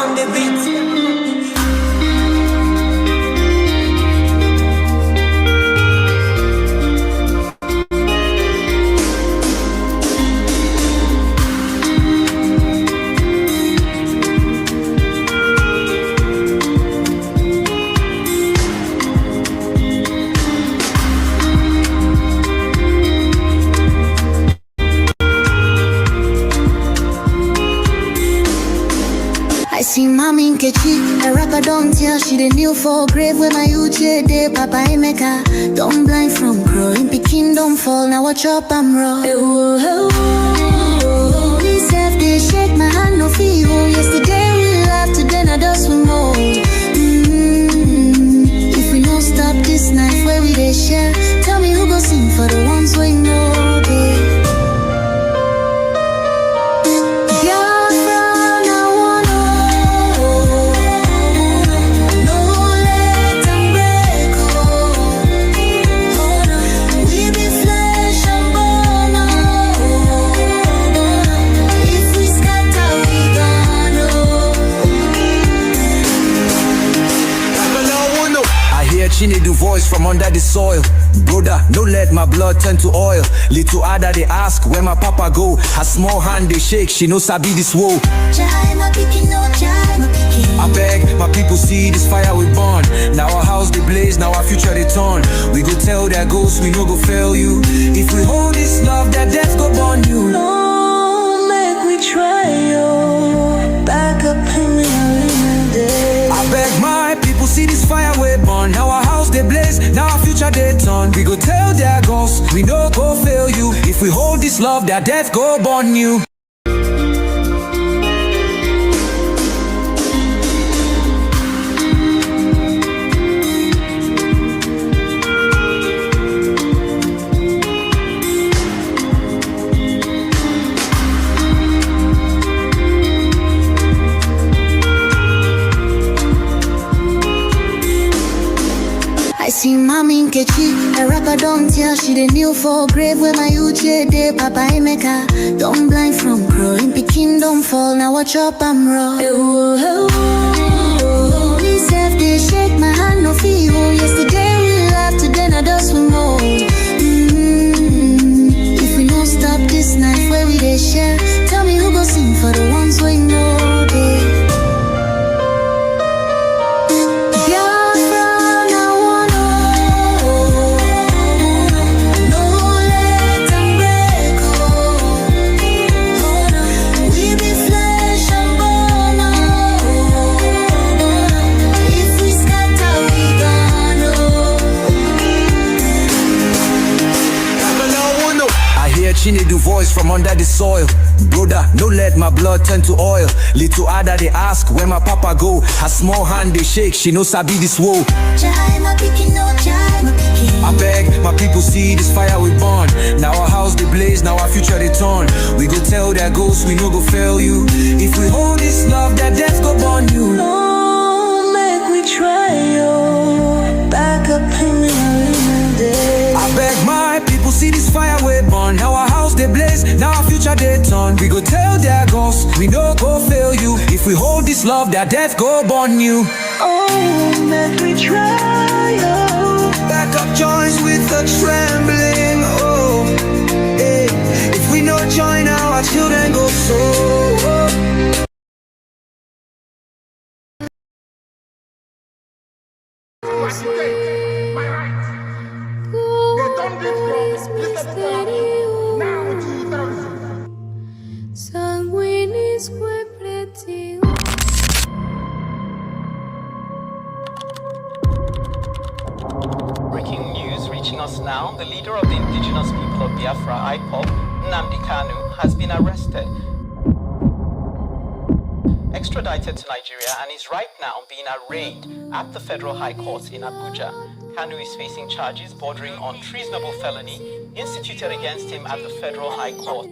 on the beat. See mommy Nkechi, a rapper don't tell she the new for grave where my uche day Papa Emeka. Don't blind from growing, Peking don't fall, now watch up I'm raw. This half they shake my hand no feel. Yesterday we laughed, today now dust we more. If we don't stop this night where we they share, tell me who go sing for the ones we know. Chine do voice from under the soil. Brother, don't let my blood turn to oil. Little Ada they ask where my papa go. Her small hand they shake, she no sabi this woe. I beg my people see this fire we burn. Now our house they blaze, now our future they turn. We go tell their ghosts we no go fail you. If we hold this love, that death go burn you. Don't make me try you. Back up in the day. I beg my people see this fire we burn. Now our house they blaze, now our future they turn. We go tell their ghosts we no go fail you. If we hold this love, that death go burn you. I see mommy Nkechi, a rapper don't tell she the new for grave where my uche day Papa Emeka. Don't blind from growing, Peking don't fall, now watch up I'm raw. This half they shake my hand no feel. Yesterday we laughed, today now dust we more. If we don't stop this night where we they share, tell me who go sing for the ones we know. Chine do voice from under the soil. Brother, don't let my blood turn to oil. Little Ada they ask where my papa go. Her small hand they shake, she no sabi this woe. I beg my people see this fire we burn. Now our house they blaze, now our future they turn. We go tell their ghosts we no go fail you. If we hold this love, that death go burn you. Don't make me try you. Back up in the day. I beg my people see this fire we burn. Now our house they blaze, now our future they turn. We go tell their ghosts we no go fail you. If we hold this love, that death go burn you. Oh, make me try you. Back up joins with a trembling. Oh, hey. If we no join now, our children go so. My right. They done this wrong. Listen to now to terrorism. Breaking news reaching us now. The leader of the indigenous people of Biafra, Mazi Nnamdi Kanu, has been arrested, extradited to Nigeria, and is right now being arraigned at the Federal High Court in Abuja. Kanu is facing charges bordering on treasonable felony instituted against him at the Federal High Court.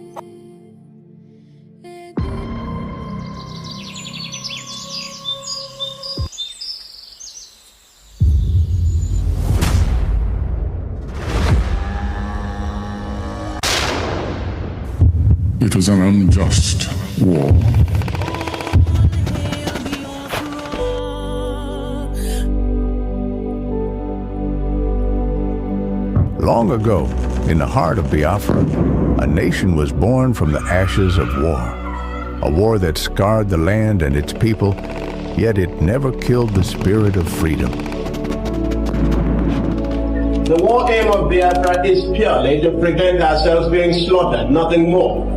It was an unjust war. Long ago, in the heart of Biafra, a nation was born from the ashes of war. A war that scarred the land and its people, yet it never killed the spirit of freedom. The war aim of Biafra is purely to prevent ourselves being slaughtered, nothing more.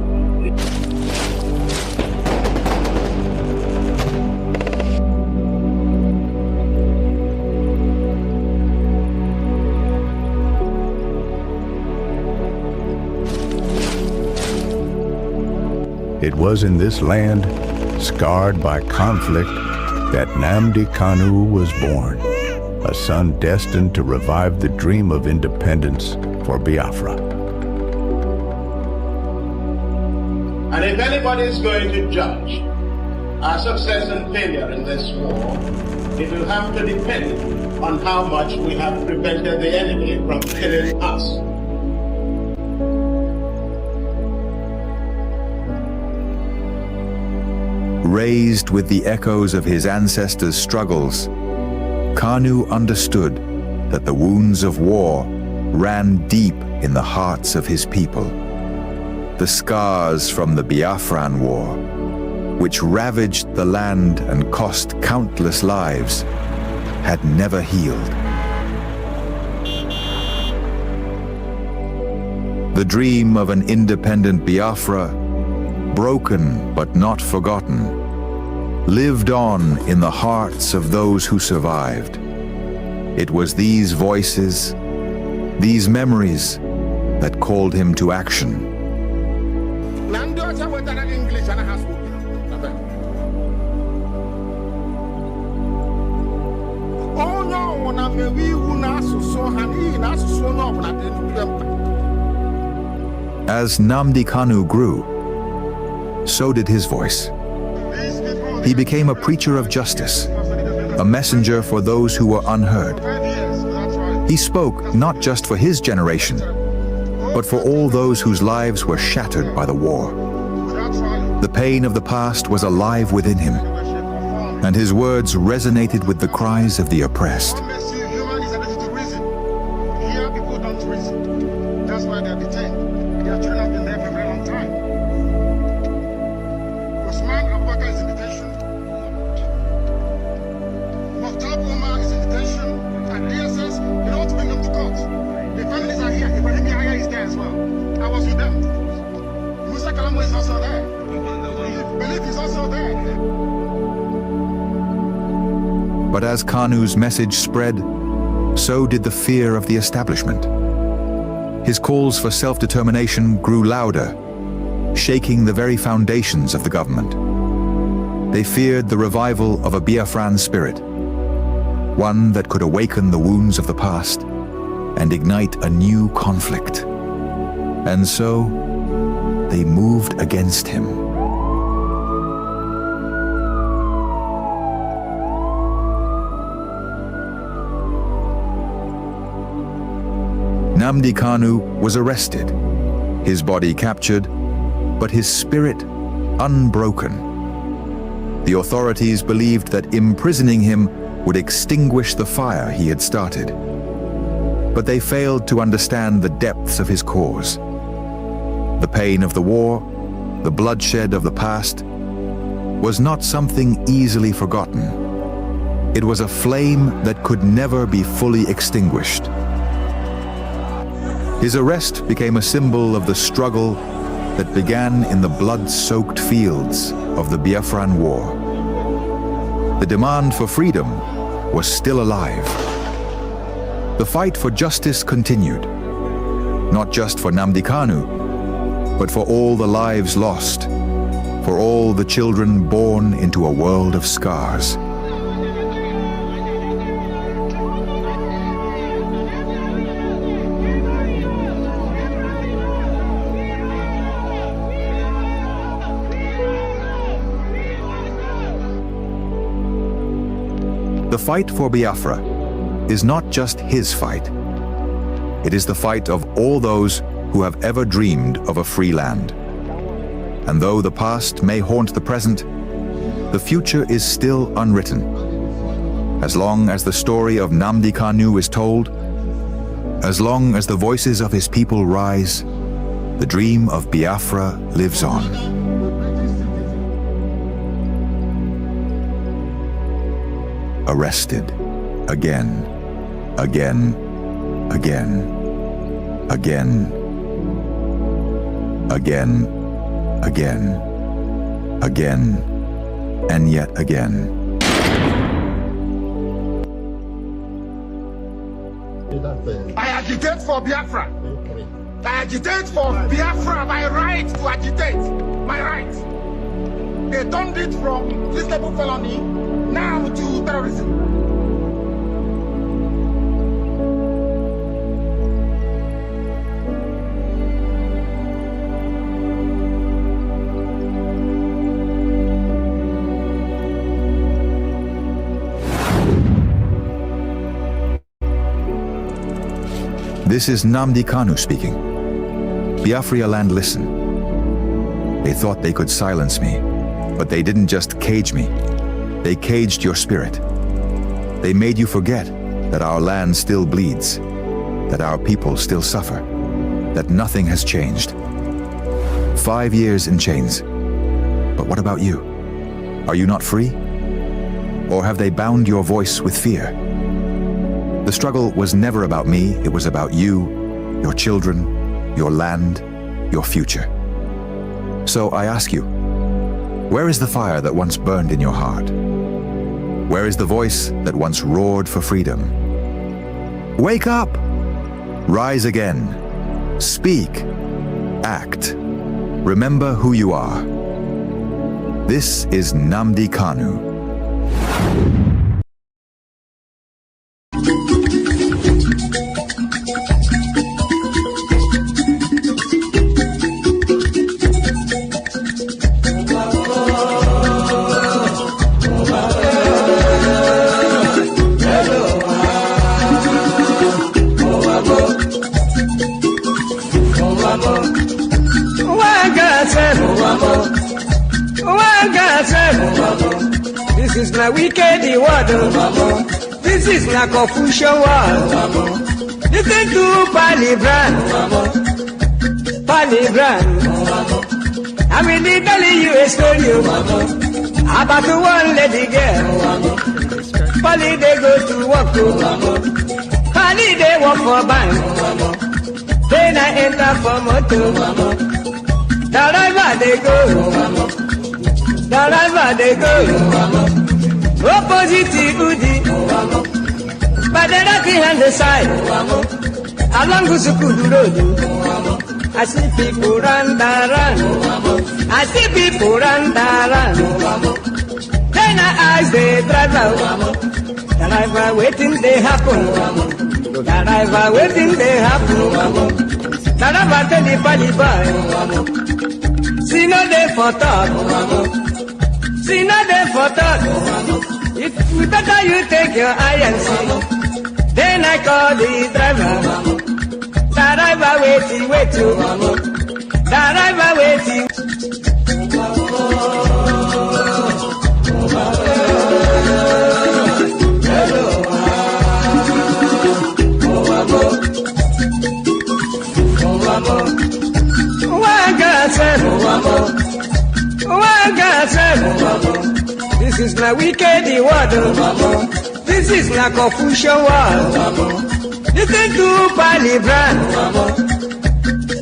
It was in this land, scarred by conflict, that Nnamdi Kanu was born, a son destined to revive the dream of independence for Biafra. And if anybody is going to judge our success and failure in this war, it will have to depend on how much we have prevented the enemy from killing us. Raised with the echoes of his ancestors' struggles, Kanu understood that the wounds of war ran deep in the hearts of his people. The scars from the Biafran War, which ravaged the land and cost countless lives, had never healed. The dream of an independent Biafra, broken but not forgotten, lived on in the hearts of those who survived. It was these voices, these memories, that called him to action. As Nnamdi Kanu grew, so did his voice. He became a preacher of justice, a messenger for those who were unheard. He spoke not just for his generation, but for all those whose lives were shattered by the war. The pain of the past was alive within him, and his words resonated with the cries of the oppressed. But as Kanu's message spread, so did the fear of the establishment. His calls for self-determination grew louder, shaking the very foundations of the government. They feared the revival of a Biafran spirit, one that could awaken the wounds of the past and ignite a new conflict. And so, they moved against him. Nnamdi Kanu was arrested, his body captured, but his spirit unbroken. The authorities believed that imprisoning him would extinguish the fire he had started. But they failed to understand the depths of his cause. The pain of the war, the bloodshed of the past, was not something easily forgotten. It was a flame that could never be fully extinguished. His arrest became a symbol of the struggle that began in the blood-soaked fields of the Biafran War. The demand for freedom was still alive. The fight for justice continued, not just for Nnamdi Kanu, but for all the lives lost, for all the children born into a world of scars. The fight for Biafra is not just his fight. It is the fight of all those who have ever dreamed of a free land. And though the past may haunt the present, the future is still unwritten. As long as the story of Nnamdi Kanu is told, As long as the voices of his people rise, the dream of Biafra lives on. Arrested, again, again, again, again, again, again, again, and yet again. I agitate for Biafra. I agitate for Biafra, my right to agitate, my right. They turned it from treasonable felony now to terrorism. This is Nnamdi Kanu speaking. Biafra land, listen. They thought they could silence me, but they didn't just cage me. They caged your spirit. They made you forget that our land still bleeds, that our people still suffer, that nothing has changed. 5 years in chains. But what about you? Are you not free? Or have they bound your voice with fear? The struggle was never about me, it was about you, your children, your land, your future. So I ask you, where is the fire that once burned in your heart? Where is the voice that once roared for freedom? Wake up! Rise again. Speak. Act. Remember who you are. This is Nnamdi Kanu. This is my wicked word. This is my confusion word. Listen to Palibran. Palibran. I will be telling you a story about one lady girl. Pali they go to work. Pali they work for bank. Then I enter for motor. The driver they go. The driver they go. Opposite Udi. But the right hand side. Along Gusukudu Road. I see people run. I see people run. Then I ask the driver. The driver waiting they happen. The driver waiting they happen. The driver tell the Pali boy. See no day for talk. See no day for talk. If better you take your eye and see. Then I call the driver. The driver waiting. The driver waiting. This is my wicked word. This is my confusion word. Listen to Palibran.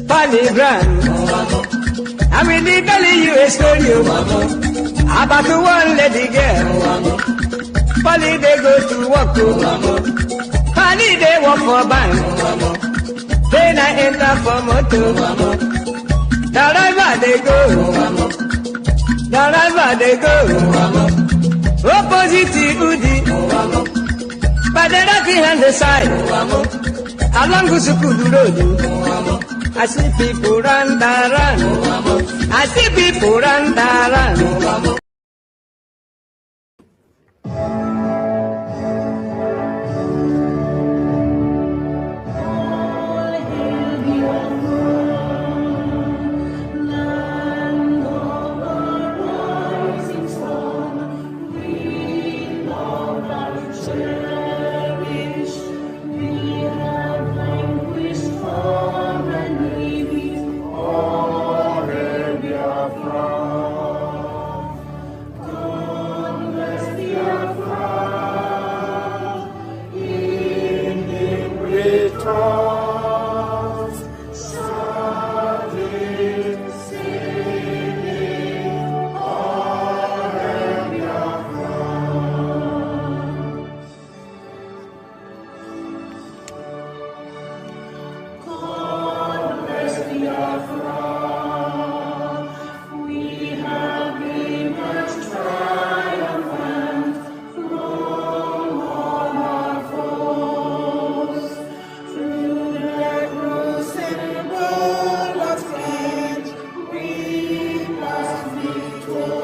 Palibran. I will be telling you a story about one lady girl. Pali they go to work. Pali they work for bank. Then I enter for motor. The driver they go. The driver they go. Opposite Udi. But the right hand side. Along Gusukudu Road. I see people run. I see people run. Cherish, we have cross, starting, singing, our Biafra. God bless Biafra. We have emerged triumphant from all our foes. Through the crucible of strength, we must victorious.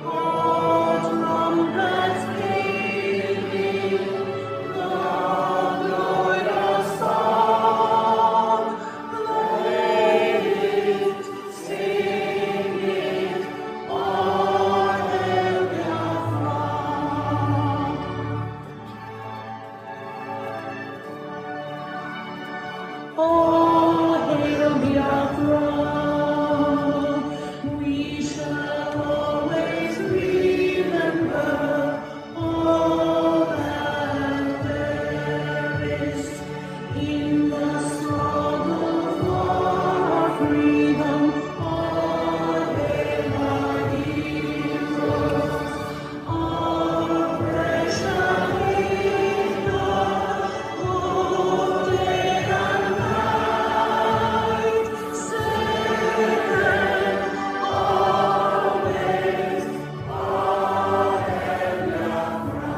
All from that beginning, the glorious song, play it, sing it, all hail Biafra. All hail Biafra. We shall always remember all that perished in the struggle for our freedom. All hail our heroes, our precious victors, who day and night, sacred always, all hail Biafra.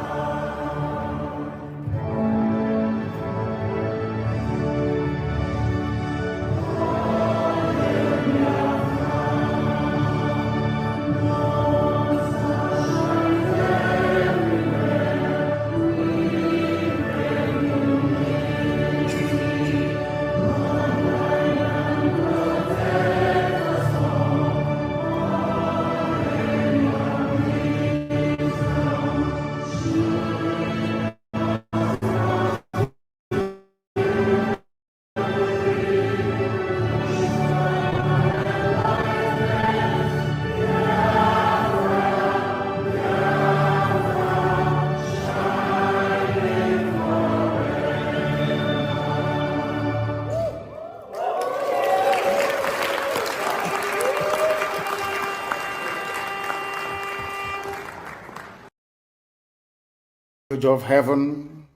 Of heaven,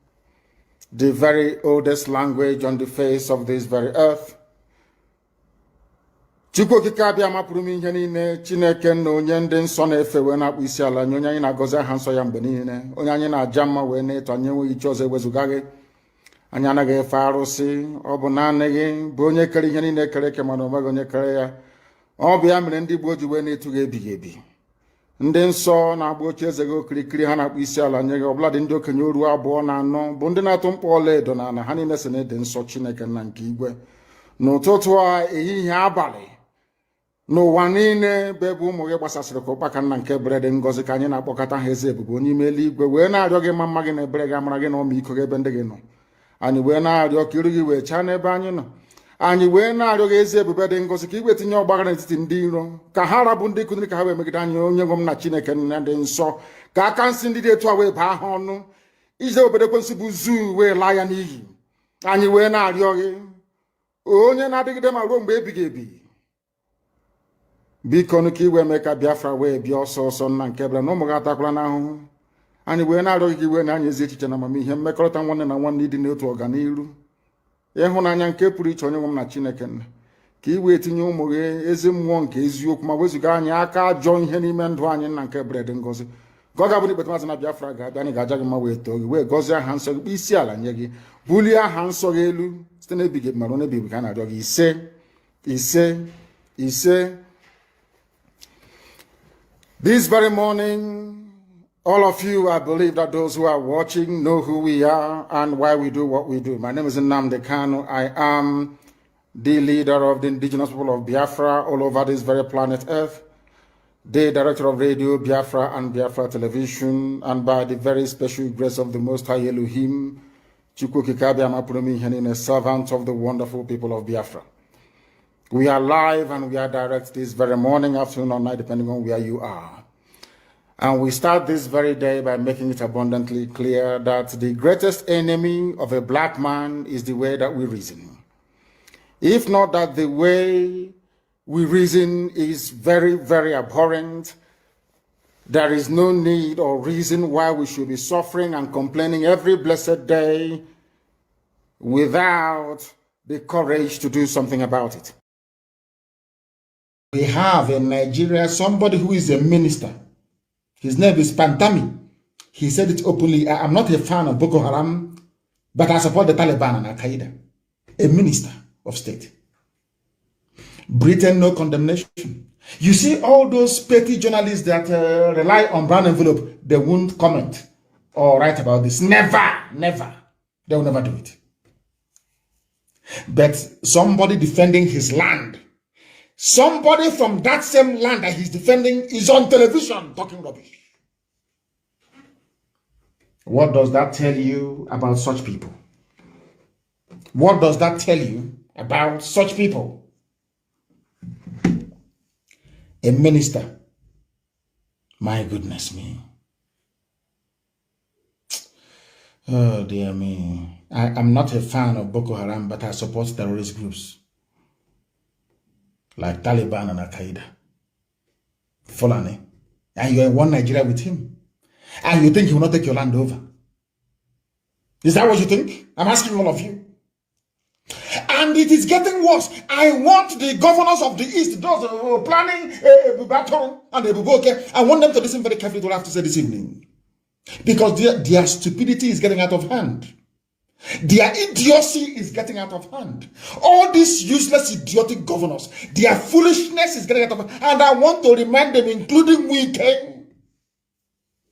the very oldest language on the face of this very earth. Chukwu okike abịa mapụrụ m ihe niile, Chineke na onye ndị nsọ na-efe wee na-akpụ isi ala nye onye anyị na-agọzi aha nsọ ya mgbe niile, onye anyị na-aja mma wee na-eto, anyị enweghị iche ọzọ ewezuga gị. Anyị anaghị efe arụsị, ọ bụ naanị gị bụ onye kere ihe niile kere eke, mana onweghị onye kere ya. Ọ bụ ya mere ndị Igbo ji wee na-etu gị ebighị ebi. Ndị nsọ na-agba oche eze gị okirikiri, ha na-akpụ isi ala nye gị, ọbụladị ndị okenye oru abụọ na anọ bụ ndị na-atụ mkpọ ọla edo na ala, ha niile si na ede nsọ Chineke nna nke igwe. N'ụtụtụ a, ehihie, abalị, n'ụwa niile bụ ebe ụmụ gị gbasasịrị ka ụkpaka nna nke ebere dị ngọzi, ka anyị na-akpọkọta ha eze ebube onye ime eluigwe, wee na-arịọ gị ma mma gị na ebere gị, amara gị na ọmịiko gị ebe ndị gị nọ. Anyị wee na-arịọ ka iru gị wee chaa n'ebe anyị nọ. Anyị wee na-arịọ gị ezi ebube dị ngọzi, ka igwe tinye ọgbaghara n'etiti ndị iro, ka ha rabụ ndị kụziri ka ha wee megide anyị, onye nwe m na Chineke nna dị nsọ, ka aka nsị ndị dị etu a wee baa ha ọnụ, ije obodo ekwensu bụ zuu wee laa ya n'iyi. Anyị wee na-arịọ gị, onye na-adịgide ma ruo mgbe ebighị ebi, biko nụ ka iwe mee ka Biafra wee bịa ọsọ ọsọ nna nke ebere, na ụmụ gị atakwala n'ahụhụ. Anyị wee na-arịọ gị ka iwe na anyị ezi echiche na amamihe, mmekọrịta nwanne na nwanne, ịdị n'otu ọganiru, ịhụnanya nke pụrụ iche, onye nwe m na Chineke nna, ka iwe tinye ụmụ gị ezi mmụọ nke eziokwu, ma wezuga anyị aka ajọ ihe n'ime ndụ anyị nna nke ebere dị ngọzi. Ka ọ ga-abụ na ikpeta maazị na Biafra ga-abịa, anyị ga-aja gị mma wee too gị, wee gọzie aha nsọ gị, kpee isi ala nye gị, bulie aha nsọ gị elu site n'ebighị ebi ma ruo n'ebighị ebi, ka a na-arịọ gị ise ise ise. This very morning, all of you, I believe that those who are watching know who we are and why we do what we do. My name is Nnamdi Kanu. I am the leader of the indigenous people of Biafra all over this very planet Earth, the director of Radio Biafra and Biafra Television, and by the very special grace of the Most High Elohim, Chukwu Kikabi Amapurumi Henine, servant of the wonderful people of Biafra. We are live and we are direct this very morning, afternoon, or night, depending on where you are. And we start this very day by making it abundantly clear that the greatest enemy of a black man is the way that we reason. If not that the way we reason is very, very abhorrent, there is no need or reason why we should be suffering and complaining every blessed day without the courage to do something about it. We have in Nigeria somebody who is a minister. His name is Pantami. He said it openly. I'm not a fan of Boko Haram, but I support the Taliban and Al-Qaeda. A minister of state. Britain, no condemnation. You see all those petty journalists that rely on brown envelope, they won't comment or write about this. Never, never. They will never do it. But somebody defending his land, somebody from that same land that he's defending is on television talking rubbish. What does that tell you about such people? What does that tell you about such people? A minister. My goodness me. Oh dear me. I'm not a fan of Boko Haram, but I support terrorist groups like Taliban and Al-Qaeda. Fulani. And you're in one Nigeria with him. And you think he will not take your land over. Is that what you think? I'm asking all of you. And it is getting worse. I want the governors of the East, those who are planning a battle and a Buboke, I want them to listen very carefully to what I have to say this evening. Because their stupidity is getting out of hand. Their idiocy is getting out of hand. All these useless, idiotic governors, their foolishness is getting out of hand. And I want to remind them, including Wike,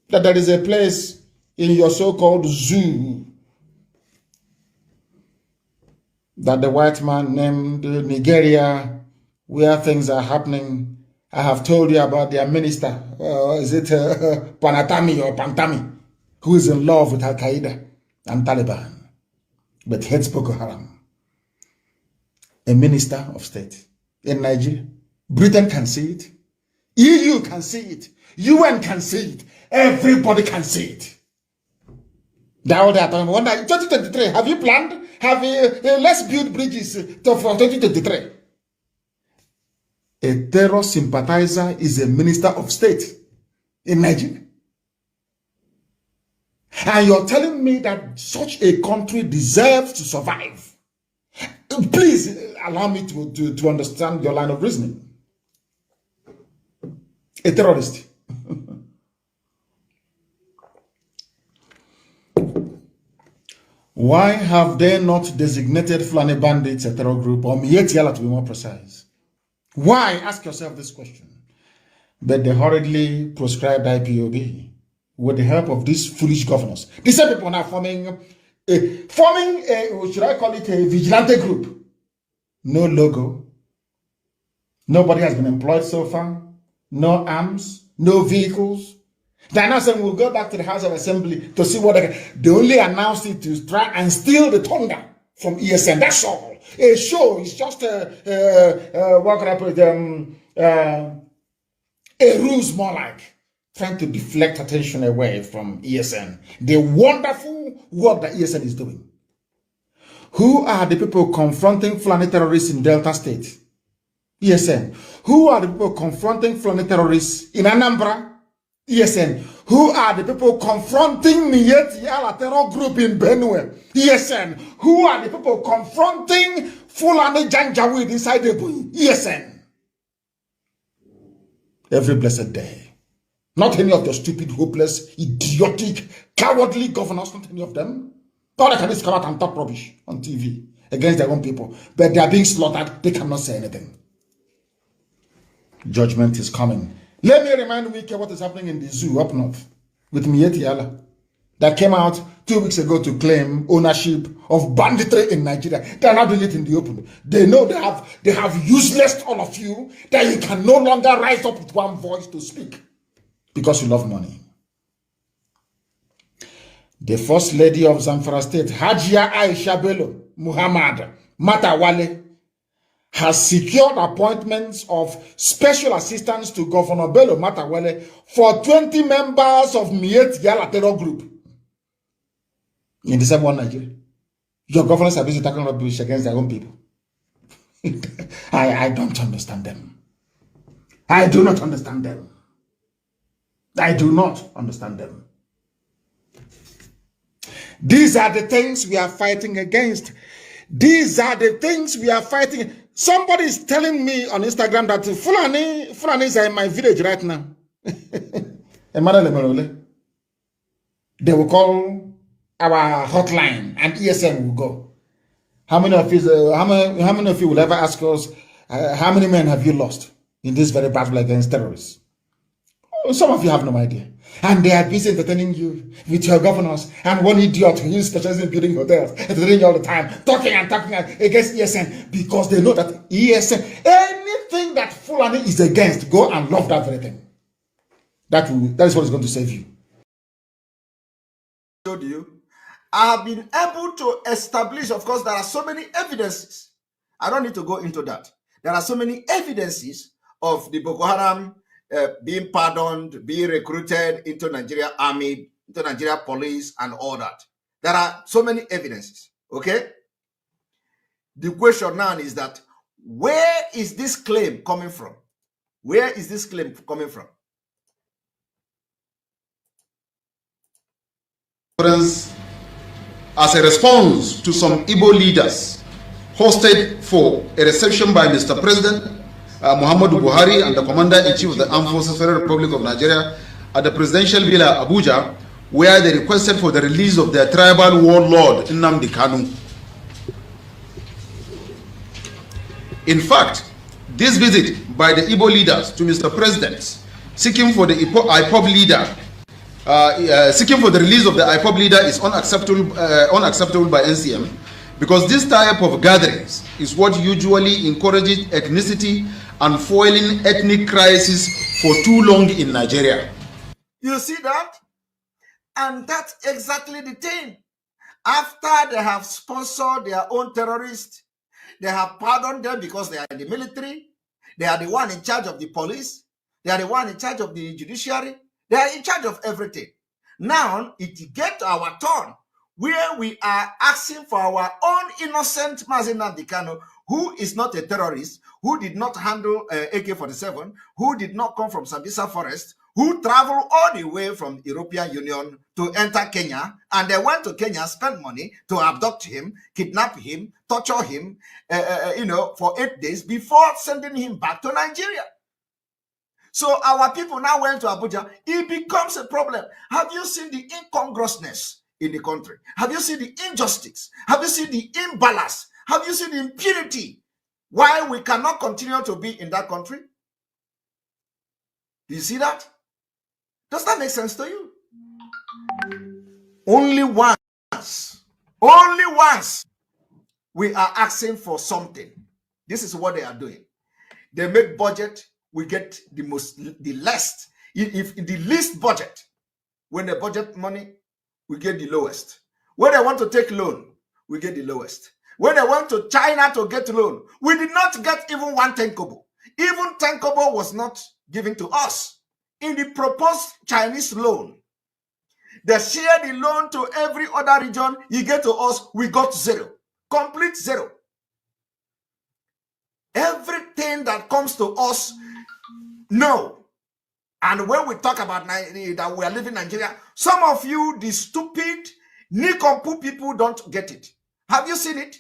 that there is a place in your so-called zoo that the white man named Nigeria, where things are happening. I have told you about their minister, is it Panatami or Pantami, who is in love with Al-Qaeda and Taliban, but hates Boko Haram. A minister of state in Nigeria. Britain can see it. EU can see it. UN can see it. Everybody can see it. Now they are talking about 2023. Have you planned? Let's build bridges for 2023. A terror sympathizer is a minister of state in Nigeria. And you're telling me that such a country deserves to survive. Please allow me to understand your line of reasoning. A terrorist. Why have they not designated Fulani bandits a terror group, or Mietiala to be more precise? Why? Ask yourself this question. But they hurriedly proscribed IPOB with the help of these foolish governors. These same people are forming a, should I call it a vigilante group? No logo. Nobody has been employed so far. No arms, no vehicles. They're now saying we'll go back to the House of Assembly to see what they only announced it to try and steal the thunder from ESN. That's all. A show is just what can I put it? A ruse, more like trying to deflect attention away from ESN. The wonderful work that ESN is doing. Who are the people confronting Fulani terrorists in Delta State? ESN. Who are the people confronting Fulani terrorists in Anambra? ESN. Who are the people confronting Mieti Ala terror group in Benue? ESN. Who are the people confronting Fulani Janjaweed inside the Ebonyi? ESN. Every blessed day. Not any of the stupid, hopeless, idiotic, cowardly governors, not any of them. All they can is come out and talk rubbish on TV against their own people. But they are being slaughtered, they cannot say anything. Judgment is coming. Let me remind Wike what is happening in the zoo up north with Mieti Ala that came out 2 weeks ago to claim ownership of banditry in Nigeria. They are not doing it in the open. They know they have useless all of you, that you can no longer rise up with one voice to speak because you love money. The First Lady of Zamfara State, Hajia Aisha Bello Muhammad Matawale, has secured appointments of special assistants to Governor Bello Matawele for 20 members of Miet Yala terror group in the same one Nigeria. Your governors are busy talking rubbish against their own people. I don't understand them. I do not understand them. I do not understand them. These are the things we are fighting against. These are the things we are fighting. Somebody is telling me on Instagram that Fulanis are in my village right now. They will call our hotline and ESM will go. How many of you will ever ask us, how many men have you lost in this very battle against terrorists? Some of you have no idea. And they are busy entertaining you with your governors and one idiot who is specializing in building hotels, entertaining you all the time, talking against ESN because they know that ESN, anything that Fulani is against, go and love that very thing. That is what is going to save you. I told you, I have been able to establish, of course, there are so many evidences. I don't need to go into that. There are so many evidences of the Boko Haram being pardoned, being recruited into Nigeria army, into Nigeria police, and all that. There are so many evidences, okay? The question now is that, where is this claim coming from? Where is this claim coming from? As a response to some Igbo leaders hosted for a reception by Mr. President Muhammadu Buhari and the Commander-in-Chief of the Armed Forces of the Federal Republic of Nigeria at the Presidential Villa, Abuja, where they requested for the release of their tribal warlord, Nnamdi Kanu. In fact, this visit by the Igbo leaders to Mr. President, seeking for the IPOB leader, seeking for the release of the IPOB leader is unacceptable by NCM, because this type of gatherings is what usually encourages ethnicity and fueling ethnic crisis for too long in Nigeria. You see that? And that's exactly the thing. After they have sponsored their own terrorists, they have pardoned them because they are in the military, they are the one in charge of the police, they are the one in charge of the judiciary, they are in charge of everything. Now, it gets our turn where we are asking for our own innocent Mazi Nnamdi Kanu, who is not a terrorist, who did not handle AK-47, who did not come from Sambisa Forest, who traveled all the way from the European Union to enter Kenya, and they went to Kenya, spent money to abduct him, kidnap him, torture him, for 8 days before sending him back to Nigeria. So our people now went to Abuja. It becomes a problem. Have you seen the incongruousness in the country? Have you seen the injustice? Have you seen the imbalance? Have you seen the impunity? Why we cannot continue to be in that country? Do you see that? Does that make sense to you? Only once we are asking for something. This is what they are doing. They make budget, we get the least. If the least budget, when they budget money, we get the lowest. When they want to take loan, we get the lowest. When they went to China to get loan, we did not get even 1 tenkobo. Even 10 kobo was not given to us. In the proposed Chinese loan, they share the loan to every other region. You get to us, we got zero. Complete zero. Everything that comes to us, no. And when we talk about that we are living in Nigeria, some of you, the stupid, nincompoop people, don't get it. Have you seen it?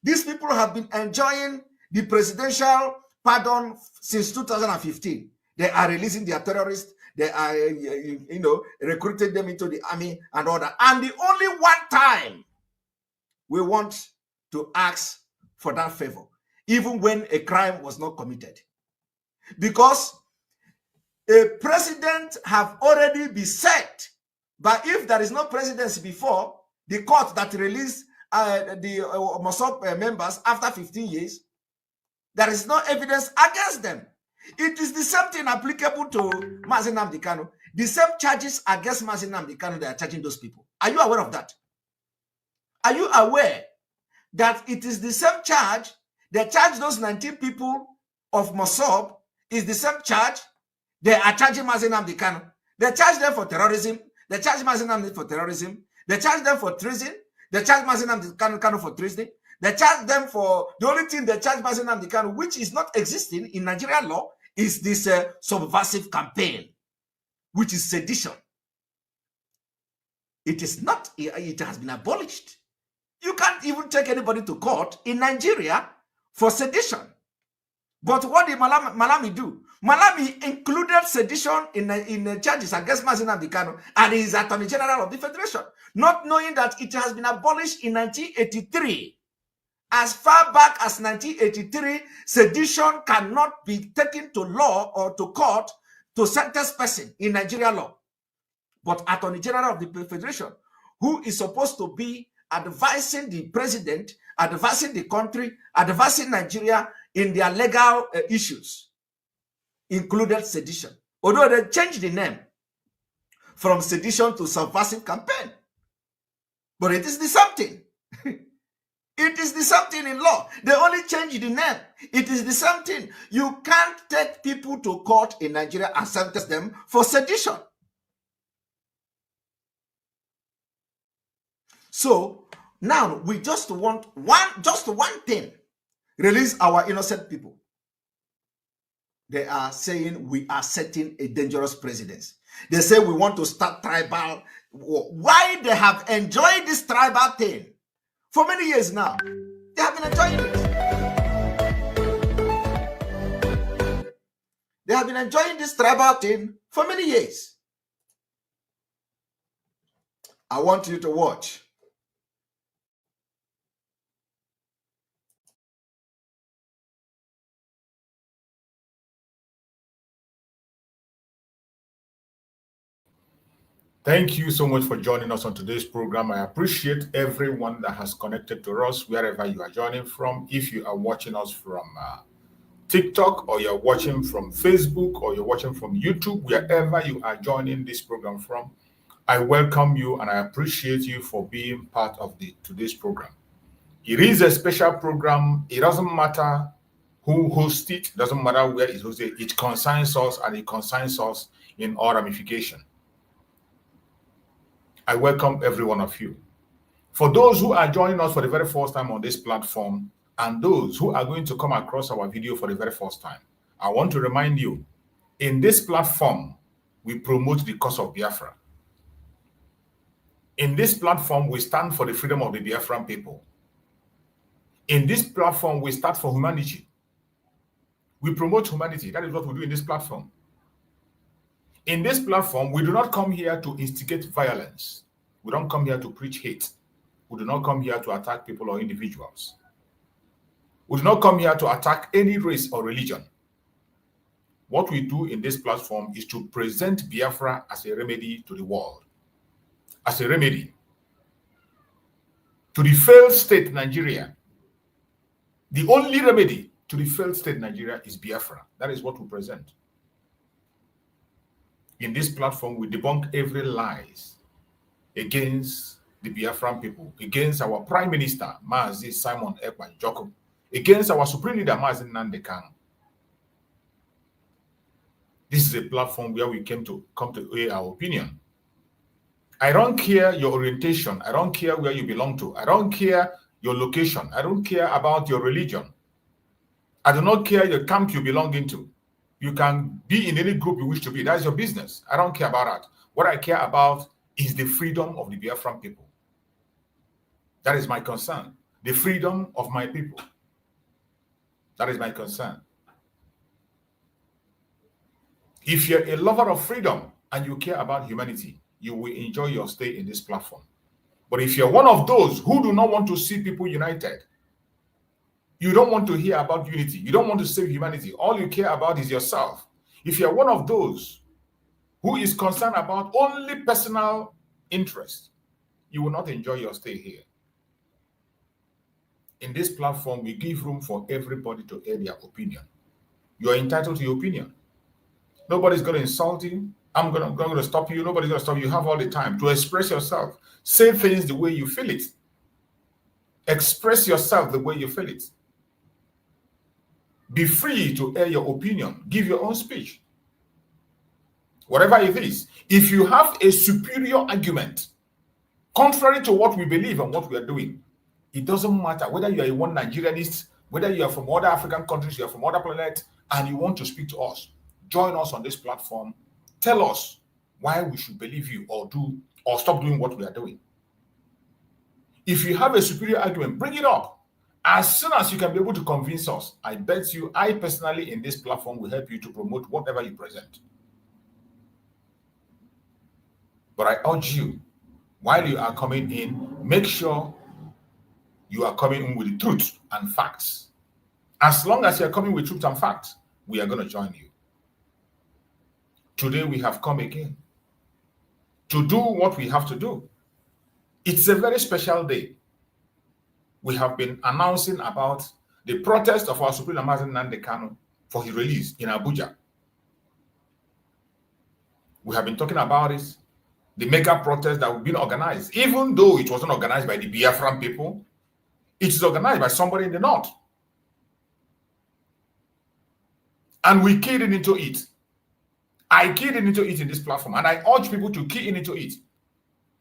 These people have been enjoying the presidential pardon since 2015. They are releasing their terrorists. They are, recruiting them into the army and all that. And the only one time we want to ask for that favor, even when a crime was not committed. Because a president have already been set. But if there is no presidency before, the court that released the Mossad members after 15 years, there is no evidence against them. It is the same thing applicable to Mazi Nnamdi Kanu. The same charges against Mazi Nnamdi Kanu, they are charging those people. Are you aware of that? Are you aware that it is the same charge They charge those 19 people of Mossab is the same charge they are charging Mazi Nnamdi Kanu. They charge them for terrorism. They charge Mazi Nnamdi for terrorism. They charge them for treason. They charge Mazi Nnamdi Kanu for treason. They charge them for the only thing they charge Mazi Nnamdi Kanu, which is not existing in Nigerian law, is this subversive campaign, which is sedition. It is not. It has been abolished. You can't even take anybody to court in Nigeria for sedition. But what did Malami do? Malami included sedition in the charges against Mazi Nnamdi Kanu, and he is Attorney General of the Federation, not knowing that it has been abolished in 1983. As far back as 1983, sedition cannot be taken to law or to court to sentence person in Nigerian law. But Attorney General of the Federation, who is supposed to be advising the president, advising the country, advising Nigeria in their legal issues, included sedition. Although they changed the name from sedition to subversive campaign. But it is the same thing. It is the same thing in law. They only change the name. It is the same thing. You can't take people to court in Nigeria and sentence them for sedition. So now we just want one thing. Release our innocent people. They are saying we are setting a dangerous precedent. They say we want to start tribal. Why they have enjoyed this tribal thing for many years now? They have been enjoying it. They have been enjoying this tribal thing for many years. I want you to watch. Thank you so much for joining us on today's program. I appreciate everyone that has connected to us wherever you are joining from. If you are watching us from TikTok, or you're watching from Facebook, or you're watching from YouTube, wherever you are joining this program from, I welcome you and I appreciate you for being part of today's program. It is a special program. It doesn't matter who hosts it. It doesn't matter where it's hosted. It concerns us, and it concerns us in all ramification. I welcome every one of you. For those who are joining us for the very first time on this platform, and those who are going to come across our video for the very first time, I want to remind you, in this platform, we promote the cause of Biafra. In this platform, we stand for the freedom of the Biafran people. In this platform, we stand for humanity. We promote humanity. That is what we do in this platform. In this platform, we do not come here to instigate violence. We don't come here to preach hate. We do not come here to attack people or individuals. We do not come here to attack any race or religion. What we do in this platform is to present Biafra as a remedy to the world, as a remedy to the failed state Nigeria. The only remedy to the failed state Nigeria is Biafra. That is what we present. In this platform, we debunk every lies against the Biafran people, against our Prime Minister, Mazi Simon Ekpan Joko, against our Supreme Leader, Mazi Nnamdi Kanu. This is a platform where we come to air our opinion. I don't care your orientation. I don't care where you belong to. I don't care your location. I don't care about your religion. I do not care your camp you belong into. You can be in any group you wish to be. That's your business. I don't care about that. What I care about is the freedom of the Biafran people. That is my concern. The freedom of my people. That is my concern. If you're a lover of freedom and you care about humanity, you will enjoy your stay in this platform. But if you're one of those who do not want to see people united, you don't want to hear about unity. You don't want to save humanity. All you care about is yourself. If you're one of those who is concerned about only personal interest, you will not enjoy your stay here. In this platform, we give room for everybody to air their opinion. You are entitled to your opinion. Nobody's going to insult you. I'm going to stop you. Nobody's going to stop you. You have all the time to express yourself. Say things the way you feel it. Express yourself the way you feel it. Be free to air your opinion. Give your own speech. Whatever it is. If you have a superior argument, contrary to what we believe and what we are doing, it doesn't matter whether you are a one Nigerianist, whether you are from other African countries, you are from other planets, and you want to speak to us. Join us on this platform. Tell us why we should believe you or stop doing what we are doing. If you have a superior argument, bring it up. As soon as you can be able to convince us, I bet you, I personally in this platform will help you to promote whatever you present. But I urge you, while you are coming in, make sure you are coming in with truth and facts. As long as you are coming with truth and facts, we are going to join you. Today we have come again to do what we have to do. It's a very special day. We have been announcing about the protest of our Supreme Mazi Nnamdi Kanu for his release in Abuja. We have been talking about it, the mega protest that we've been organized, even though it wasn't organized by the Biafran people, it is organized by somebody in the north. And we keyed into it. I keyed into it in this platform, and I urge people to key into it.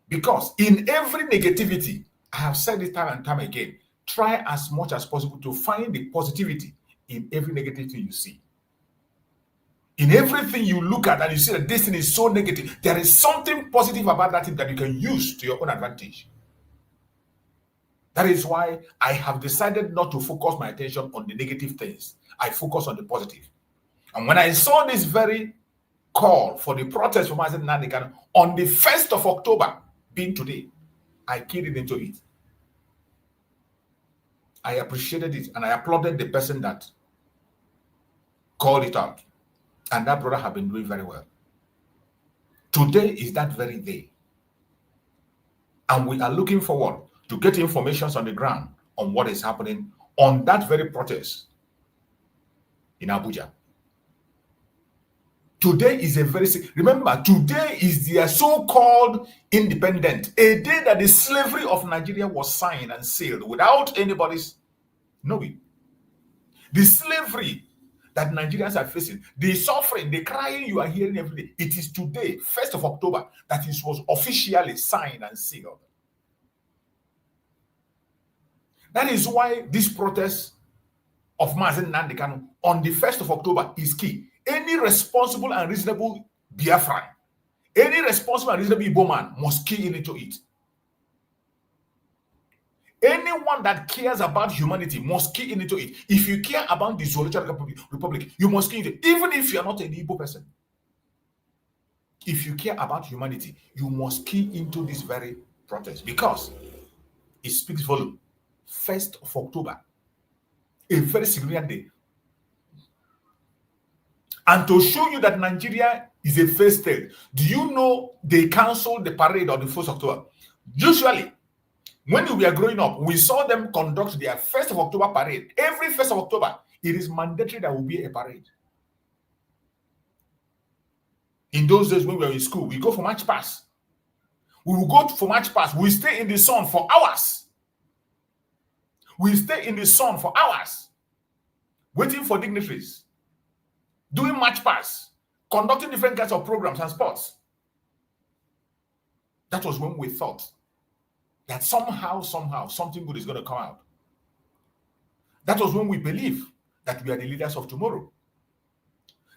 Because in every negativity, I have said it time and time again, try as much as possible to find the positivity in every negativity you see. In everything you look at and you see that this thing is so negative, there is something positive about that thing that you can use to your own advantage. That is why I have decided not to focus my attention on the negative things. I focus on the positive. And when I saw this very call for the protest for Mazi Nnamdi Kanu on the 1st of October, being today, I keyed into it. I appreciated it and I applauded the person that called it out. And that brother have been doing very well. Today is that very day. And we are looking forward to get information on the ground on what is happening on that very protest in Abuja. Today is a very, remember, today is their so-called independent, a day that the slavery of Nigeria was signed and sealed without anybody's knowing. The slavery that Nigerians are facing, the suffering, the crying you are hearing every day, it is today, 1st of October, that it was officially signed and sealed. That is why this protest of Mazi Nnamdi Kanu on the 1st of October is key. Any responsible and reasonable Biafran, any responsible and reasonable Igbo man must key into it. Anyone that cares about humanity must key into it. If you care about the Zoological Republic, you must key into it, even if you are not an Igbo person. If you care about humanity, you must key into this very protest because it speaks volume. 1st of October, a very significant day. And to show you that Nigeria is a failed state, do you know they canceled the parade on the 1st of October? Usually, when we were growing up, we saw them conduct their 1st of October parade. Every 1st of October, it is mandatory that will be a parade. In those days when we were in school, we go for march past. We will go for march past. We stay in the sun for hours. We stay in the sun for hours, waiting for dignitaries, doing march past, conducting different kinds of programs and sports. That was when we thought that somehow, something good is going to come out. That was when we believed that we are the leaders of tomorrow.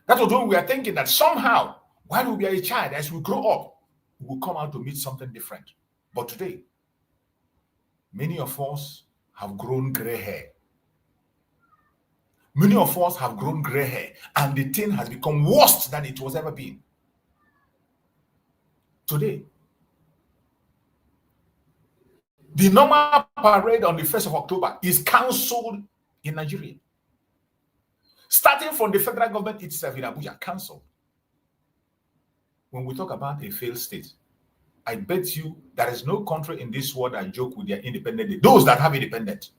That was when we are thinking that somehow, while we are a child, as we grow up, we will come out to meet something different. But today, many of us have grown gray hair. Many of us have grown gray hair, and the thing has become worse than it was ever been. Today, the normal parade on the 1st of October is cancelled in Nigeria. Starting from the federal government itself in Abuja, cancelled. When we talk about a failed state, I bet you there is no country in this world that joke with their independence. Those that have independence.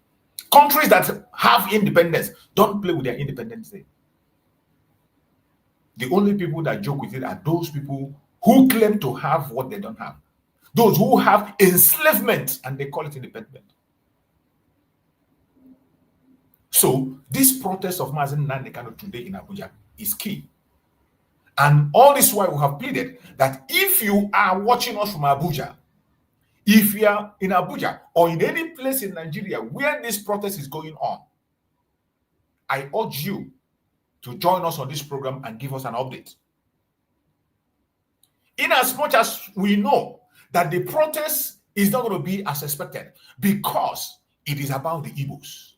Countries that have independence don't play with their independence day. The only people that joke with it are those people who claim to have what they don't have. Those who have enslavement and they call it independent. So this protest of Mazi Nnamdi Kanu today in Abuja is key. And all this while we have pleaded that if you are watching us from Abuja, if you are in Abuja or in any place in Nigeria where this protest is going on, I urge you to join us on this program and give us an update. In as much as we know that the protest is not going to be as expected because it is about the Igbos.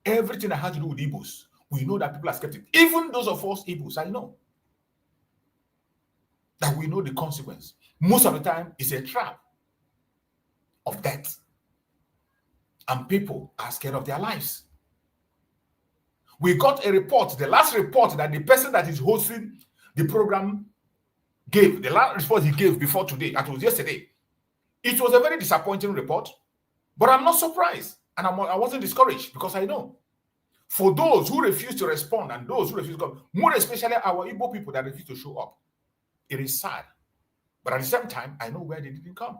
Everything that has to do with Igbos, we know that people are skeptical. Even those of us Igbos, I know that we know the consequence. Most of the time, it's a trap of death. And people are scared of their lives. We got a report, the last report that the person that is hosting the program gave, the last report he gave before today, that was yesterday. It was a very disappointing report, but I'm not surprised. And I wasn't discouraged because I know for those who refuse to respond and those who refuse to come, more especially our Igbo people that refuse to show up, it is sad. But at the same time, I know where they didn't come.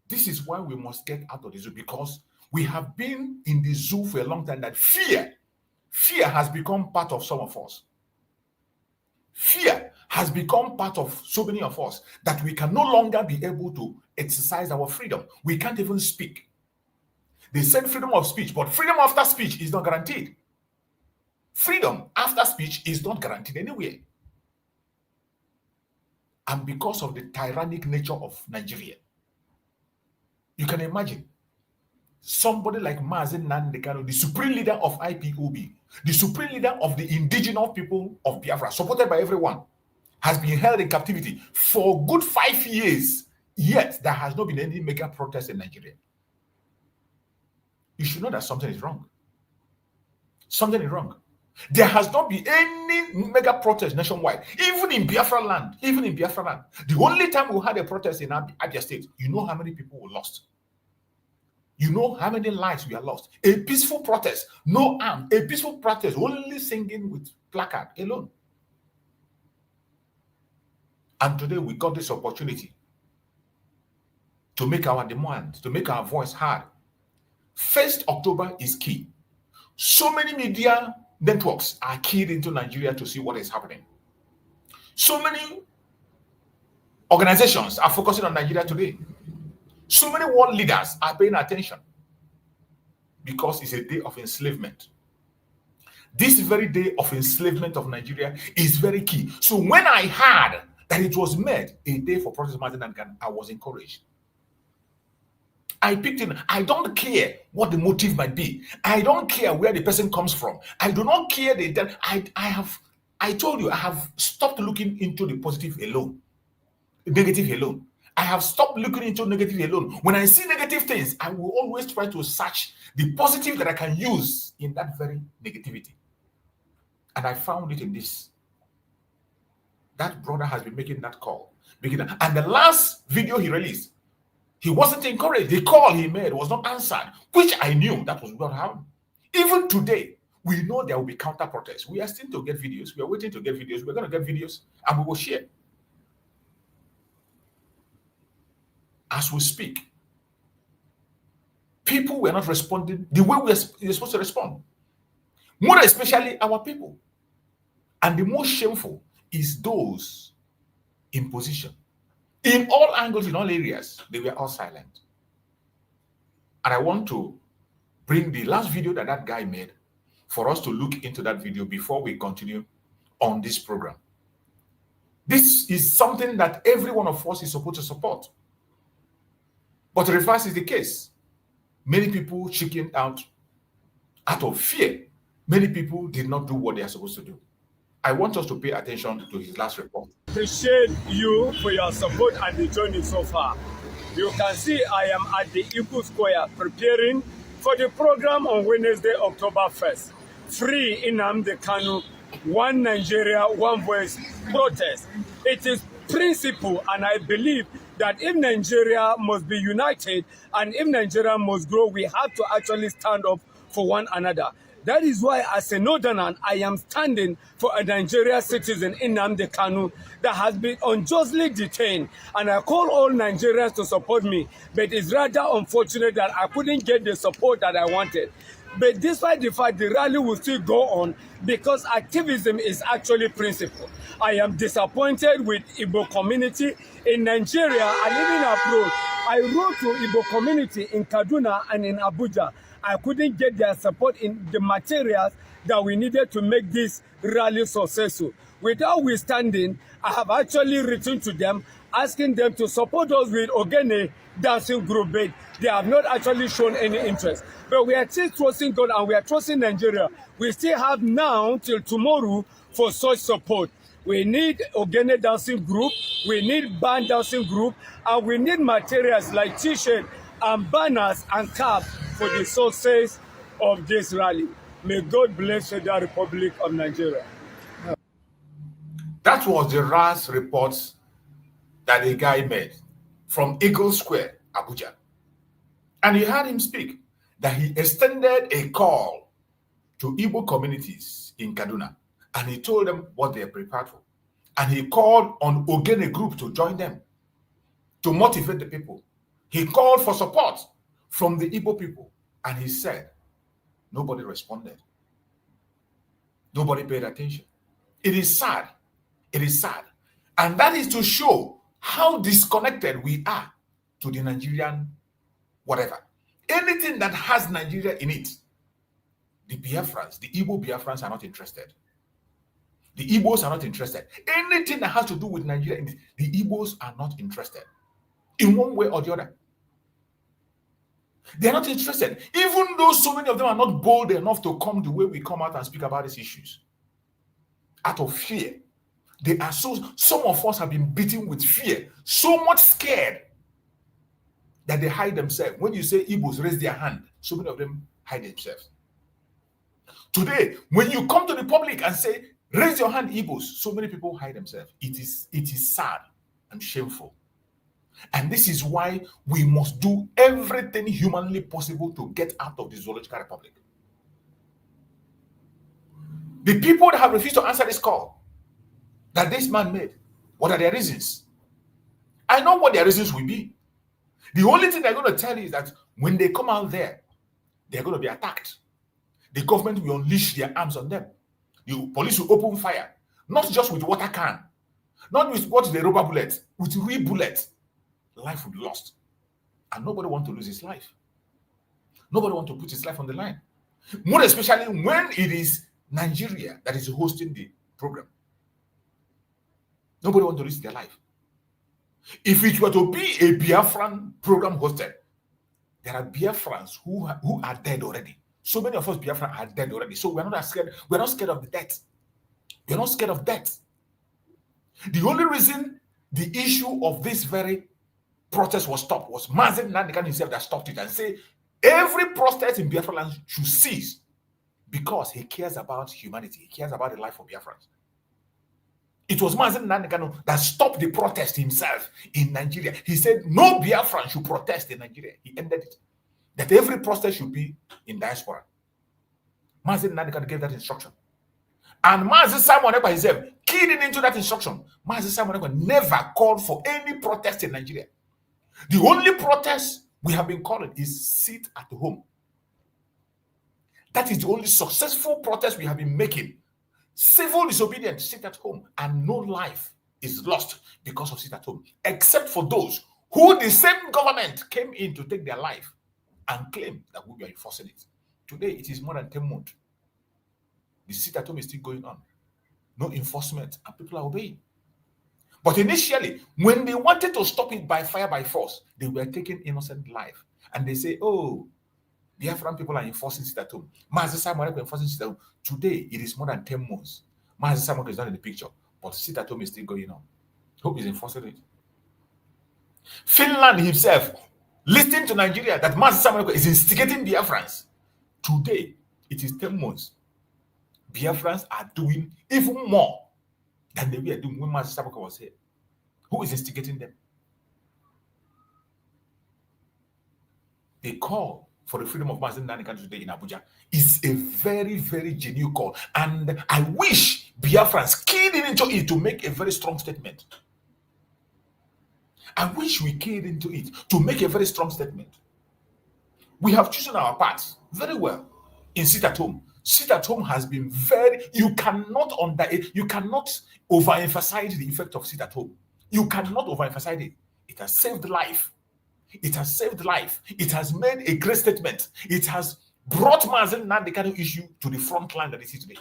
This is why we must get out of the zoo, because we have been in the zoo for a long time that fear has become part of some of us. Fear has become part of so many of us that we can no longer be able to exercise our freedom. We can't even speak. They said freedom of speech, but freedom after speech is not guaranteed. Freedom after speech is not guaranteed anywhere. And because of the tyrannic nature of Nigeria, you can imagine somebody like Mazi Nnamdi Kanu, the supreme leader of IPOB, the supreme leader of the indigenous people of Biafra, supported by everyone, has been held in captivity for a good 5 years, yet there has not been any mega protest in Nigeria. You should know that something is wrong. Something is wrong. There has not been any mega protest nationwide, even in Biafra land. Even in Biafra land, the only time we had a protest in Abia State, you know how many people were lost. You know how many lives we are lost. A peaceful protest, no arm, a peaceful protest, only singing with placard alone. And today we got this opportunity to make our demand, to make our voice heard. 1st October is key. So many media networks are keyed into Nigeria to see what is happening. So many organizations are focusing on Nigeria today. So many world leaders are paying attention because it's a day of enslavement. This very day of enslavement of Nigeria is very key. So when I heard that it was made a day for protest, I was encouraged. I picked it. I don't care what the motive might be. I don't care where the person comes from. I do not care the intent. I told you, I have stopped looking into the positive alone, negative alone. I have stopped looking into negative alone. When I see negative things, I will always try to search the positive that I can use in that very negativity. And I found it in this. That brother has been making that call. And the last video he released, he wasn't encouraged. The call he made was not answered, which I knew that was what happened. Even today, we know there will be counter protests. We are still to get videos. We are waiting to get videos. We're going to get videos and we will share. As we speak, people were not responding the way we are supposed to respond. More especially our people. And the most shameful is those in position. In all angles, in all areas, they were all silent. And I want to bring the last video that guy made for us to look into that video before we continue on this program. This is something that every one of us is supposed to support. But the reverse is the case. Many people chickened out of fear. Many people did not do what they are supposed to do. I want us to pay attention to his last report. Appreciate you for your support and the journey so far. You can see I am at the Igbo Square preparing for the program on Wednesday, October 1st. Free Nnamdi Kanu, One Nigeria, One Voice protest. It is principle, and I believe that if Nigeria must be united and if Nigeria must grow, we have to actually stand up for one another. That is why, as a northerner, I am standing for a Nigerian citizen, Nnamdi Kanu, that has been unjustly detained. And I call all Nigerians to support me. But it's rather unfortunate that I couldn't get the support that I wanted. But despite the fact the rally will still go on, because activism is actually principle. I am disappointed with Igbo community in Nigeria and even abroad. I wrote to Igbo community in Kaduna and in Abuja. I couldn't get their support in the materials that we needed to make this rally successful. Withstanding, I have actually written to them, asking them to support us with Ogene dancing group, but they have not actually shown any interest. But we are still trusting God and we are trusting Nigeria. We still have now till tomorrow for such support. We need Ogene dancing group, we need band dancing group, and we need materials like t-shirt and banners and cap for the success of this rally. May God bless the Republic of Nigeria. That was the last report that a guy made from Eagle Square, Abuja. And you heard him speak that he extended a call to Igbo communities in Kaduna. And he told them what they are prepared for. And he called on Ogene group to join them, to motivate the people. He called for support from the Igbo people. And he said, nobody responded. Nobody paid attention. It is sad. It is sad. And that is to show how disconnected we are to the Nigerian whatever. Anything that has Nigeria in it, the Biafrans, the Igbo Biafrans are not interested. The Igbos are not interested. Anything that has to do with Nigeria, the Igbos are not interested. In one way or the other. They are not interested. Even though so many of them are not bold enough to come the way we come out and speak about these issues. Out of fear. They are some of us have been beaten with fear. So much scared that they hide themselves. When you say Igbos raise their hand, so many of them hide themselves. Today, when you come to the public and say, raise your hand, Igbos, so many people hide themselves. It is sad and shameful. And this is why we must do everything humanly possible to get out of the Zoological Republic. The people that have refused to answer this call that this man made, what are their reasons? I know what their reasons will be. The only thing they're going to tell you is that when they come out there, they're going to be attacked. The government will unleash their arms on them. The police will open fire, not just with water can, not with what the rubber bullets, with real bullets. Life will be lost. And nobody wants to lose his life. Nobody wants to put his life on the line. More especially when it is Nigeria that is hosting the program. Nobody wants to risk their life. If it were to be a Biafran program hosted, there are Biafrans who are dead already. So many of us Biafran are dead already. So we're not scared. We're not scared of the death. We're not scared of death. The only reason the issue of this very protest was stopped was Mazi Nnamdi Kanu himself that stopped it and said every protest in Biafra land should cease because he cares about humanity. He cares about the life of Biafrans. It was Mazi Nnamdi Kanu that stopped the protest himself in Nigeria. He said no Biafran should protest in Nigeria. He ended it. That every protest should be in diaspora. Mazi Nnamdi Kanu gave that instruction. And Mazi Simon Ekpa himself keyed into that instruction. Mazi Simon Ekpa never called for any protest in Nigeria. The only protest we have been calling is sit at home. That is the only successful protest we have been making. Civil disobedience, sit at home, and no life is lost because of sit at home, except for those who the same government came in to take their life and claim that we are enforcing it. Today, it is more than 10 months. The sit at home is still going on. No enforcement, and people are obeying. But initially, when they wanted to stop it by fire, by force, they were taking innocent life. And they say, oh, the Biafran people are enforcing sit at home. Mazi Simon is enforcing sit at home. Today, it is more than 10 months. Mazi Simon is not in the picture, but sit at home is still going on. Hope is enforcing it. Finland himself, listening to Nigeria that Mazi Simon is instigating Biafrans. Today, it is 10 months. Biafrans are doing even more than they were doing when Mazi Simon was here. Who is instigating them? They call for the freedom of Mazi Nnamdi Kanu today in Abuja is a very, very genuine call. And I wish Biafrans keyed into it to make a very strong statement. I wish we keyed into it to make a very strong statement. We have chosen our path very well in sit at home. Sit at home has been very, you cannot overemphasize the effect of sit at home. You cannot overemphasize it. It has saved life. It has saved life. It has made a great statement. It has brought Mazi Nnamdi Kanu issue to the front line that it is today.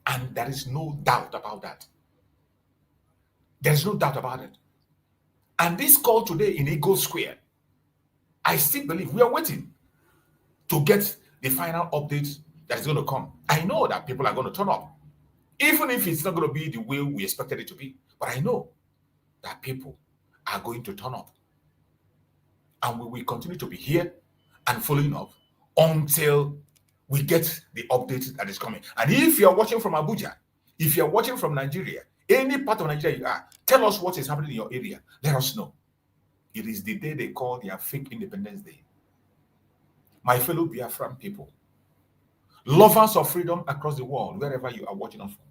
And there is no doubt about that. There is no doubt about it. And this call today in Eagle Square, I still believe we are waiting to get the final update that is going to come. I know that people are going to turn up, even if it's not going to be the way we expected it to be. But I know that people are going to turn up. And we will continue to be here and following up until we get the update that is coming. And if you're watching from Abuja, if you're watching from Nigeria, any part of Nigeria you are, tell us what is happening in your area. Let us know. It is the day they call their fake Independence Day. My fellow Biafran people, lovers of freedom across the world, wherever you are watching us from,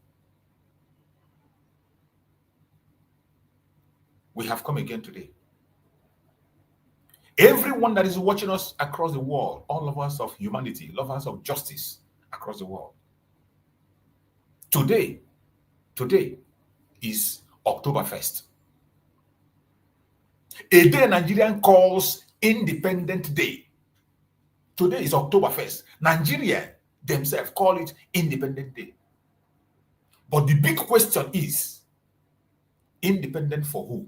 we have come again today. Everyone that is watching us across the world, all lovers of humanity, lovers of justice across the world, today is October 1st. A day Nigerian calls Independent Day. Today is October 1st. Nigeria themselves call it Independent Day. But the big question is, independent for who?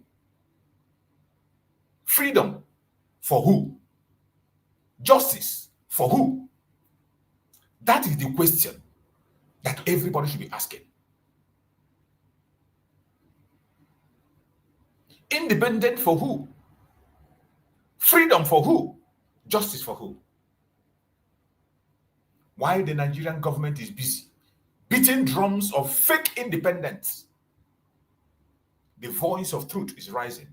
Freedom for who? Justice for who? That is the question that everybody should be asking. Independent for who? Freedom for who? Justice for who? While the Nigerian government is busy beating drums of fake independence, the voice of truth is rising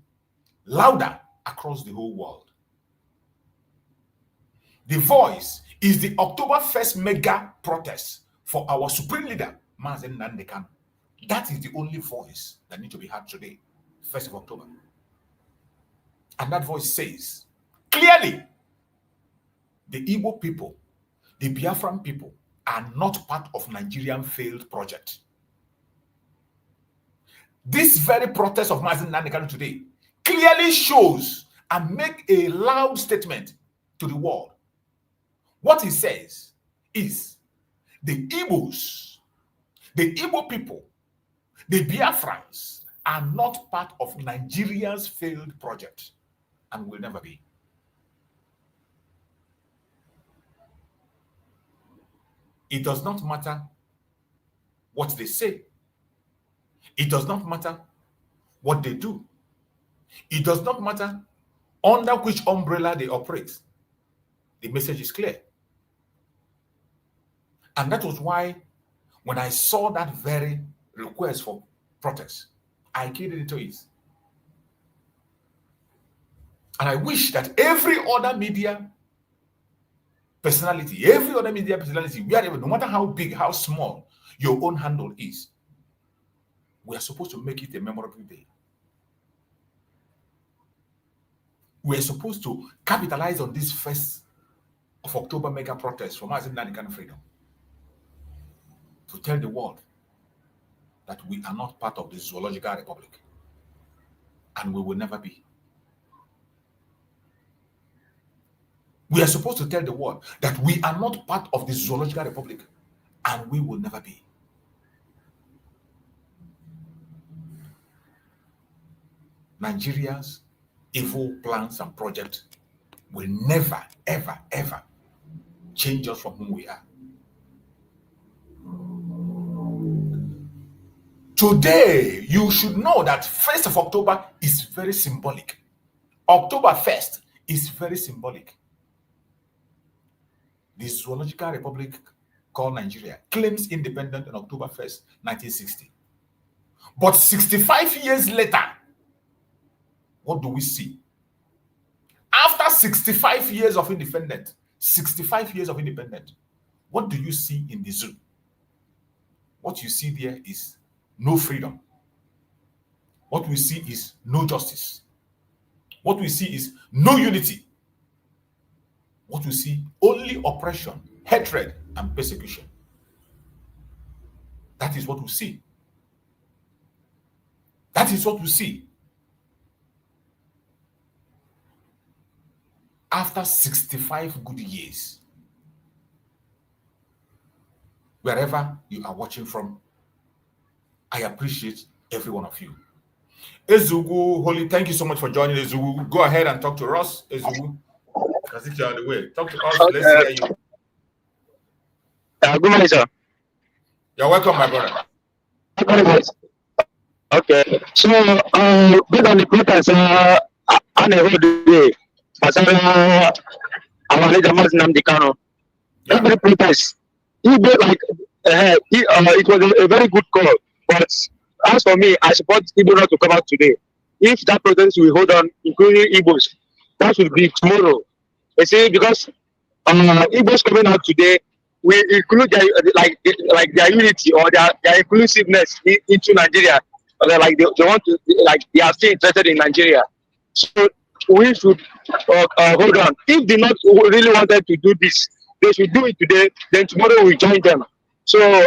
louder across the whole world. The voice is the October 1st mega protest for our supreme leader, Mazi Nnamdi Kanu. That is the only voice that needs to be heard today, 1st of October. And that voice says, clearly, the Igbo people, the Biafran people, are not part of Nigerian failed project. This very protest of Mazi Nnamdi Kanu today clearly shows and make a loud statement to the world. What he says is the Igbos, the Igbo people, the Biafrans are not part of Nigeria's failed project and will never be. It does not matter what they say. It does not matter what they do. It does not matter under which umbrella they operate. The message is clear. And that was why when I saw that very request for protest, I keyed into it. And I wish that every other media personality, wherever, no matter how big, how small your own handle is, we are supposed to make it a memorable day. We are supposed to capitalize on this 1st of October mega protest for Mazi Nnamdi Kanu freedom, to tell the world that we are not part of the Zoological Republic, and we will never be. We are supposed to tell the world that we are not part of the Zoological Republic, and we will never be. Nigeria's evil plans and projects will never, ever, ever change us from whom we are. Today, you should know that 1st of October is very symbolic. October 1st is very symbolic. The Zoological Republic called Nigeria claims independence on October 1st, 1960. But 65 years later, what do we see? After 65 years of independence, 65 years of independence, what do you see in the zoo? What you see there is no freedom. What we see is no justice. What we see is no unity. What we see, only oppression, hatred, and persecution. That is what we see. That is what we see. After 65 good years, wherever you are watching from, I appreciate every one of you. Ezugu, Holy, thank you so much for joining. Ezugu, go ahead and talk to us. Ezugu, I think you're on the way. Talk to us. Okay. Let's hear you. Good morning, sir. You're welcome, my brother. Good morning, okay. So, based on the protest, on the road today, our leader Mazi Nnamdi Kanu, every protest, it was a very good call. But as for me, I support Igbo not to come out today. If that protest will hold on, including Igbos, that should be tomorrow. You see, because Igbos coming out today, we include their, like their unity or their inclusiveness into Nigeria. Like they want to, like they are still interested in Nigeria. So we should hold on. If they not really wanted to do this, they should do it today. Then tomorrow we join them. So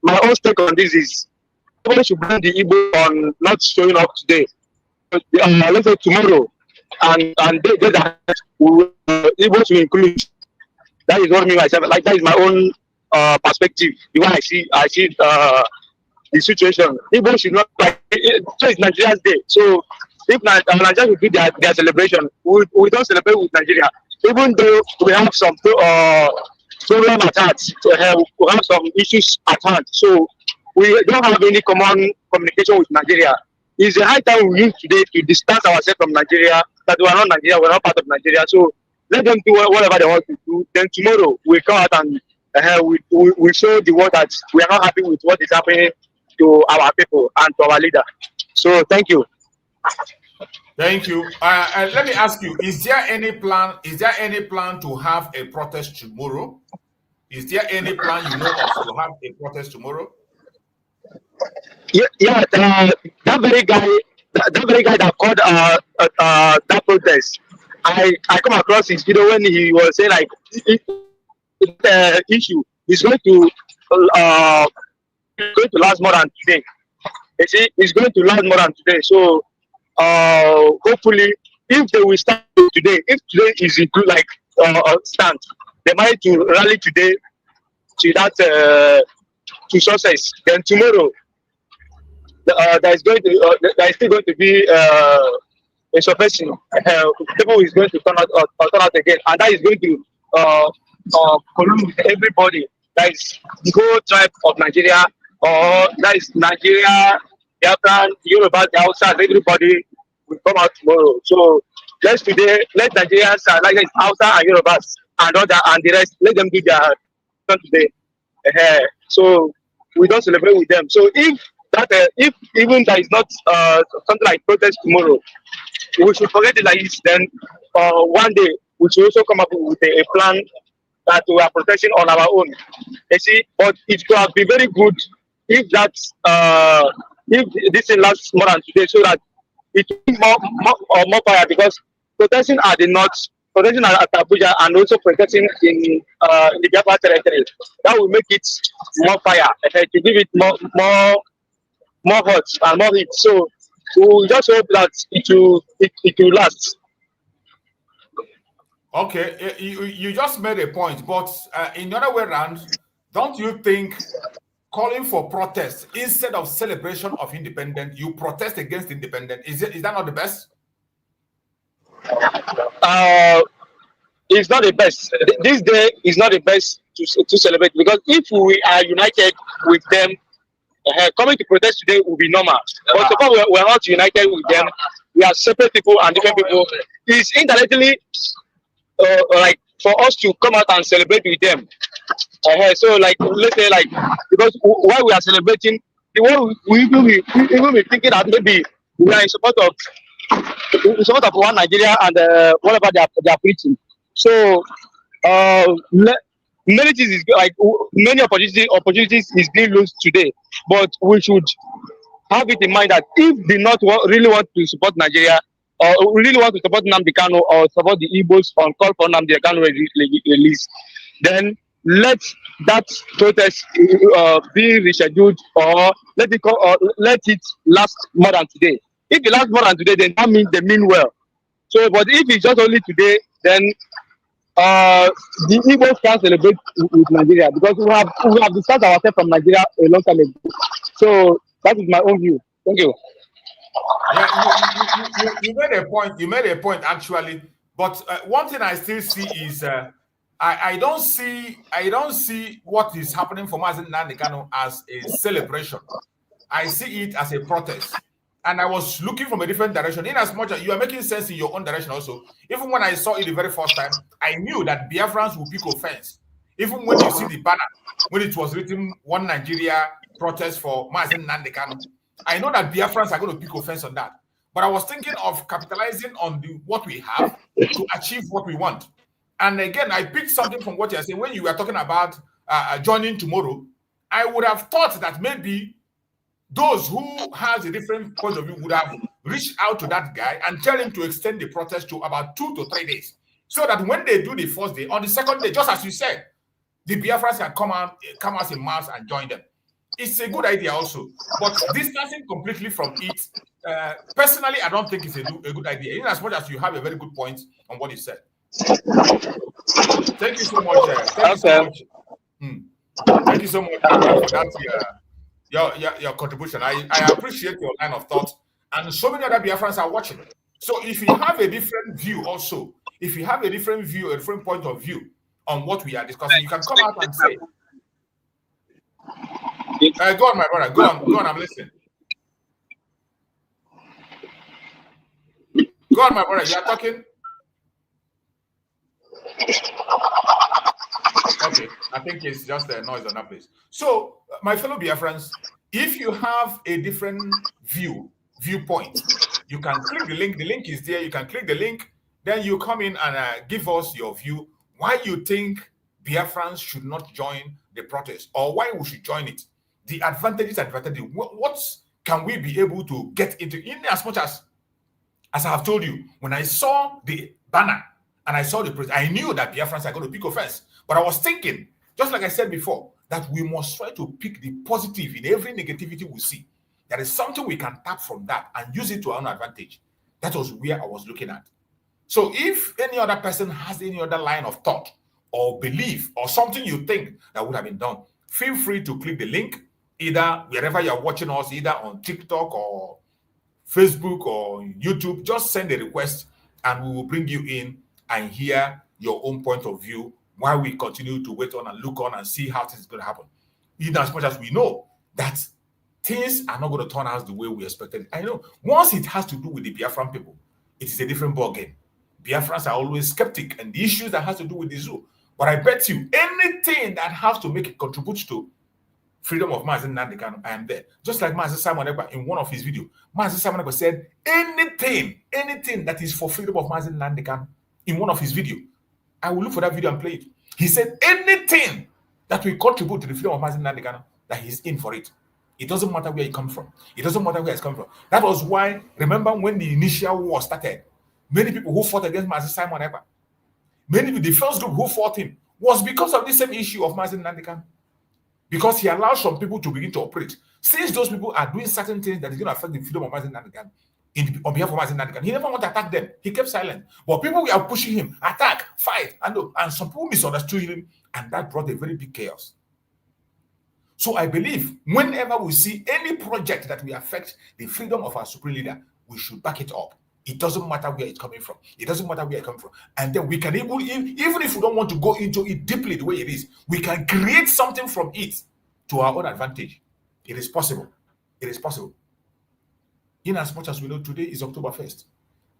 my own take on this is, everybody should blame the Igbo on not showing up today. Let's say tomorrow, and they that Igbos will include. That is what me myself, like that is my own perspective. The way I see the situation. Igbo should not, like, so it's Nigeria's day. So if Nigeria will do their celebration, we don't celebrate with Nigeria. Even though we have some problem at heart, we have some issues at hand. So we don't have any common communication with Nigeria. It's a high time we use today to distance ourselves from Nigeria, that we are not Nigeria, we're not part of Nigeria. So let them do whatever they want to do. Then tomorrow we come out and we show the world that we are not happy with what is happening to our people and to our leader. So thank you. Thank you. Let me ask you: is there any plan? Is there any plan to have a protest tomorrow? Is there any plan you know of to have a protest tomorrow? Yeah. That very guy that called that protest. I come across his video when he was saying like the issue is going to last more than today. You see, it's going to last more than today. So hopefully, if they will start today, if today is include like stand, they might to rally today to that to success. Then tomorrow, there is still going to be a suppression. People is going to turn out again, and that is going to collude with everybody. That is the whole tribe of Nigeria, or that is Nigeria, Biafran, Yoruba, the outside. Everybody will come out tomorrow. So let Nigerians, like Hausa and Yorubas and other and the rest, let them do their turn today. So we don't celebrate with them. So if even there is not something like protest tomorrow, we should forget it like this. Then one day we should also come up with a plan that we are protecting on our own. You see, but it could be very good if that if this thing lasts more than today, so that it will more fire, because protecting at the north, protecting at Abuja, and also protecting in the Biafra territory, that will make it more fire, to give it more hot and more heat. So we just hope that it will last. Okay, you just made a point, but in the other way around, don't you think calling for protest instead of celebration of independence, you protest against independence? Is that not the best? It's not the best. This day is not the best to celebrate, because if we are united with them, coming to protest today will be normal. But so far we're not united with them. We are separate people and different people. It's indirectly like for us to come out and celebrate with them. So like, let's say like, because while we are celebrating, the one we even be thinking that maybe we are in support of in support of one Nigeria and whatever they are preaching. So many things is like many opportunities is being lost today, but we should have it in mind that if they not really want to support Nigeria or really want to support Nnamdi Kanu or support the Igbos on call for Nnamdi Kanu release, then let that protest be rescheduled or let it last more than today. If it lasts more than today, then that means they mean well. So, but if it's just only today, then the Igbos can celebrate with Nigeria because we have distanced ourselves from Nigeria a long time ago. So that is my own view. Thank you. Yeah, you made a point. You made a point actually. But one thing I still see is I don't see what is happening for Mazi Nnamdi Kanu as a celebration. I see it as a protest. And I was looking from a different direction. In as much as you are making sense in your own direction also. Even when I saw it the very first time, I knew that Biafrans would pick offense. Even when you see the banner, when it was written One Nigeria protest for Mazi Nnamdi Kanu, I know that Biafrans are going to pick offense on that. But I was thinking of capitalizing on what we have to achieve what we want. And again, I picked something from what you're saying. When you were talking about joining tomorrow, I would have thought that maybe those who has a different point of view would have reached out to that guy and tell him to extend the protest to about 2 to 3 days. So that when they do the first day, on the second day, just as you said, the Biafrans can come out in mass and join them. It's a good idea also. But distancing completely from it, personally, I don't think it's a good idea, in as much as you have a very good point on what you said. Thank you so much. Thank you so much for that. Your contribution. I appreciate your line of thought, and so many other Biafrans are watching. So if you have a different view also, if you have a different view, a different point of view on what we are discussing, you can come out and say. Go on, my brother. Go on, I'm listening. Go on, my brother. You are talking. Okay, I think it's just a noise on that place. So, my fellow Biafrans, if you have a different viewpoint, you can click the link. The link is there. You can click the link. Then you come in and give us your view. Why you think Biafrans should not join the protest, or why we should join it. The advantages. What can we be able to get into? In as much as I have told you, when I saw the banner and I saw the protest, I knew that Biafrans are going to pick offense. But I was thinking, just like I said before, that we must try to pick the positive in every negativity we see. There is something we can tap from that and use it to our own advantage. That was where I was looking at. So if any other person has any other line of thought or belief or something you think that would have been done, feel free to click the link, either wherever you're watching us, either on TikTok or Facebook or YouTube. Just send a request and we will bring you in and hear your own point of view while we continue to wait on and look on and see how things are going to happen. Even as much as we know that things are not going to turn out the way we expected. I know once it has to do with the Biafran people, it is a different ballgame. Biafrans are always skeptic and the issues that has to do with the zoo. But I bet you anything that has to make it contribute to freedom of Mazi Nnamdi Kanu, I am there. Just like Mazi Simon Ekpa in one of his videos. Mazi Simon Ekpa said anything that is for freedom of Mazi Nnamdi Kanu in one of his videos. I will look for that video and play it. He said anything that will contribute to the freedom of Mazi Nnamdi Kanu, that he's in for it. It doesn't matter where it comes from. It doesn't matter where it's come from. That was why, remember when the initial war started, many people who fought against Mazi Simon Ekpa, many people, the first group who fought him was because of the same issue of Mazi Nnamdi Kanu. Because he allowed some people to begin to operate. Since those people are doing certain things that is going to affect the freedom of Mazi Nnamdi Kanu, on behalf of Mazi Nnamdi Kanu, he never wanted to attack them. He kept silent. But people were pushing him, attack, fight, and some people misunderstood him, and that brought a very big chaos. So I believe whenever we see any project that will affect the freedom of our supreme leader, we should back it up. It doesn't matter where it's coming from. It doesn't matter where it comes from. And then we can even if we don't want to go into it deeply the way it is, we can create something from it to our own advantage. It is possible. It is possible. In as much as we know today is October 1st.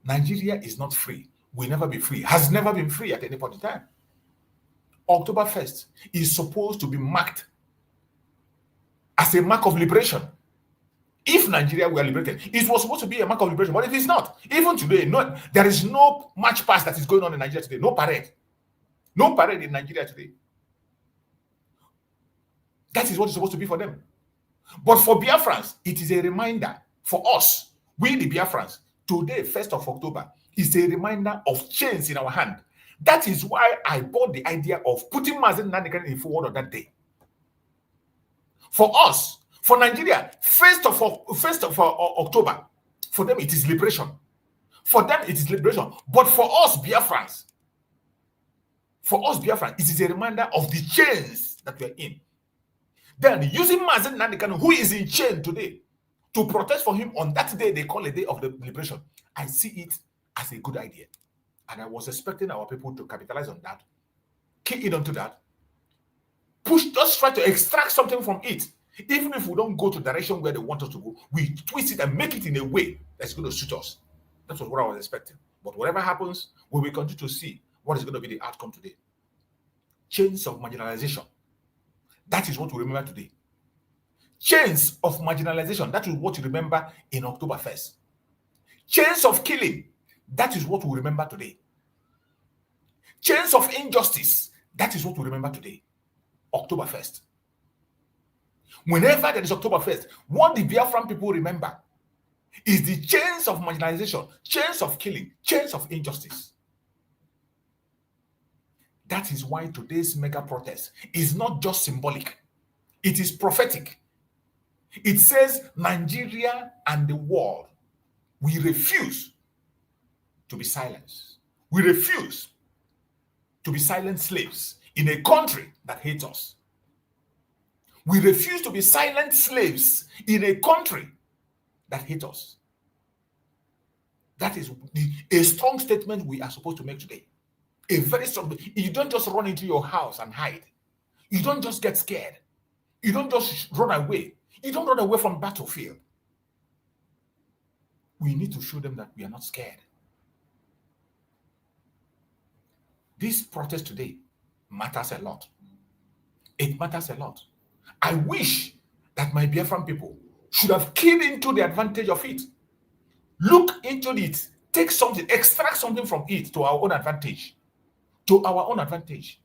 Nigeria is not free. Will never be free. Has never been free at any point in time. October 1st is supposed to be marked as a mark of liberation. If Nigeria were liberated, it was supposed to be a mark of liberation, but it is not. Even today, there is no march past that is going on in Nigeria today. No parade. No parade in Nigeria today. That is what it's supposed to be for them. But for Biafrans, it is a reminder for us, we the Biafrans, today, 1st of October, is a reminder of chains in our hand. That is why I bought the idea of putting Mazi Nnamdi Kanu in forward on that day. For us, for Nigeria, 1st of October, for them it is liberation. For them it is liberation. But for us Biafrans, it is a reminder of the chains that we are in. Then using Mazi Nnamdi Kanu, who is in chain today, to protest for him on that day they call a day of the liberation, I see it as a good idea. And I was expecting our people to capitalize on that, key in onto that, just try to extract something from it. Even if we don't go to the direction where they want us to go, we twist it and make it in a way that's going to suit us. That was what I was expecting. But whatever happens, we will continue to see what is going to be the outcome today. Chains of marginalization. That is what we remember today. Chains of marginalization. That is what you remember in October 1st. Chains of killing. That is what we remember today. Chains of injustice. That is what we remember today. October 1st. Whenever there is October 1st, what the Biafran people remember is the chains of marginalization, chains of killing, chains of injustice. That is why today's mega protest is not just symbolic. It is prophetic. It says Nigeria and the world, we refuse to be silenced. We refuse to be silent slaves in a country that hates us. We refuse to be silent slaves in a country that hates us. That is a strong statement we are supposed to make today. A very strong. You don't just run into your house and hide. You don't just get scared. You don't just run away. You don't run away from the battlefield. We need to show them that we are not scared. This protest today matters a lot. It matters a lot. I wish that my Biafran people should have keyed into the advantage of it. Look into it, take something, extract something from it to our own advantage. To our own advantage.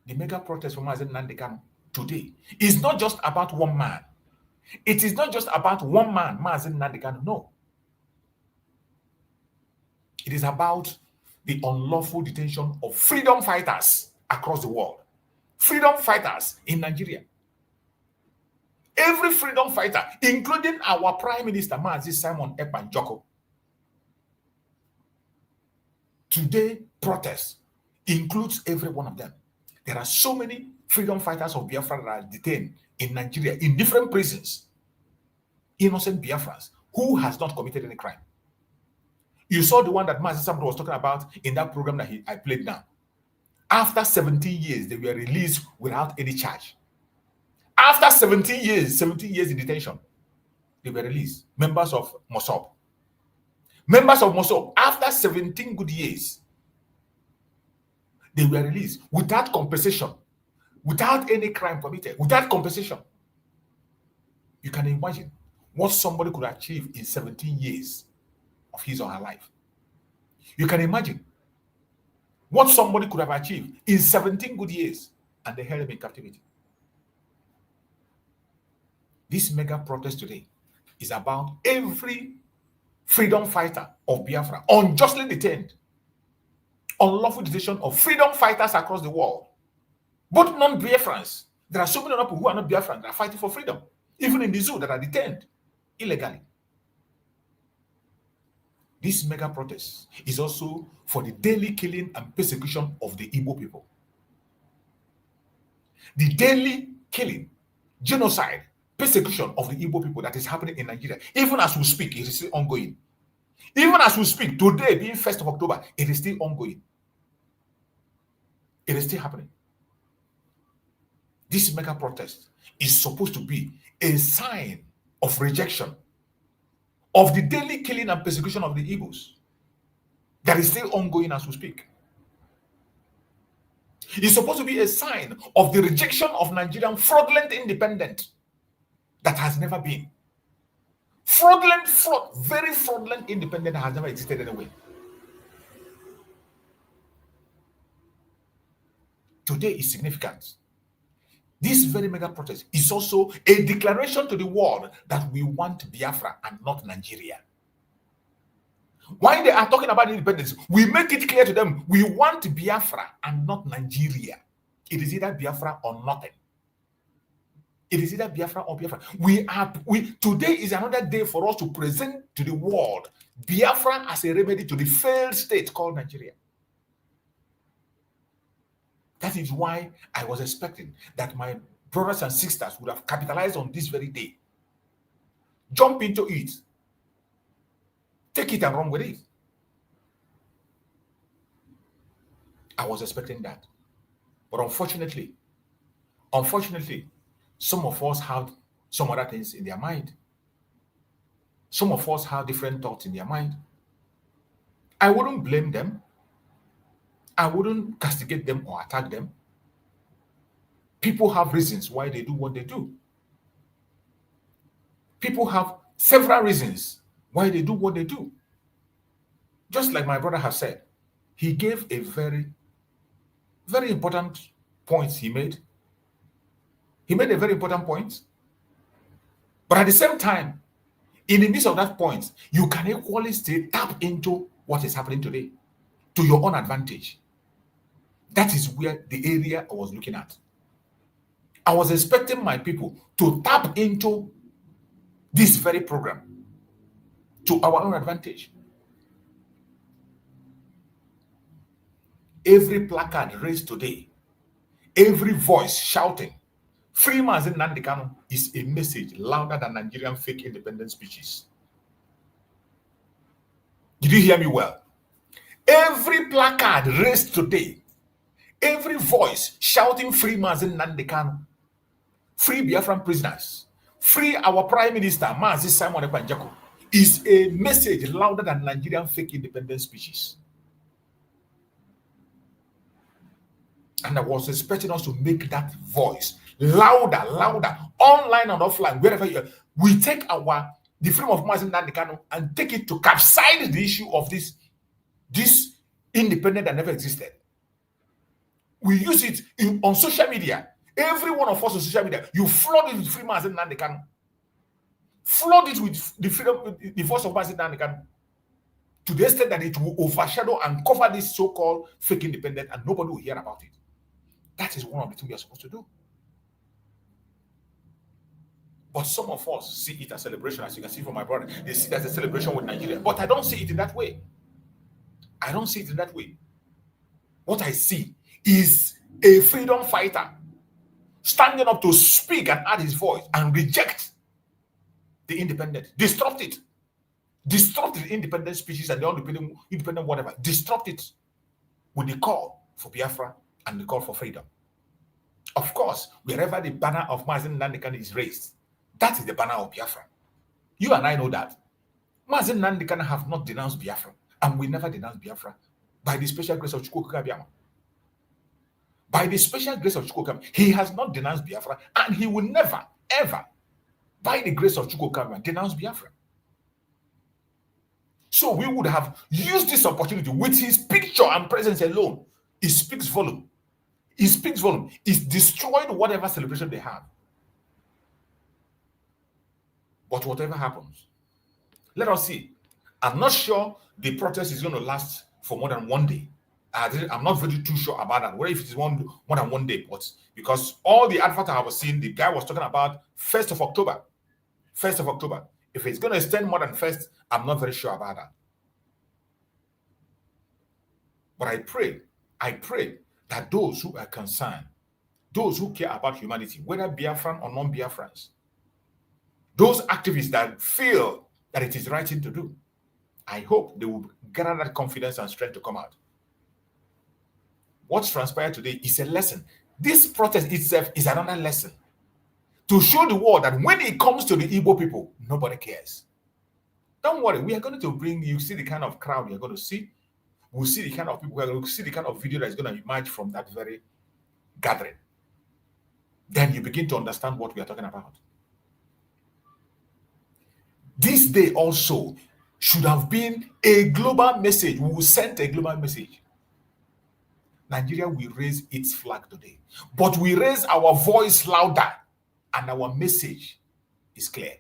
The mega protest for Mazi Nnamdi Kanu today is not just about one man. It is not just about one man, Mazi Nnamdi Kanu. No. It is about the unlawful detention of freedom fighters across the world. Freedom fighters in Nigeria. Every freedom fighter, including our Prime Minister, Mazi Simon Ekpan Joko. Today, protest includes every one of them. There are so many freedom fighters of Biafra that are detained in Nigeria in different prisons. Innocent Biafrans who has not committed any crime. You saw the one that Mazi Nnamdi was talking about in that program that I played now. After 17 years, they were released without any charge. After 17 years in detention, they were released. Members of Mossop. Members of Mossop, after 17 good years, they were released without compensation, without any crime committed, without compensation. You can imagine what somebody could achieve in 17 years of his or her life. You can imagine what somebody could have achieved in 17 good years, and they held him in captivity. This mega protest today is about every freedom fighter of Biafra, unjustly detained, unlawful detention of freedom fighters across the world, both non-Biafrans. There are so many people who are not Biafrans that are fighting for freedom, even in the zoo, that are detained illegally. This mega protest is also for the daily killing and persecution of the Igbo people. The daily killing, genocide, persecution of the Igbo people that is happening in Nigeria. Even as we speak, it is still ongoing. Even as we speak, today being 1st of October, it is still ongoing. It is still happening. This mega protest is supposed to be a sign of rejection of the daily killing and persecution of the Igbos that is still ongoing as we speak. It's supposed to be a sign of the rejection of Nigerian fraudulent independence that has never been. Fraudulent, very fraudulent independence has never existed anywhere. Today is significant. This very mega protest is also a declaration to the world that we want Biafra and not Nigeria. While they are talking about independence, we make it clear to them we want Biafra and not Nigeria. It is either Biafra or nothing. It is either Biafra or Biafra. Today is another day for us to present to the world Biafra as a remedy to the failed state called Nigeria. That is why I was expecting that my brothers and sisters would have capitalized on this very day. Jump into it. Take it and run with it. I was expecting that. But unfortunately, some of us have some other things in their mind. Some of us have different thoughts in their mind. I wouldn't blame them. I wouldn't castigate them or attack them. People have reasons why they do what they do. People have several reasons why they do what they do. Just like my brother has said, he gave a very, very important point he made. He made a very important point. But at the same time, in the midst of that point, you can equally still tap into what is happening today to your own advantage. That is where the area I was looking at. I was expecting my people to tap into this very program to our own advantage. Every placard raised today, every voice shouting, "Free Mazi Nnamdi Kanu" is a message louder than Nigerian fake independent speeches. Did you hear me well? Every placard raised today, every voice shouting, "Free Mazi Nnamdi Kanu," free Biafran prisoners, free our Prime Minister, Mazi Simon Ekpanjako, is a message louder than Nigerian fake independent speeches. And I was expecting us to make that voice louder, online and offline, wherever you are. We take the freedom of Mazi Nnamdi Kanu and take it to capsize the issue of this independence that never existed. We use it on social media. Every one of us on social media, you flood it with free Mazi Nnamdi Kanu. Flood it with the voice of Mazi Nnamdi Kanu, to the extent that it will overshadow and cover this so-called fake independence and nobody will hear about it. That is one of the things we are supposed to do. But some of us see it as a celebration, as you can see from my brother. They see it as a celebration with Nigeria. But I don't see it in that way. I don't see it in that way. What I see is a freedom fighter standing up to speak and add his voice and reject the independent. Disrupt it. Disrupt the independent speeches and the independent whatever. Disrupt it with the call for Biafra and the call for freedom. Of course, wherever the banner of Mazi Nnamdi Kanu is raised, that is the banner of Biafra. You and I know that. Mazi Nnamdi Kanu have not denounced Biafra, and we never denounce Biafra by the special grace of Chukwu Kabiama. By the special grace of Chukwu Kabiama, he has not denounced Biafra, and he will never, ever, by the grace of Chukwu Kabiama, denounce Biafra. So we would have used this opportunity with his picture and presence alone. It speaks volume. It speaks volume. It's destroyed whatever celebration they have. But whatever happens, let us see. I'm not sure the protest is going to last for more than 1 day. I'm not very too sure about that. What if it is more than 1 day? But because all the adverts I was seeing, the guy was talking about 1st of October. 1st of October. If it's going to extend more than 1st, I'm not very sure about that. But I pray that those who are concerned, those who care about humanity, whether Biafran or non-Biafrans, those activists that feel that it is right thing to do, I hope they will gather that confidence and strength to come out. What's transpired today is a lesson. This protest itself is another lesson to show the world that when it comes to the Igbo people, nobody cares. Don't worry, we are going to bring you, see the kind of crowd you're going to see. We'll see the kind of people, we'll see the kind of video that is going to emerge from that very gathering. Then you begin to understand what we are talking about. This day also should have been a global message. We will send a global message. Nigeria will raise its flag today, but we raise our voice louder and our message is clear.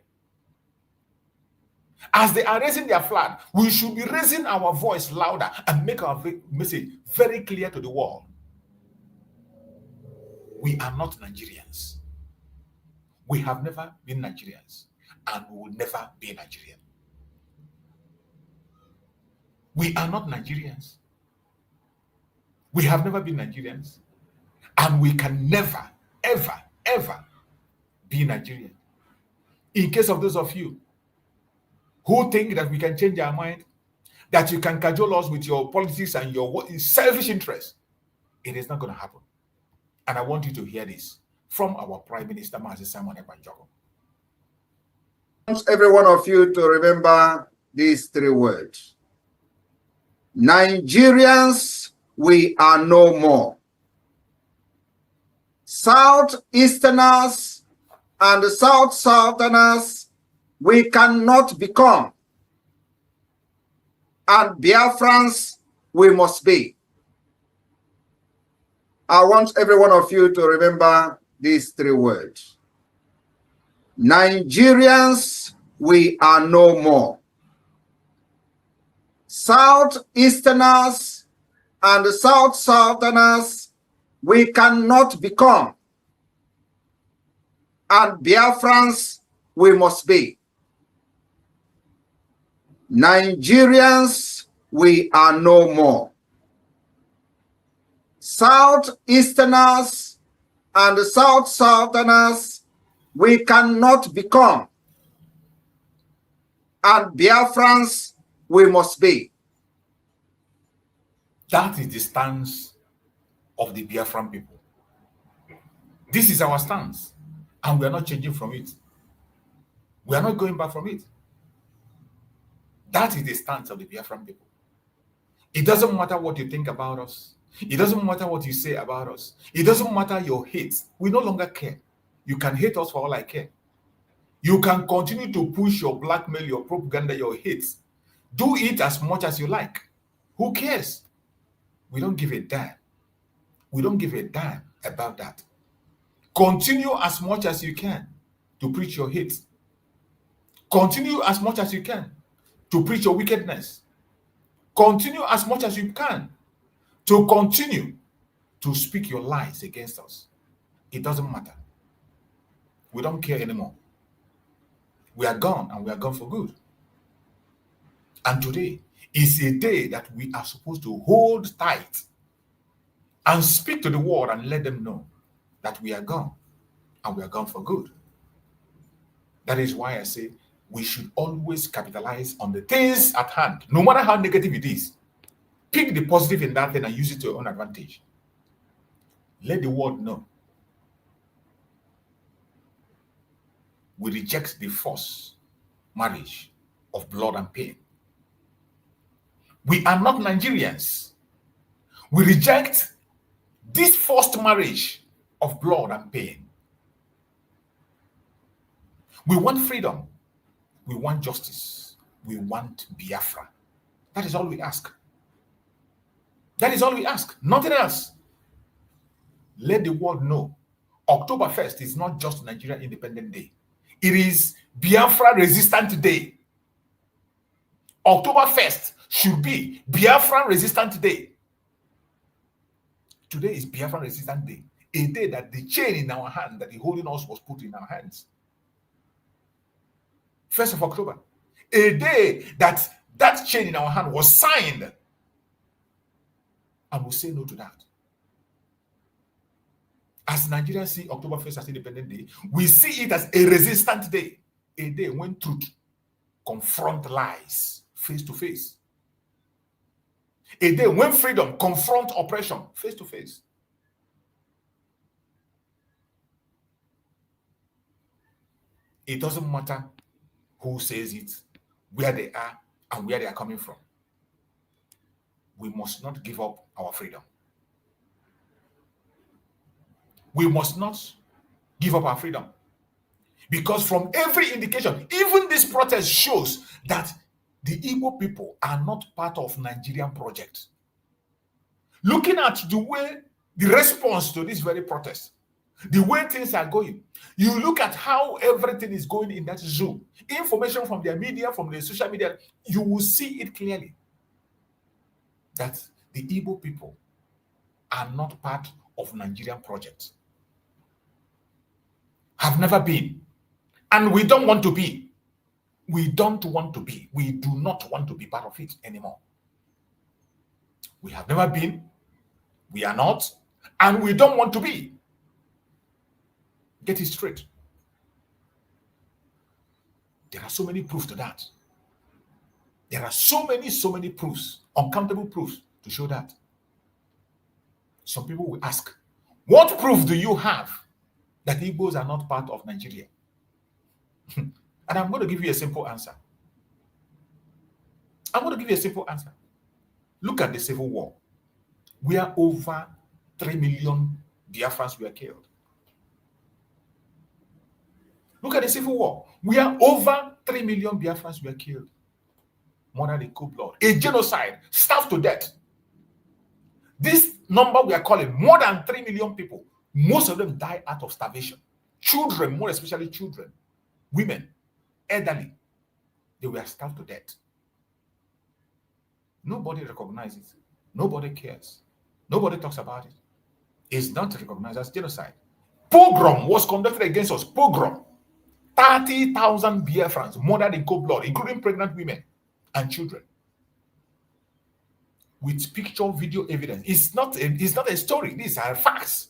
As they are raising their flag, we should be raising our voice louder and make our message very clear to the world. We are not Nigerians. We have never been Nigerians, and we will never be Nigerian. We are not Nigerians. We have never been Nigerians, and we can never, ever, ever be Nigerian. In case of those of you who think that we can change our mind, that you can cajole us with your politics and your selfish interests, it is not going to happen. And I want you to hear this from our Prime Minister, Mazi Nnamdi Kanu. I want every one of you to remember these three words. Nigerians, we are no more. Southeasterners and Southerners, we cannot become. And Biafrans, we must be. I want every one of you to remember these three words. Nigerians, we are no more. Southeasterners and Southerners, we cannot become. And Biafrans, we must be. Nigerians, we are no more. Southeasterners and Southerners, we cannot become. And Biafrans, we must be. That is the stance of the Biafran people. This is our stance, and we are not changing from it. We are not going back from it. That is the stance of the Biafran people. It doesn't matter what you think about us. It doesn't matter what you say about us. It doesn't matter your hate. We no longer care. You can hate us for all I care. You can continue to push your blackmail, your propaganda, your hate. Do it as much as you like. Who cares? We don't give a damn. We don't give a damn about that. Continue as much as you can to preach your hate. Continue as much as you can to preach your wickedness. Continue as much as you can to continue to speak your lies against us. It doesn't matter. We don't care anymore. We are gone, and we are gone for good. And today is a day that we are supposed to hold tight and speak to the world and let them know that we are gone, and we are gone for good. That is why I say we should always capitalize on the things at hand, no matter how negative it is. Pick the positive in that thing and use it to your own advantage. Let the world know we reject the forced marriage of blood and pain. We are not Nigerians. We reject this forced marriage of blood and pain. We want freedom. We want justice. We want Biafra. That is all we ask. That is all we ask. Nothing else. Let the world know October 1st is not just Nigeria Independent Day. It is Biafra Resistant Day. October 1st should be Biafra Resistant Day. Today is Biafra Resistant Day. A day that the chain in our hand, that the holding us, was put in our hands. 1st of October. A day that that chain in our hand was signed. And we'll say no to that. As Nigerians see October 1st as Independent Day, we see it as a resistant day. A day when truth confront lies face to face. A day when freedom confront oppression face to face. It doesn't matter who says it, where they are, and where they are coming from. We must not give up our freedom. We must not give up our freedom. Because from every indication, even this protest shows that the Igbo people are not part of Nigerian project. Looking at the way, the response to this very protest, the way things are going, you look at how everything is going in that zoo, information from their media, from the social media, you will see it clearly that the Igbo people are not part of Nigerian project. Have never been. And we don't want to be. We don't want to be. We do not want to be part of it anymore. We have never been. We are not. And we don't want to be. Get it straight. There are so many proofs to that. There are so many proofs, uncountable proofs to show that. Some people will ask, what proof do you have that Igbos are not part of Nigeria? And I'm going to give you a simple answer. I'm going to give you a simple answer. Look at the civil war, where over 3 million Biafrans were killed. Look at the civil war, where over 3 million Biafrans were killed. More than cold blood. A genocide, starved to death. This number we are calling more than 3 million people. Most of them died out of starvation. Children, more especially children, women, elderly, they were starved to death. Nobody recognizes it. Nobody cares. Nobody talks about it. It's not recognized as genocide. Pogrom was conducted against us. Pogrom. 30,000 Biafrans murdered in cold blood, including pregnant women and children. With picture, video evidence. It's not a story. These are facts.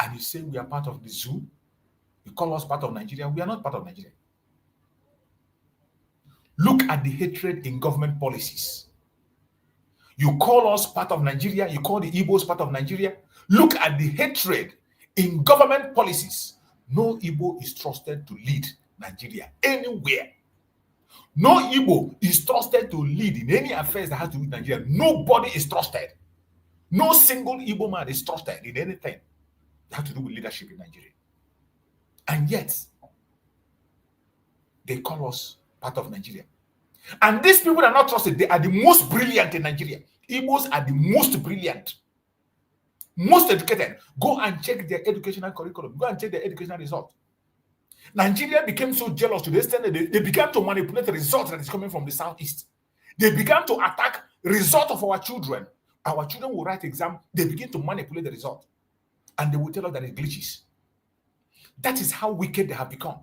And you say we are part of the zoo? You call us part of Nigeria? We are not part of Nigeria. Look at the hatred in government policies. You call us part of Nigeria, you call the Igbos part of Nigeria. Look at the hatred in government policies. No Igbo is trusted to lead Nigeria anywhere. No Igbo is trusted to lead in any affairs that has to do with Nigeria. Nobody is trusted. No single Igbo man is trusted in anything that has to do with leadership in Nigeria. And yet, they call us part of Nigeria. And these people are not trusted. They are the most brilliant in Nigeria. Igbos are the most brilliant, most educated. Go and check their educational curriculum. Go and check their educational result. Nigeria became so jealous to the extent that they began to manipulate the results that is coming from the southeast. They began to attack result of our children. Our children will write exam. They begin to manipulate the result. And they will tell us that it glitches. That is how wicked they have become.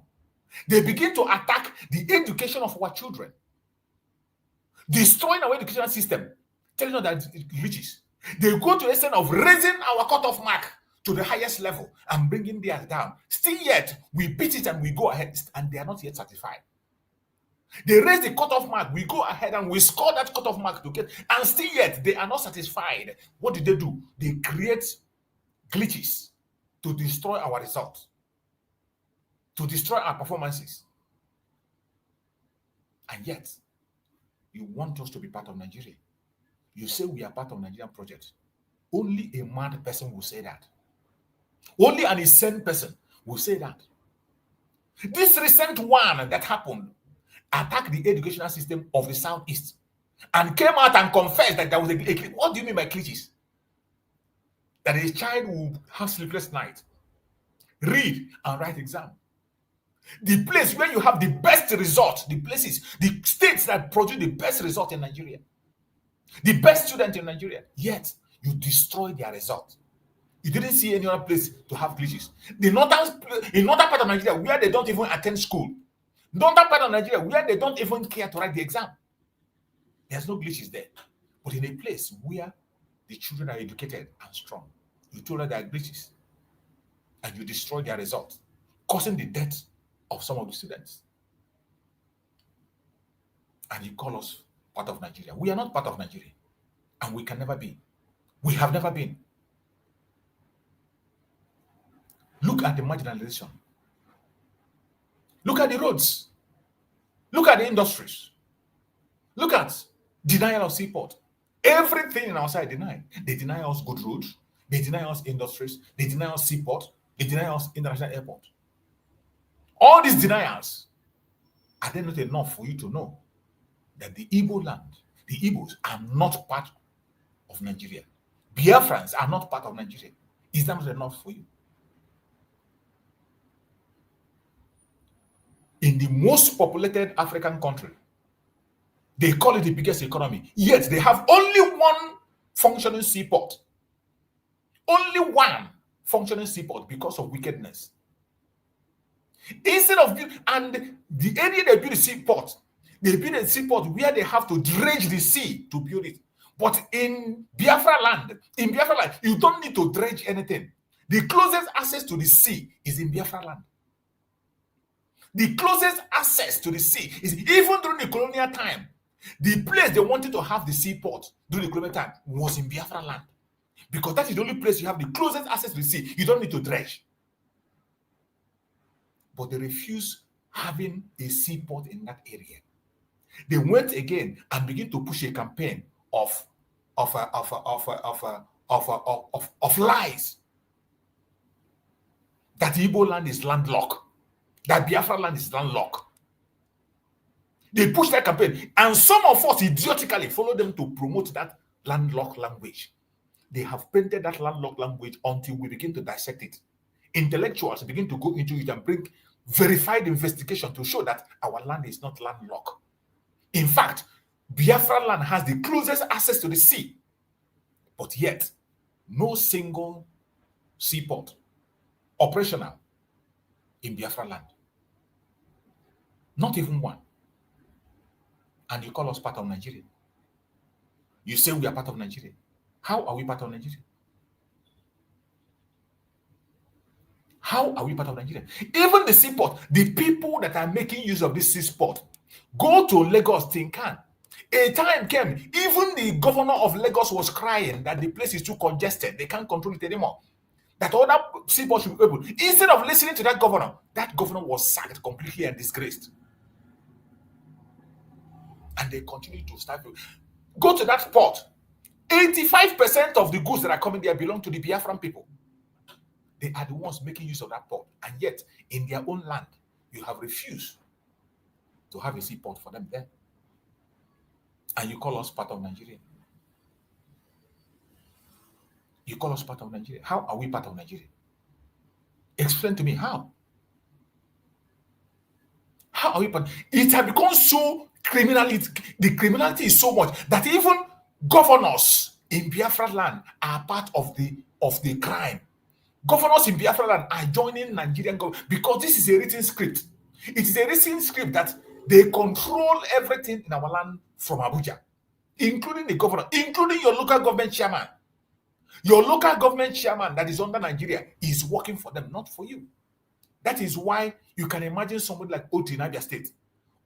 They begin to attack the education of our children, destroying our educational system, telling us that it glitches. They go to the extent of raising our cutoff mark to the highest level and bringing theirs down. Still yet, we beat it and we go ahead, and they are not yet satisfied. They raise the cutoff mark, we go ahead and we score that cutoff mark to get, and still yet, they are not satisfied. What did they do? They create glitches to destroy our results, to destroy our performances. And yet, you want us to be part of Nigeria. You say we are part of Nigerian project. Only a mad person will say that. Only an insane person will say that. This recent one that happened attacked the educational system of the Southeast and came out and confessed that there was a glitch. What do you mean by glitches? That a child will have sleepless night, read and write exam. The place where you have the best result, the places, the states that produce the best result in Nigeria, the best student in Nigeria, yet you destroy their result. You didn't see any other place to have glitches. In northern part of Nigeria, where they don't even attend school, northern part of Nigeria, where they don't even care to write the exam, there's no glitches there. But in a place where the children are educated and strong, you told them there are glitches, and you destroy their results, causing the death of some of the students. And you call us part of Nigeria. We are not part of Nigeria, and we can never be. We have never been. Look at the marginalization. Look at the roads. Look at the industries. Look at denial of seaport. Everything in our side denied. They deny us good roads. They deny us industries. They deny us seaport. They deny us international airport. All these denials, are they not enough for you to know that the Igbo land, the Igbos, are not part of Nigeria? Biafrans are not part of Nigeria. Is that not enough for you? In the most populated African country, they call it the biggest economy, yet they have only one functioning seaport. Only one functioning seaport because of wickedness. Instead of and the area they build a seaport, they build a seaport where they have to dredge the sea to build it. But in Biafra land, you don't need to dredge anything. The closest access to the sea is in Biafra land. The closest access to the sea is even during the colonial time. The place they wanted to have the seaport during the colonial time was in Biafra land. Because that is the only place you have the closest access to the sea. You don't need to dredge. But they refuse having a seaport in that area. They went again and began to push a campaign of lies. That Igbo land is landlocked. That Biafra land is landlocked. They pushed that campaign, and some of us idiotically followed them to promote that landlocked language. They have painted that landlocked language until we begin to dissect it. Intellectuals begin to go into it and bring verified investigation to show that our land is not landlocked. In fact, Biafra land has the closest access to the sea, but yet no single seaport operational in Biafra land. Not even one. And you call us part of Nigeria. You say we are part of Nigeria. How are we part of Nigeria? How are we part of Nigeria? Even the seaport, the people that are making use of this seaport, go to Lagos, Tinkan. A time came, even the governor of Lagos was crying that the place is too congested. They can't control it anymore. That other seaport should be able. Instead of listening to that governor was sacked completely and disgraced. And they continue to start. Go to that port. 85% of the goods that are coming there belong to the Biafran people. They are the ones making use of that port. And yet, in their own land, you have refused to have a seaport for them there. And you call us part of Nigeria. You call us part of Nigeria. How are we part of Nigeria? Explain to me how. How are we part? It has become so criminality. The criminality is so much that even governors in Biafra land are part of the crime. Governors in Biafra land are joining Nigerian government because this is a written script. It is a written script that they control everything in our land from Abuja, including the governor, including your local government chairman. Your local government chairman that is under Nigeria is working for them, not for you. That is why you can imagine somebody like Oti in Abia State.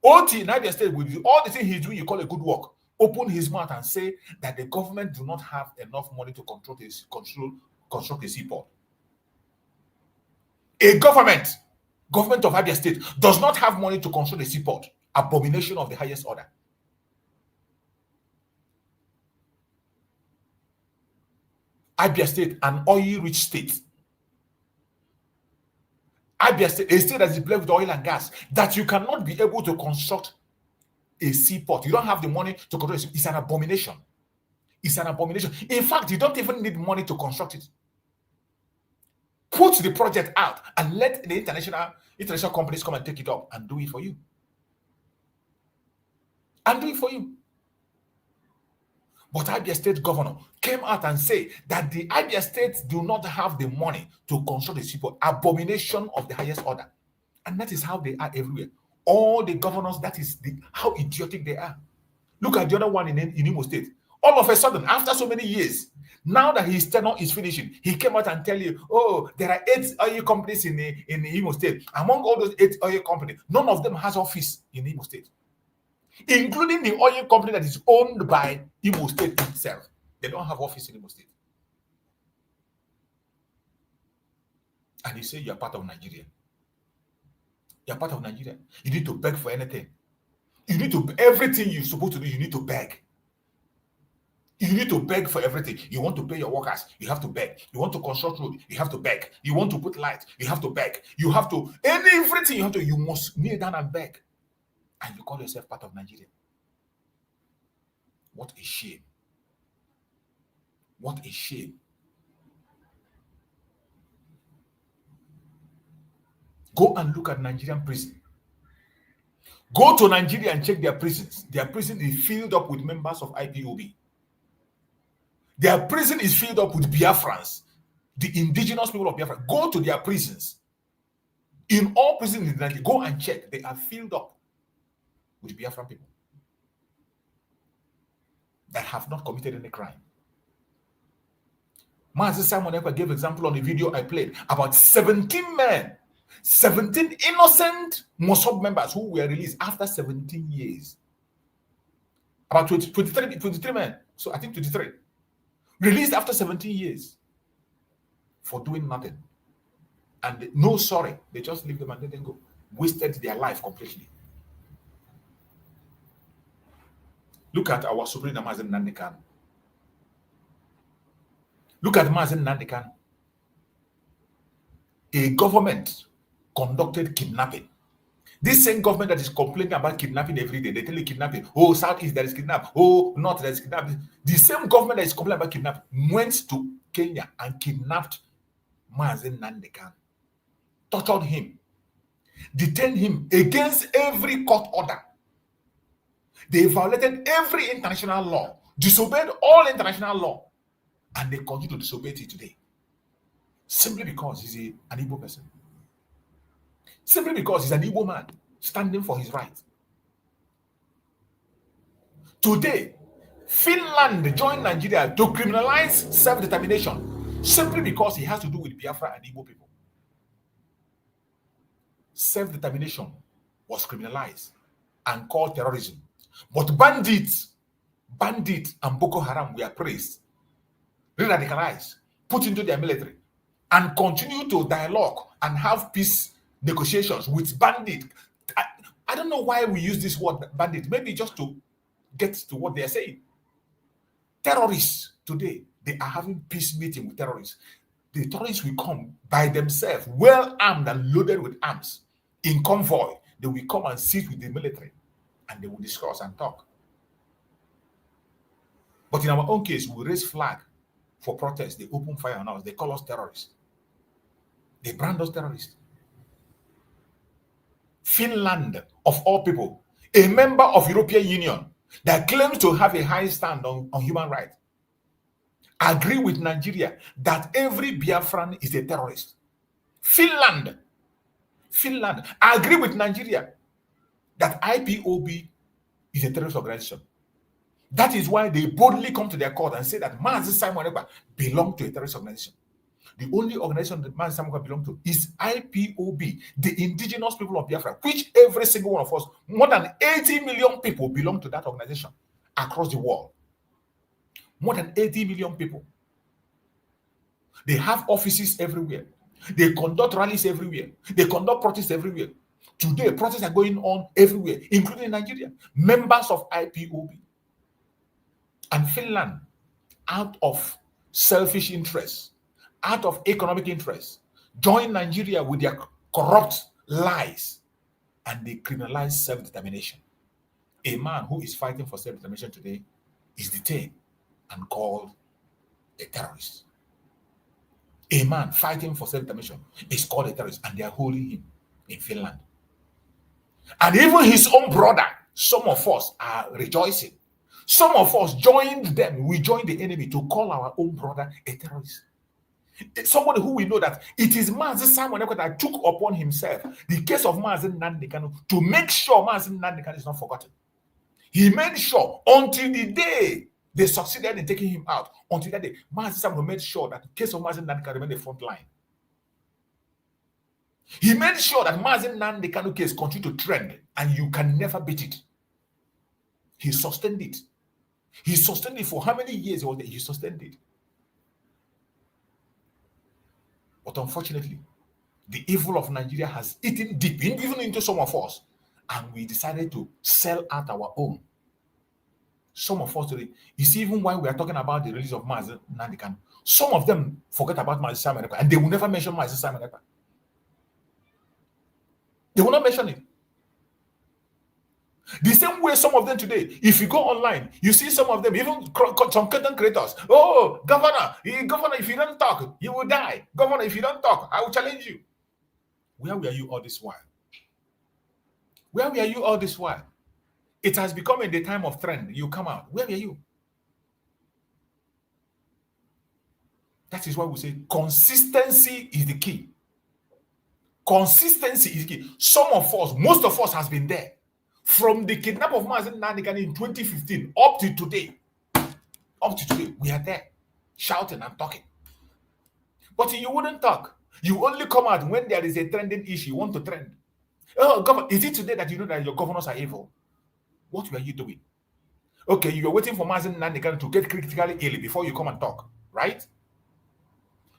Oti in Abia State, with all the things he's doing, you call a good work, open his mouth and say that the government do not have enough money to construct a seaport. A government of Abia State does not have money to construct a seaport. Abomination of the highest order. Abia State, an oil-rich state. Abia State, a state that is blessed with oil and gas, that you cannot be able to construct a seaport. You don't have the money to construct it. It's an abomination. It's an abomination. In fact, you don't even need money to construct it. Put the project out and let the international companies come and take it up and do it for you. And do it for you. But Abia State governor came out and said that the Abia States do not have the money to construct a seaport. Abomination of the highest order. And that is how they are everywhere. All the governors, that is how idiotic they are. Look at the other one in Imo State. All of a sudden, after so many years, now that his tenure is finishing, he came out and tell you, oh, there are 8 oil companies in Imo State. Among all those 8 oil companies, none of them has office in Imo State, including the oil company that is owned by Imo State itself. They don't have office in Imo State. And he said, you're part of Nigeria. You're part of Nigeria. You need to beg for anything. You need to, everything you're supposed to do, you need to beg. You need to beg for everything. You want to pay your workers, you have to beg. You want to construct road, you have to beg. You want to put light, you have to beg. You have to, everything you have to, you must kneel down and beg. And you call yourself part of Nigeria. What a shame. What a shame. Go and look at Nigerian prison. Go to Nigeria and check their prisons. Their prison is filled up with members of IPOB. Their prison is filled up with Biafrans, the indigenous people of Biafra. Go to their prisons. In all prisons in Nigeria, go and check. They are filled up with Biafran people that have not committed any crime. Mazi Simon Ekpa gave example on the video I played about 17 men, 17 innocent Mossad members who were released after 17 years. About 23 men. So I think 23. Released after 17 years for doing nothing. And no sorry. They just leave them and let them go. Wasted their life completely. Look at our Supreme Mazi Nnamdi Kanu. Look at Mazi Nnamdi Kanu. A government conducted kidnapping. This same government that is complaining about kidnapping every day, they tell you kidnapping. Oh, Southeast there is kidnapping. Oh, North there is kidnapping. The same government that is complaining about kidnapping went to Kenya and kidnapped Mazi Nnamdi Kanu, tortured him, detained him against every court order. They violated every international law, disobeyed all international law, and they continue to disobey it today. Simply because he's an Igbo person. Simply because he's an Igbo man standing for his right. Today, Finland joined Nigeria to criminalize self-determination simply because it has to do with Biafra and Igbo people. Self-determination was criminalized and called terrorism. But bandits and Boko Haram were praised, re-radicalized, put into their military, and continue to dialogue and have peace negotiations with bandit. I don't know why we use this word bandit. Maybe just to get to what they are saying. Terrorists today, they are having peace meeting with terrorists. The terrorists will come by themselves, well armed and loaded with arms, in convoy. They will come and sit with the military, and they will discuss and talk. But in our own case, we raise flag for protest. They open fire on us. They call us terrorists. They brand us terrorists. Finland, of all people, a member of European Union that claims to have a high stand on human rights, agree with Nigeria that every Biafran is a terrorist. Finland agree with Nigeria that IPOB is a terrorist organization. That is why they boldly come to their court and say that Mazi Simon Ekpa belongs to a terrorist organization. The only organization that Mazi Simon Ekpa belongs to is IPOB, the indigenous people of Biafra, which every single one of us, more than 80 million people belong to that organization across the world. More than 80 million people. They have offices everywhere. They conduct rallies everywhere. They conduct protests everywhere. Today, protests are going on everywhere, including Nigeria. Members of IPOB. And Finland, out of selfish interests, out of economic interests, join Nigeria with their corrupt lies, and they criminalize self-determination. A man who is fighting for self-determination today is detained and called a terrorist. A man fighting for self-determination is called a terrorist, and they are holding him in Finland. And even his own brother, some of us are rejoicing. Some of us joined them. We joined the enemy to call our own brother a terrorist. It's somebody who we know that it is Mazi Simon Ekpa that took upon himself the case of Mazi Nnamdi Kanu to make sure Mazi Nnamdi Kanu is not forgotten. He made sure until the day they succeeded in taking him out, until that day, Mazi Simon made sure that the case of Mazi Nnamdi Kanu remained the front line. He made sure that Mazi Nnamdi Kanu case continued to trend, and you can never beat it. He sustained it. He sustained it for how many years? He sustained it. But unfortunately, the evil of Nigeria has eaten deep, even into some of us, and we decided to sell out our own Some of us today, you see, even while we are talking about the release of Mazi Nnamdi Kanu, some of them forget about Mazi Simon Ekpa, and they will never mention Mazi Simon Ekpa. They will not mention it. The same way some of them today, if you go online, you see some of them, even some content creators. Oh, governor, if you don't talk, you will die. Governor, if you don't talk, I will challenge you. Where were you all this while? Where were you all this while? It has become in the time of trend. You come out. Where were you? That is why we say consistency is the key. Consistency is the key. Some of us, most of us has been there. From the kidnap of Mazi Nnamdi Kanu in 2015 up to today, we are there, shouting and talking. But you wouldn't talk. You only come out when there is a trending issue. You want to trend. Oh, governor, is it today that you know that your governors are evil? What were you doing? Okay, you were waiting for Mazi Nnamdi Kanu to get critically ill before you come and talk, right?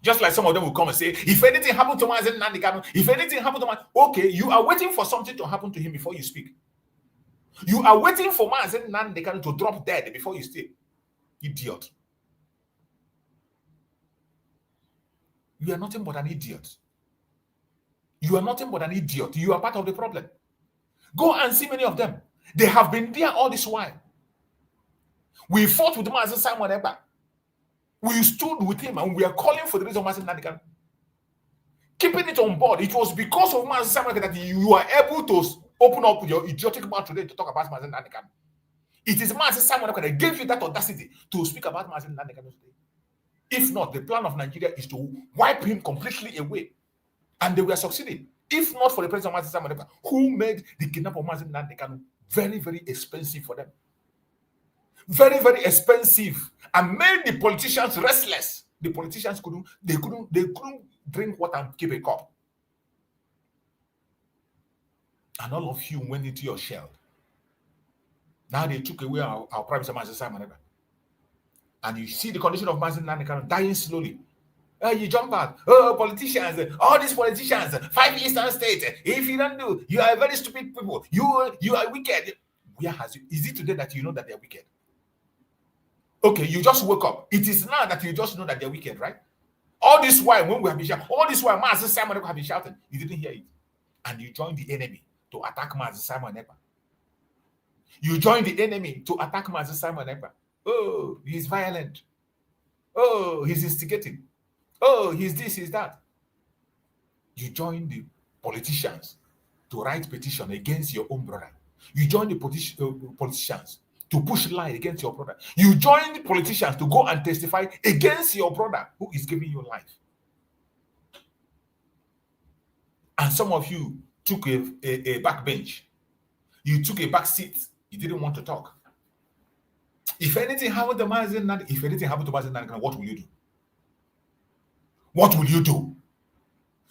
Just like some of them will come and say, if anything happened to Mazi Nnamdi Kanu, if anything happened to Mazi, okay, you are waiting for something to happen to him before you speak. You are waiting for Mazi Nnamdi Kanu to drop dead before you speak. Idiot. You are nothing but an idiot. You are nothing but an idiot. You are part of the problem. Go and see many of them. They have been there all this while. We fought with Mazi Simon Ekpa. We stood with him and we are calling for the release of Mazi Nnamdi Kanu. Keeping it on board. It was because of Mazi Simon Ekpa that you are able to open up your idiotic mouth today to talk about Mazi Nnamdi Kanu. It is Mazi Simon Ekpa that gave you that audacity to speak about Mazi Nnamdi Kanu today. If not, the plan of Nigeria is to wipe him completely away. And they were succeeding. If not for the president of Mazi Simon Ekpa, who made the kidnap of Mazi Nnamdi Kanu very, very expensive for them. Very, very expensive. And made the politicians restless. The politicians couldn't drink water and keep a cup. And all of you went into your shell. Now they took away our Prime Minister Mazi Simon Ekpa. And you see the condition of Mazi Nnamdi Kanu dying slowly. You jump out. Oh, politicians, all these politicians, 5 Eastern states. If you don't do, you are very stupid people. You are wicked. Where has you? Is it today that you know that they are wicked? Okay, you just woke up. It is now that you just know that they're wicked, right? All this while, when we have been shouting, all this while, Mazi Simon Ekpa have been shouting, you didn't hear it. And you joined the enemy to attack Mazi Simon Ekpa. You joined the enemy to attack Mazi Simon Ekpa. Oh, he's violent. Oh, he's instigating. Oh, he's this, he's that. You join the politicians to write petition against your own brother. You join the politicians to push lie against your brother. You join the politicians to go and testify against your brother who is giving you life. And some of you took a back bench. You took a back seat. You didn't want to talk. If anything happened to Mazi Nnamdi, what will you do? What will you do?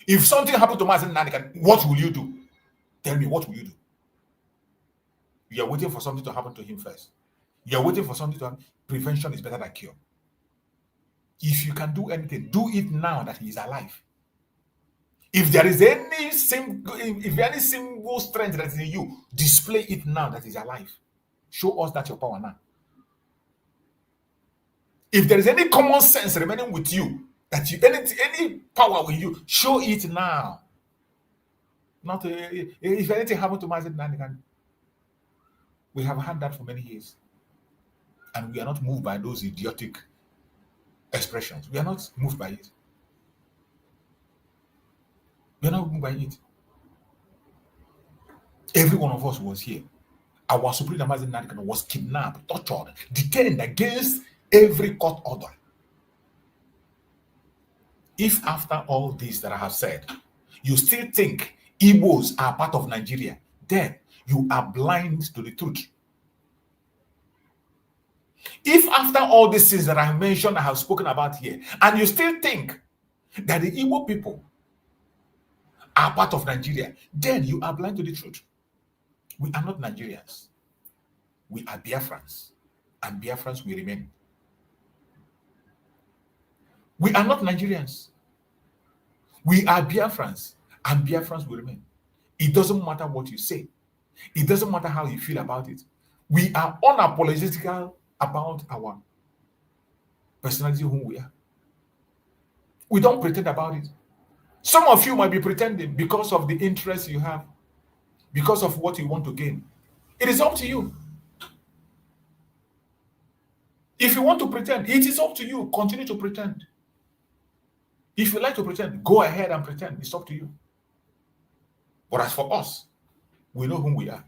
If something happened to Mazi Nnamdi, what will you do? Tell me, what will you do? You are waiting for something to happen to him first. You are waiting for something to happen. Prevention is better than cure. If you can do anything, do it now that he is alive. If there is any single strength that is in you, display it now that he is alive. Show us that your power now. If there is any common sense remaining with you, that you any power with you, show it now. Not if anything happened to Mazi Nnamdi, we have had that for many years, and we are not moved by those idiotic expressions. We are not moved by it. We are not moved by it. Every one of us was here. Our Supreme Mazi Nnamdi was kidnapped, tortured, detained against every court order. If after all this that I have said, you still think Igbos are part of Nigeria, then you are blind to the truth. If after all these things that I have mentioned, I have spoken about here, and you still think that the Igbo people are part of Nigeria, then you are blind to the truth. We are not Nigerians. We are Biafrans, and Biafrans will remain. We are not Nigerians. We are Biafrans, and Biafrans will remain. It doesn't matter what you say. It doesn't matter how you feel about it. We are unapologetic about our personality, who we are. We don't pretend about it. Some of you might be pretending because of the interest you have, because of what you want to gain. It is up to you. If you want to pretend, it is up to you. Continue to pretend. If you like to pretend, go ahead and pretend. It's up to you. But as for us, we know whom we are.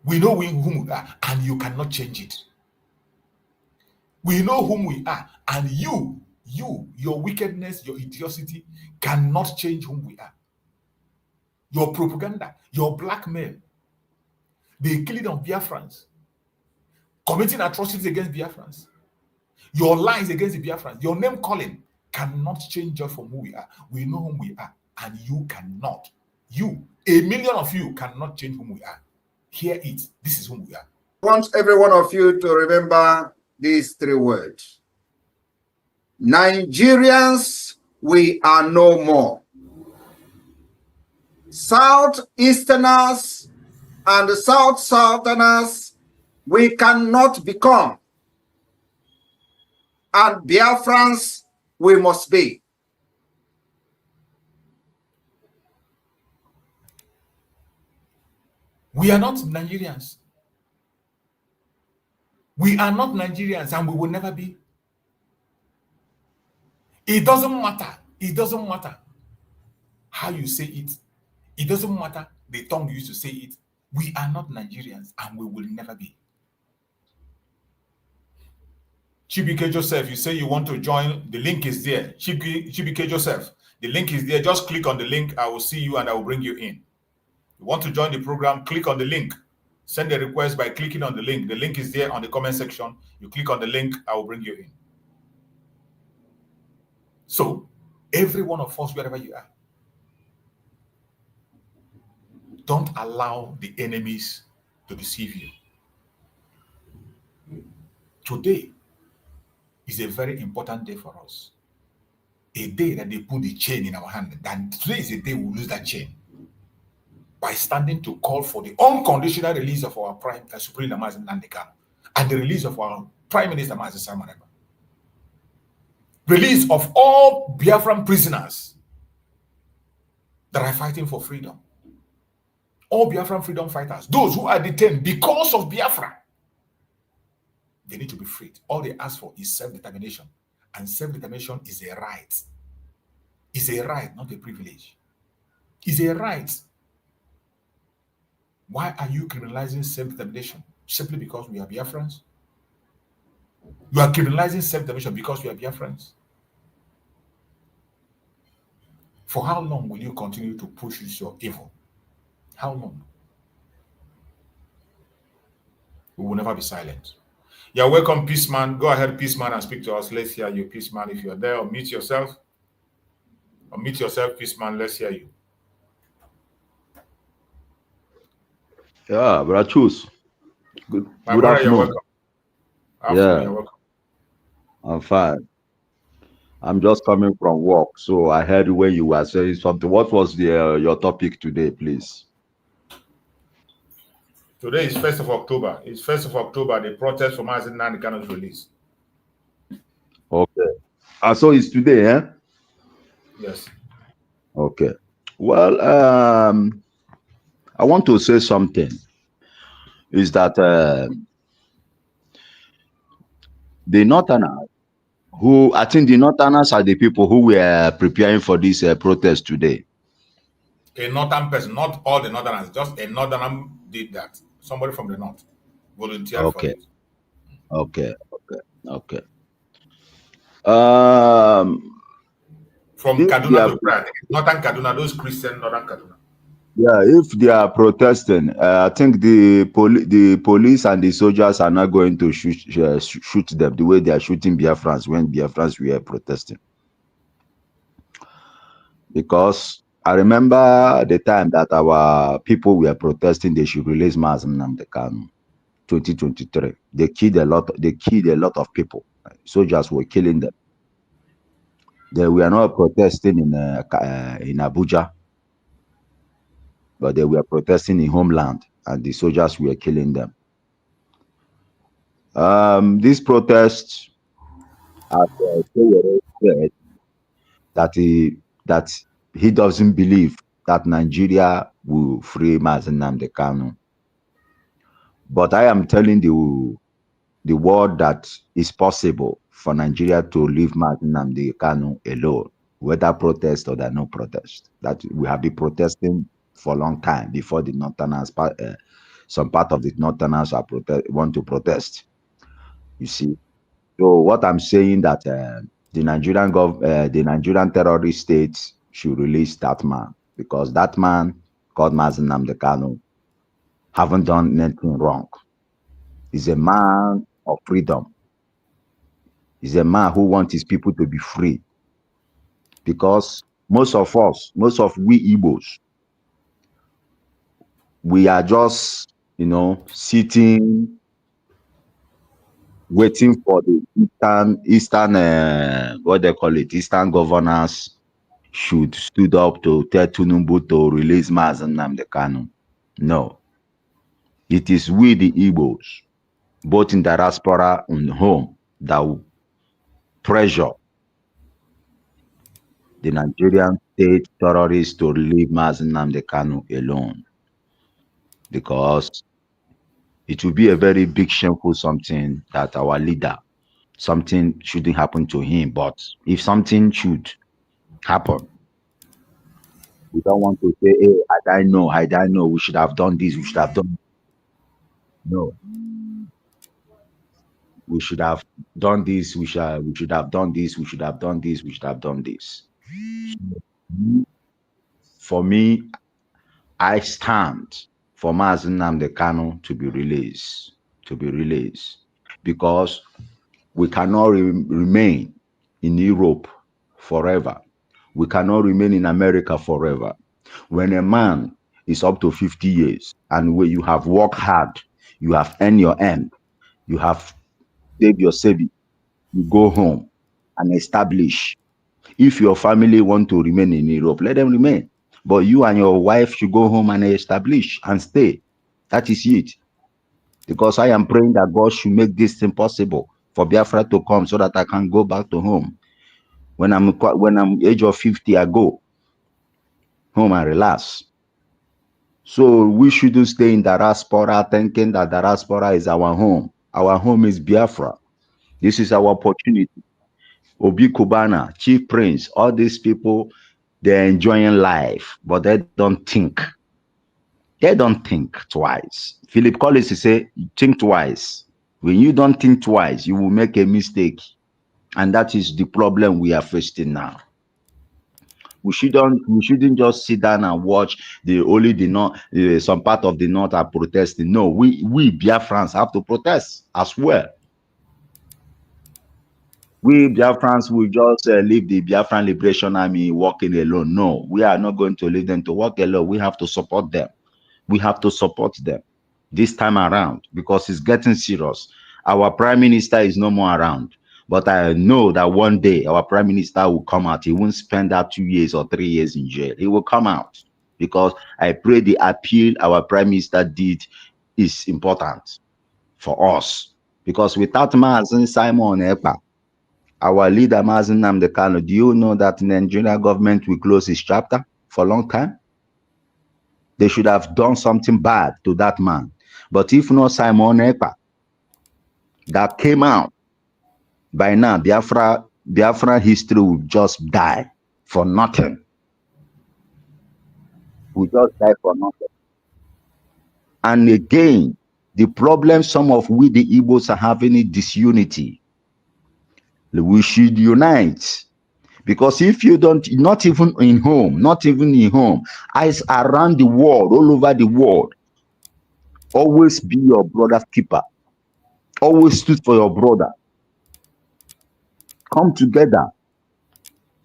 We know whom we are, and you cannot change it. We know whom we are, and your wickedness, your idiocy cannot change whom we are. Your propaganda, your blackmail, the killing of Biafrans, committing atrocities against Biafrans, your lies against the Biafrans, your name calling cannot change us from who we are. We know whom we are, and you cannot. You, a million of you, cannot change whom we are. Hear it. This is whom we are. I want every one of you to remember these 3 words. Nigerians, we are no more. Southeasterners and Southerners, we cannot become. And Biafrans, we must be. We are not Nigerians. We are not Nigerians, and we will never be. It doesn't matter. It doesn't matter how you say it. It doesn't matter the tongue you used to say it. We are not Nigerians, and we will never be. Chibike Joseph, you say you want to join. The link is there. Chibike Joseph, the link is there. Just click on the link. I will see you, and I will bring you in. You want to join the program, click on the link. Send a request by clicking on the link. The link is there on the comment section. You click on the link, I will bring you in. So, every one of us, wherever you are, don't allow the enemies to deceive you. Today is a very important day for us. A day that they put the chain in our hand. And today is a day we'll lose that chain. By standing to call for the unconditional release of our Supreme Leader Mazi Nnamdi Kanu and the release of our Prime Minister Mazi Nnamdi Kanu. Release of all Biafran prisoners that are fighting for freedom. All Biafran freedom fighters, those who are detained because of Biafra, they need to be freed. All they ask for is self-determination. And self-determination is a right. It's a right, not a privilege. It's a right. Why are you criminalizing self-determination? Simply because we are Biafrans? You are criminalizing self-determination because we are Biafrans? For how long will you continue to push your evil? How long? We will never be silent. You're welcome, Peaceman. Go ahead, Peaceman, and speak to us. Let's hear you, Peaceman. If you're there, unmute yourself. Unmute yourself, Peaceman. Let's hear you. Yeah, brother, choose. Good Brother, you're welcome. Yeah, You're welcome. I'm fine. I'm just coming from work, so I heard when you were saying something. What was your topic today, please? Today is 1st of October. It's 1st of October, the protest for Mazi Nnamdi Kanu's release. Okay. So it's today, eh? Yes. Okay. Well, I want to say something. Is that the Northerners, who I think the Northerners are the people who were preparing for this protest today. A Northern person, not all the Northerners, just a Northerner did that. Somebody from the North volunteered for it. Okay. From Kaduna to Prague, Northern Kaduna, those Christian Northern Kaduna. Yeah, if they are protesting, I think the police and the soldiers are not going to shoot them the way they are shooting Biafrans when Biafrans were protesting. Because I remember the time that our people were protesting, they should release Mazi Nnamdi Kanu, 2023. They killed a lot of people. Soldiers were killing them. They were not protesting in Abuja, but they were protesting in homeland. and the soldiers were killing them. This protest, as said, that he doesn't believe that Nigeria will free Mazi Nnamdi Kanu. But I am telling the world that it's possible for Nigeria to leave Mazi Nnamdi Kanu alone, whether protest or there no protest. That we have been protesting for a long time before the Northerners, some part of the Northerners want to protest. You see, so what I'm saying that the Nigerian terrorist states should release that man, because that man called Mazi Nnamdi Kanu haven't done anything wrong. He's a man of freedom. He's a man who wants his people to be free. Because most of us, most of we Igbos, we are just, sitting, waiting for the Eastern governors should stood up to tell Tinubu to release Mazi Nnamdi Kanu. No. It is we, the Igbos, both in diaspora and home, that will pressure the Nigerian state terrorists to leave Mazi Nnamdi Kanu alone. Because it will be a very big shameful something that our leader, something shouldn't happen to him. But if something should happen, we don't want to say, hey, I don't know, we should have done this, we should have done. No. We should have done this, we should have done this, we should have done this, we should have done this. For me, I stand for Mazi Nnamdi Kanu to be released, because we cannot remain in Europe forever. We cannot remain in America forever. When a man is up to 50 years and where you have worked hard, you have earned your end, you have saved your saving, you go home and establish. If your family want to remain in Europe, let them remain. But you and your wife should go home and establish and stay. That is it. Because I am praying that God should make this thing possible for Biafra to come so that I can go back to home. When I'm age of 50, I go home and relax. So we shouldn't stay in diaspora thinking that diaspora is our home. Our home is Biafra. This is our opportunity. Obi Kubana, Chief Prince, all these people, they're enjoying life, but they don't think. They don't think twice. Philip Collins say, think twice. When you don't think twice, you will make a mistake. And that is the problem we are facing now. We shouldn't just sit down and watch some part of the North are protesting. No, we Biafrans have to protest as well. We Biafrans will just leave the Biafran Liberation Army walking alone. No, we are not going to leave them to walk alone. We have to support them. We have to support them this time around because it's getting serious. Our Prime Minister is no more around. But I know that one day our Prime Minister will come out. He won't spend that 2 years or 3 years in jail. He will come out because I pray the appeal our Prime Minister did is important for us. Because without Mazi Simon Ekpa, our leader Mazi Nnamdi Kanu, do you know that the Nigerian government will close his chapter for a long time? They should have done something bad to that man. But if not Simon Ekpa that came out, by now, Biafra history will just die for nothing. We just die for nothing. And again, the problem some of we, the Igbos, are having is disunity. We should unite. Because if you don't, not even in home, eyes around the world, all over the world, always be your brother's keeper. Always stood for your brother. Come together.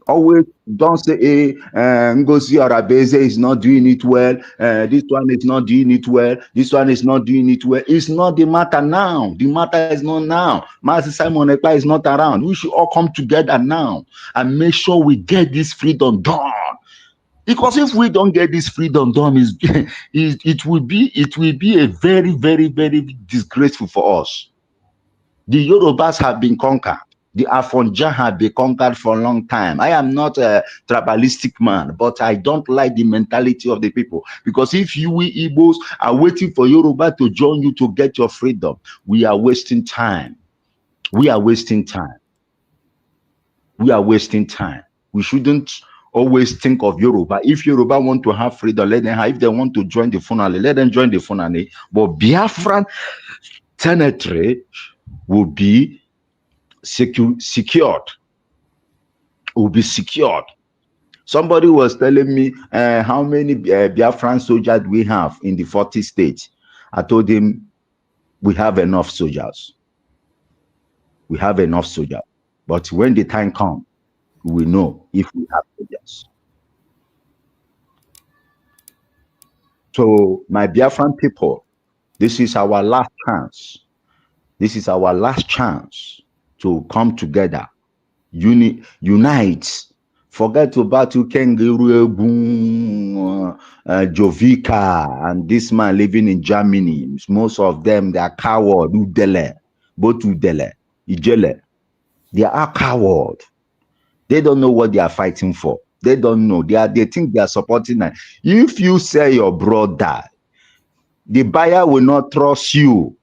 Always don't say, hey, Ngozi Arabeze is not doing it well. This one is not doing it well. This one is not doing it well. It's not the matter now. The matter is not now. Mazi Simon Ekpa is not around. We should all come together now and make sure we get this freedom done. Because if we don't get this freedom done, it will be a very, very, very disgraceful for us. The Yorubas have been conquered. The Afonja have been conquered for a long time. I am not a tribalistic man, but I don't like the mentality of the people. Because if we Igbos are waiting for Yoruba to join you to get your freedom, we are wasting time. We are wasting time. We are wasting time. We shouldn't always think of Yoruba. If Yoruba want to have freedom, let them have. If they want to join the Funale, let them join the Funale. But Biafran territory will be secured. Will be secured. Somebody was telling me how many Biafran soldiers we have in the 40 states. I told him we have enough soldiers. We have enough soldiers. But when the time comes, we know if we have soldiers. So, my Biafran people, this is our last chance. This is our last chance to come together, unite. Forget about Kangaroo, Jovica, and this man living in Germany. Most of them, they are coward. Udele, both Udele, Ijele. They are coward. They don't know what they are fighting for. They don't know. They think they are supporting them. If you sell your brother, the buyer will not trust you.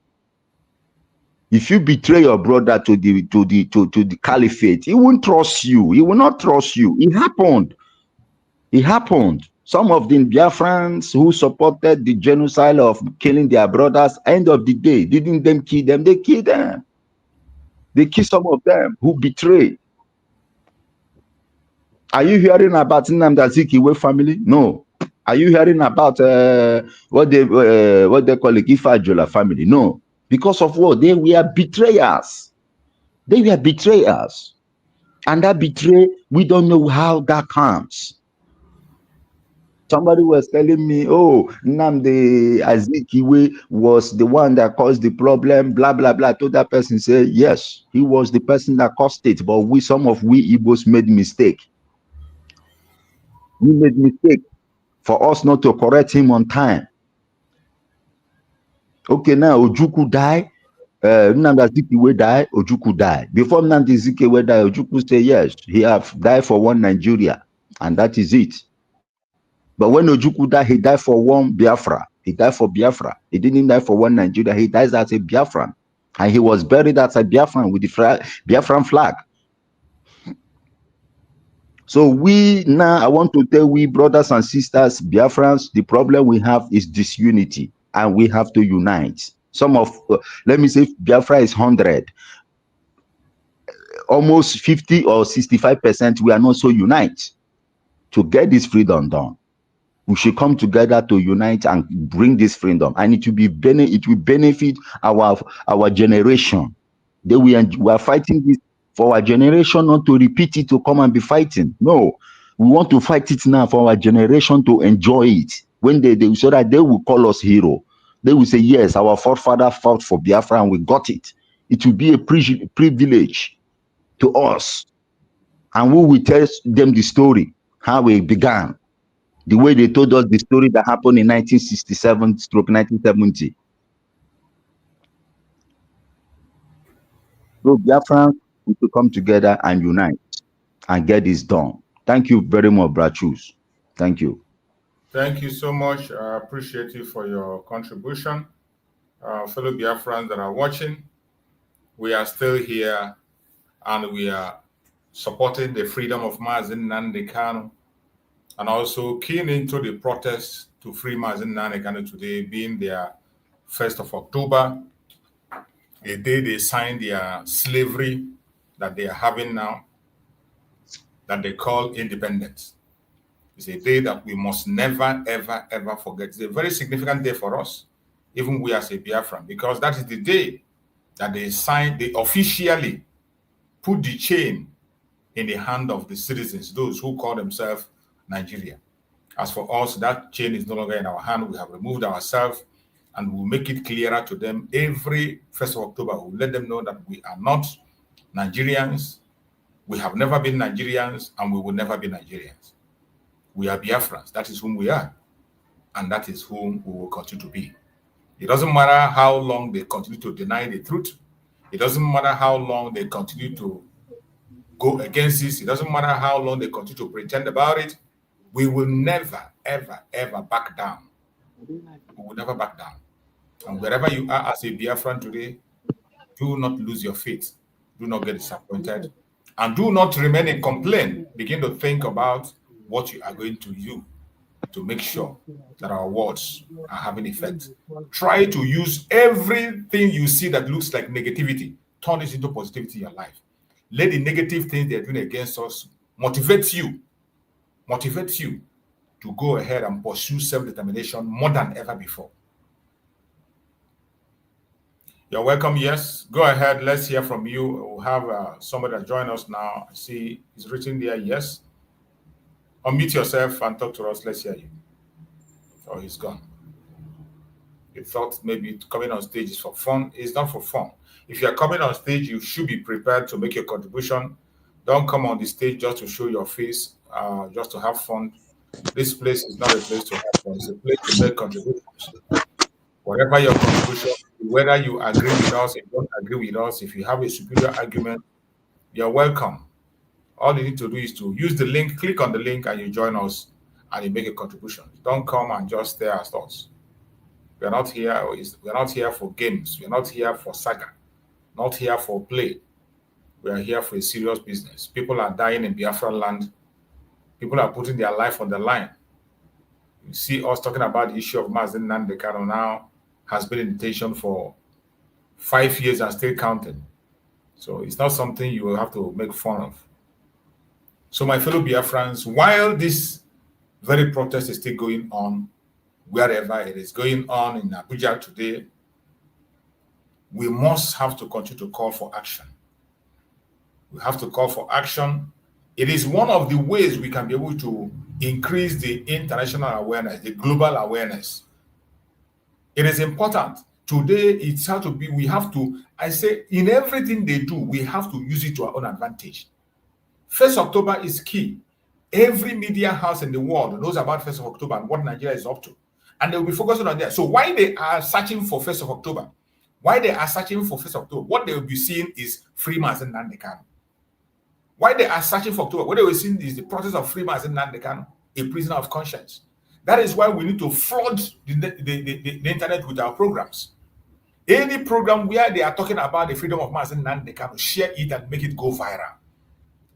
If you betray your brother to the caliphate, he won't trust you. He will not trust you. It happened. It happened. Some of the Biafrans who supported the genocide of killing their brothers, end of the day, didn't them kill them? They killed them. They killed some of them who betrayed. Are you hearing about Nnamdi Kanu family? No. Are you hearing about what they call the Ifajola family? No. Because of what? They were betrayers. They were betrayers. And that betray, we don't know how that comes. Somebody was telling me, oh, Nnamdi Azikiwe was the one that caused the problem, blah, blah, blah. To that person say, yes, he was the person that caused it. But some of we Igbos made mistake. We made mistake for us not to correct him on time. Okay, now Ojukwu die. Nnamdi Azikiwe die, Ojukwu die. Before Nnamdi Azikiwe die, Ojukwu say, yes, he have died for one Nigeria. And that is it. But when Ojukwu died, he died for one Biafra. He died for Biafra. He didn't die for one Nigeria. He dies as a Biafran. And he was buried as a Biafran with the Biafran flag. So we now, I want to tell we brothers and sisters, Biafrans, the problem we have is disunity. And we have to unite. Some of, let me say, Biafra is 100. Almost 50 or 65%, we are not so unite to get this freedom done. We should come together to unite and bring this freedom, and it will benefit our generation. We are fighting this for our generation, not to repeat it, to come and be fighting. No, we want to fight it now for our generation to enjoy it. When they so that they will call us hero. They will say, yes, our forefather fought for Biafra and we got it. It will be a privilege to us, and we will tell them the story, how we began. The way they told us the story that happened in 1967-1970. So Biafra, we should come together and unite and get this done. Thank you very much, Brachus. Thank you. Thank you so much. I appreciate you for your contribution. Fellow Biafrans that are watching, we are still here and we are supporting the freedom of Mazi Nnamdi Kanu, and also keying into the protests to free Mazi Nnamdi Kanu today being their 1st of October, the day they signed their slavery that they are having now, that they call independence. It's a day that we must never, ever, ever forget. It's a very significant day for us, even we as a Biafran, because that is the day that they signed, they officially put the chain in the hand of the citizens, those who call themselves Nigeria. As for us, that chain is no longer in our hand. We have removed ourselves, and we'll make it clearer to them every 1st of October. We'll let them know that we are not Nigerians. We have never been Nigerians, and we will never be Nigerians. We are Biafrans. That is whom we are. And that is whom we will continue to be. It doesn't matter how long they continue to deny the truth. It doesn't matter how long they continue to go against this. It doesn't matter how long they continue to pretend about it. We will never, ever, ever back down. We will never back down. And wherever you are as a Biafran today, do not lose your faith. Do not get disappointed. And do not remain in complaint. Begin to think about what you are going to do to make sure that our words are having effect. Try to use everything you see that looks like negativity, turn it into positivity in your life. Let the negative things they're doing against us motivate you to go ahead and pursue self-determination more than ever before. You're welcome. Yes, go ahead. Let's hear from you. We'll have somebody that join us now. I see it's written there. Yes. Unmute yourself and talk to us. Let's hear you. Oh, he's gone. You thought maybe coming on stage is for fun. It's not for fun. If you're coming on stage, you should be prepared to make your contribution. Don't come on the stage just to show your face, just to have fun. This place is not a place to have fun. It's a place to make contributions. Whatever your contribution, whether you agree with us, if you don't agree with us, if you have a superior argument, you're welcome. All you need to do is to use the link, click on the link, and you join us, and you make a contribution. Don't come and just stare at us. We're not here for games. We're not here for saga. Not here for play. We are here for a serious business. People are dying in Biafra land. People are putting their life on the line. You see us talking about the issue of Mazi Nnamdi Kanu now has been in detention for 5 years and still counting. So it's not something you will have to make fun of. So my fellow Biafrans, while this very protest is still going on, wherever it is going on in Abuja today, we must have to continue to call for action. We have to call for action. It is one of the ways we can be able to increase the international awareness, the global awareness. It is important. Today, it's how to be, we have to, I say, in everything they do, we have to use it to our own advantage. 1st October is key. Every media house in the world knows about 1st of October and what Nigeria is up to. And they'll be focusing on that. So why they are searching for 1st of October? Why they are searching for 1st of October? What they will be seeing is free Mazi Nnamdi Kanu. Why they are searching for October? What they will see is the process of free Mazi Nnamdi Kanu, a prisoner of conscience. That is why we need to flood the internet with our programs. Any program where they are talking about the freedom of Mazi Nnamdi Kanu, share it and make it go viral.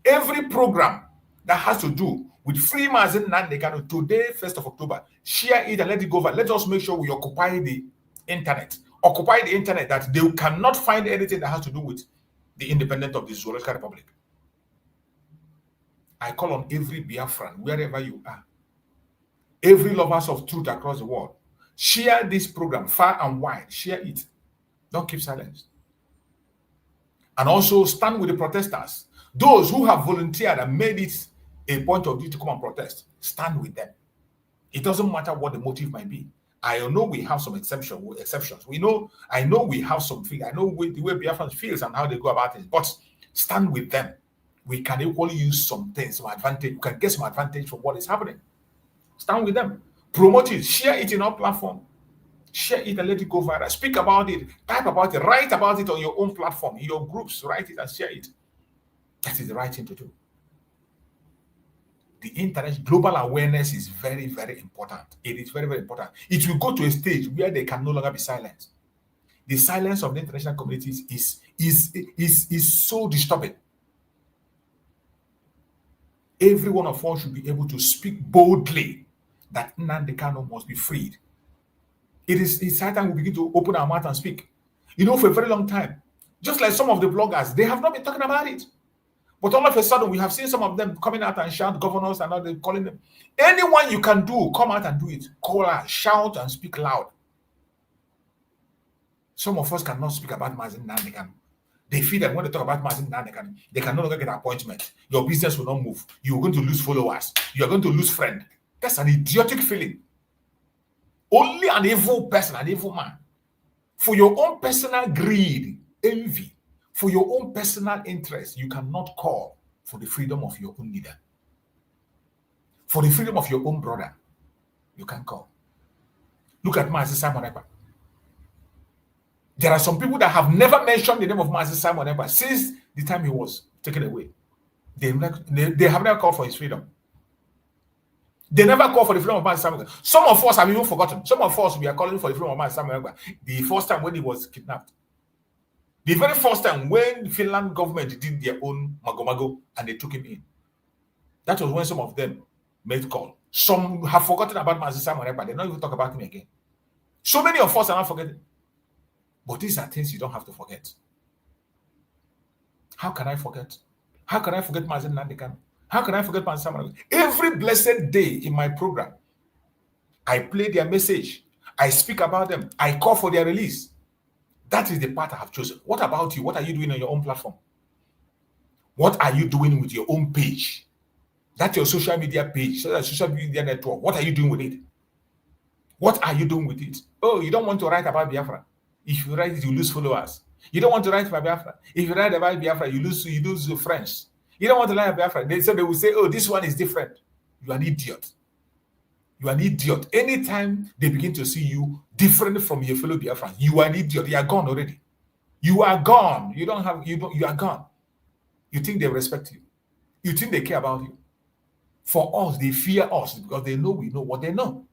Every program that has to do with free Mazi Nnamdi Kanu today, 1st of October, share it and let it go viral. Let us make sure we occupy the internet. Occupy the internet that they cannot find anything that has to do with the independence of the Zoological Republic. I call on every Biafran, wherever you are, every lovers of truth across the world, share this program far and wide. Share it. Don't keep silence. And also stand with the protesters. Those who have volunteered and made it a point of duty to come and protest, stand with them. It doesn't matter what the motive might be. I know we have some exceptions. I know we have something. I know the way Biafrans feels and how they go about it. But stand with them. We can equally use some things, some advantage. We can get some advantage from what is happening. Stand with them. Promote it. Share it in our platform. Share it and let it go viral. Speak about it. Type about it. Write about it on your own platform. In your groups, write it and share it. That is the right thing to do. The internet global awareness is very, very important. It is very, very important. It will go to a stage where they can no longer be silent. The silence of the international communities is so disturbing. Every one of us should be able to speak boldly that Nnamdi Kanu must be freed. It's high time we begin to open our mouth and speak. You know, for a very long time, just like some of the bloggers, they have not been talking about it. But all of a sudden, we have seen some of them coming out and shout, governors and all, they calling them. Anyone you can do, come out and do it. Call out, shout and speak loud. Some of us cannot speak about Mazi Nnamdi Kanu. They feel that when they talk about Mazi Nnamdi Kanu, they can no longer get an appointment. Your business will not move. You're going to lose followers. You're going to lose friends. That's an idiotic feeling. Only an evil person, an evil man. For your own personal greed, envy, for your own personal interest, you cannot call for the freedom of your own leader. for the freedom of your own brother, you can call. Look at Mazi Simon Ekpa. There are some people that have never mentioned the name of Mazi Simon Ekpa since the time he was taken away. They have never called for his freedom. They never call for the freedom of Mazi Simon Ekpa. Some of us have even forgotten. Some of us, we are calling for the freedom of Mazi Simon Ekpa the first time when he was kidnapped. The very first time when Finland government did their own mago and they took him in. That was when some of them made call. Some have forgotten about Mazi Simon Ekpa. They don't even talk about him again. So many of us are not forgetting. But these are things you don't have to forget. How can I forget? How can I forget Mazi Nnamdi Kanu? How can I forget Mazi Simon Ekpa? Every blessed day in my program, I play their message. I speak about them. I call for their release. That is the path I have chosen. What about you? What are you doing on your own platform? What are you doing with your own page? That's your social media page, social media network. What are you doing with it? What are you doing with it? Oh, you don't want to write about Biafra. If you write it, you lose followers. You don't want to write about Biafra. If you write about Biafra, you lose your friends. You don't want to write about Biafra. They will say, oh, this one is different. You are an idiot. You are an idiot. Anytime they begin to see you different from your fellow Biafrans, you are an idiot. You are gone already. You are gone. You are gone. You think they respect you. You think they care about you. For us, they fear us because they know we know what they know.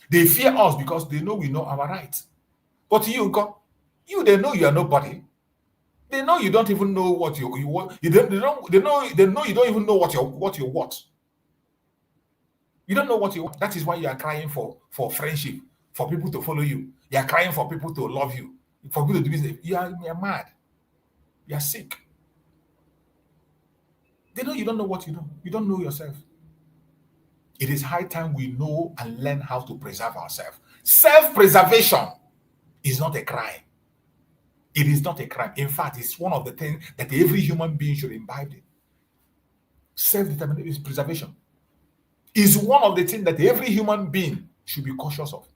They fear us because they know we know our rights. But you they know you are nobody. They know you don't even know what you want. They know you don't even know what you want. You don't know what you want. That is why you are crying for friendship, for people to follow you. You are crying for people to love you, for people to do business. You are mad. You are sick. They know you don't know what you know. You don't know yourself. It is high time we know and learn how to preserve ourselves. Self-preservation is not a crime. It is not a crime. In fact, it's one of the things that every human being should imbibe in. Self-determination, preservation is one of the things that every human being should be cautious of.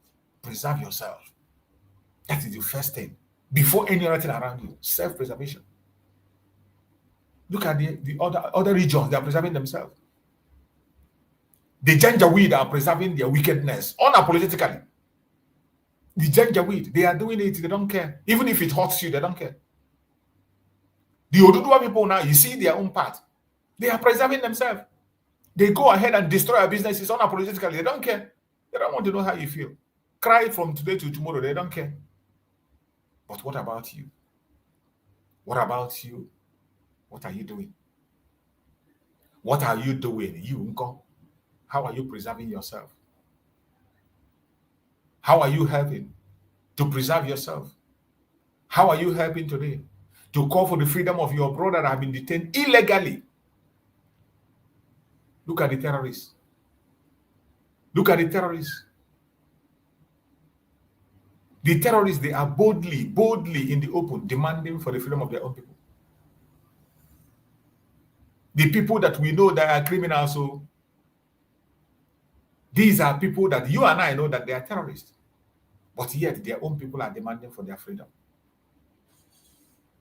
Preserve yourself. That is the first thing. Before any other thing around you, self-preservation. Look at the other regions, they are preserving themselves. The Janjaweed are preserving their wickedness unapologetically. The Janjaweed, they are doing it, they don't care. Even if it hurts you, they don't care. The Oduduwa people now, you see their own part. They are preserving themselves. They go ahead and destroy our businesses unapologetically. They don't care. They don't want to know how you feel. Cry from today to tomorrow. They don't care. But what about you? What about you? What are you doing? What are you doing? You, Unko? How are you preserving yourself? How are you helping to preserve yourself? How are you helping today to call for the freedom of your brother that have been detained illegally? Look at the terrorists. Look at the terrorists. The terrorists, they are boldly in the open, demanding for the freedom of their own people. The people that we know that are criminals, so these are people that you and I know that they are terrorists. But yet their own people are demanding for their freedom.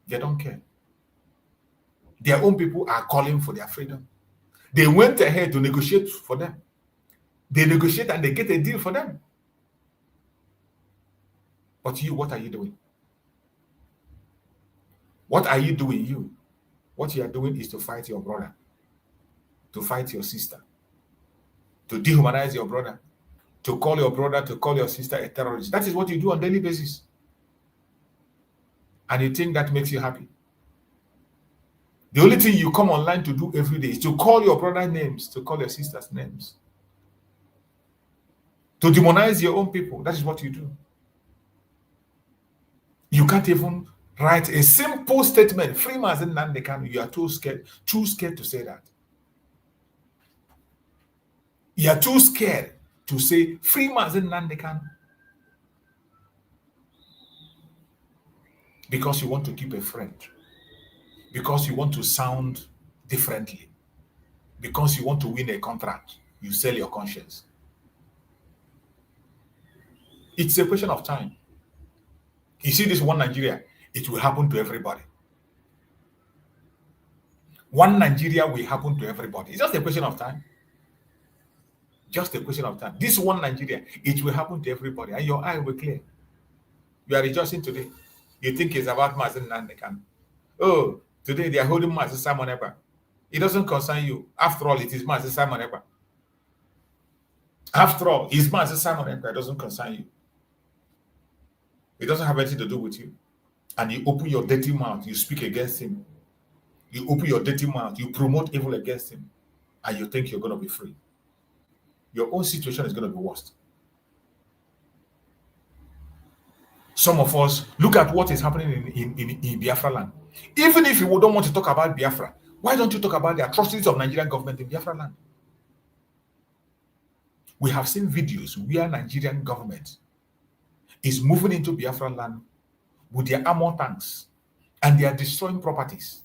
They don't care. Their own people are calling for their freedom. They went ahead to negotiate for them. They negotiate and they get a deal for them. But you, what are you doing? What are you doing, you? What you are doing is to fight your brother, to fight your sister, to dehumanize your brother, to call your sister a terrorist. That is what you do on a daily basis. And you think that makes you happy. The only thing you come online to do every day is to call your brother names, to call your sister's names, to demonize your own people. That is what you do. You can't even write a simple statement. Free Mazi Nnamdi Kanu. You are too scared to say that. You are too scared to say free Mazi Nnamdi Kanu. Because you want to keep a friend. Because you want to sound differently. Because you want to win a contract. You sell your conscience. It's a question of time. You see this one Nigeria, it will happen to everybody. One Nigeria will happen to everybody. It's just a question of time. Just a question of time. This one Nigeria, it will happen to everybody, and your eye will clear. You are rejoicing today. You think it's about Mazi Nnamdi Kanu. Oh, today they are holding Mazi Simon Ekpa. It doesn't concern you. After all, it is Mazi Simon Ekpa. After all, it's Mazi Simon Ekpa. It doesn't concern you. It doesn't have anything to do with you. And you open your dirty mouth, you speak against him. You open your dirty mouth, you promote evil against him, and you think you're going to be free. Your own situation is going to be worse. Some of us, look at what is happening in Biafra land. Even if you don't want to talk about Biafra, why don't you talk about the atrocities of Nigerian government in Biafra land? We have seen videos where Nigerian government is moving into Biafra land with their armor tanks, and they are destroying properties.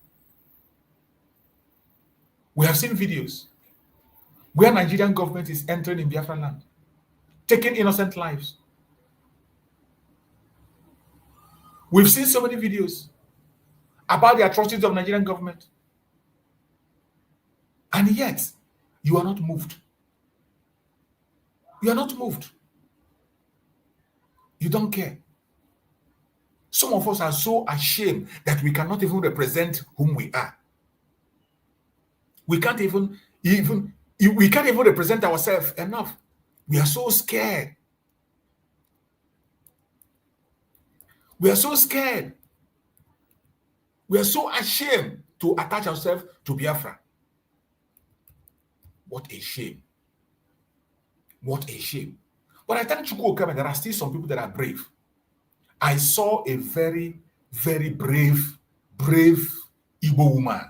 We have seen videos where Nigerian government is entering in Biafra land, taking innocent lives. We've seen so many videos about the atrocities of Nigerian government. And yet, you are not moved. You are not moved. You don't care. Some of us are so ashamed that we cannot even represent whom we are. We can't even represent ourselves enough. We are so scared. We are so scared. We are so ashamed to attach ourselves to Biafra. What a shame. What a shame. But I thank Chukwuka, there are still some people that are brave. I saw a very, very brave Igbo woman.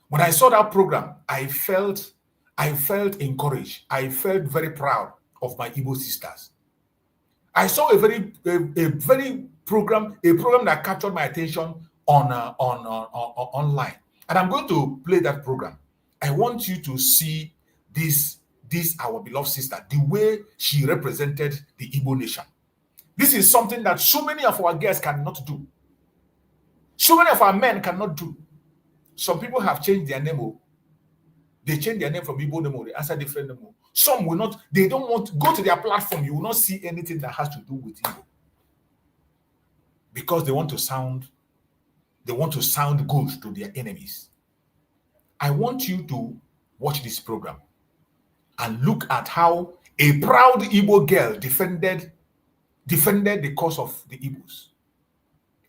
When I saw that program, I felt encouraged. I felt very proud of my Igbo sisters. I saw a very program that captured my attention on online, and I'm going to play that program. I want you to see this our beloved sister, the way she represented the Igbo nation. This is something that so many of our girls cannot do. So many of our men cannot do. Some people have changed their name. They change their name from Igbo name, they answer different name. Some will not, they don't want to go to their platform. You will not see anything that has to do with Igbo. Because they want to sound good to their enemies. I want you to watch this program and look at how a proud Igbo girl defended the cause of the Igbos.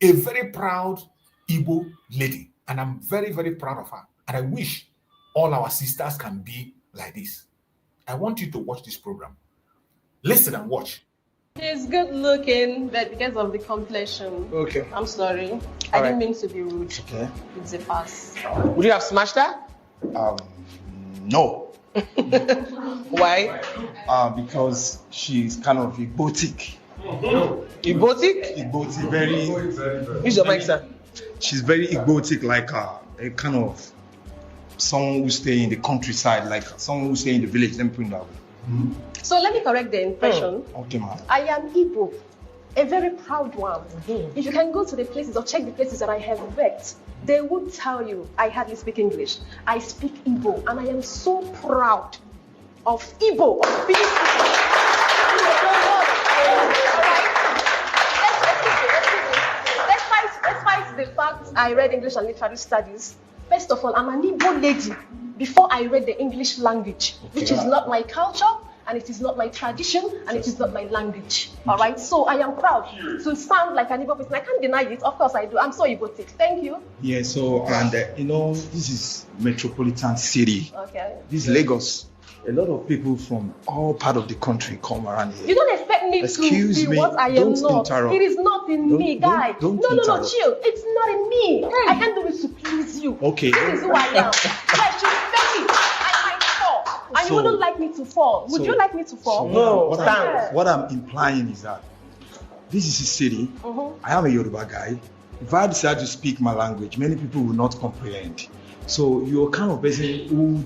A very proud Igbo lady. And I'm very, very proud of her. And I wish all our sisters can be like this. I want you to watch this program. Listen and watch. He's good looking, but because of the complexion. Okay. I'm sorry. I didn't mean to be rude. Okay. It's a pass. Would you have smashed her? No. Why? Because she's kind of Igbotic. Igbotic? Igbotic, very. Use your mic, sir. She's very Igbotic, like a kind of someone who stay in the countryside, like someone who stay in the village. Let me put it that way. Mm-hmm. So let me correct the impression. Okay, ma'am. I am Igbo, a very proud one. Mm-hmm. If you can go to the places or check the places that I have worked, they would tell you I hardly speak English. I speak Igbo, and I am so proud of Igbo, of being Igbo. Despite the fact I read English and literary studies, first of all, I'm an Igbo lady before I read the English language, which is not my culture, and it is not my tradition, and it is not my language. All right, so I am proud to sound like an Igbo person. I can't deny it. Of course I do. I'm so Igbotic. Thank you. Yeah, so, and this is metropolitan city. Okay. This is Lagos. A lot of people from all part of the country come around here. You don't expect me to be what I am not. Interrupt. It is not in me, guy. Don't no, chill. It's not in me. I can't do it to please you. Okay. This is who I am. Guys, you expect me. I might fall. And you wouldn't like me to fall. Would you like me to fall? No. What I'm implying is that this is a city. Mm-hmm. I am a Yoruba guy. If I decide to speak my language, many people will not comprehend. So you're kind of person who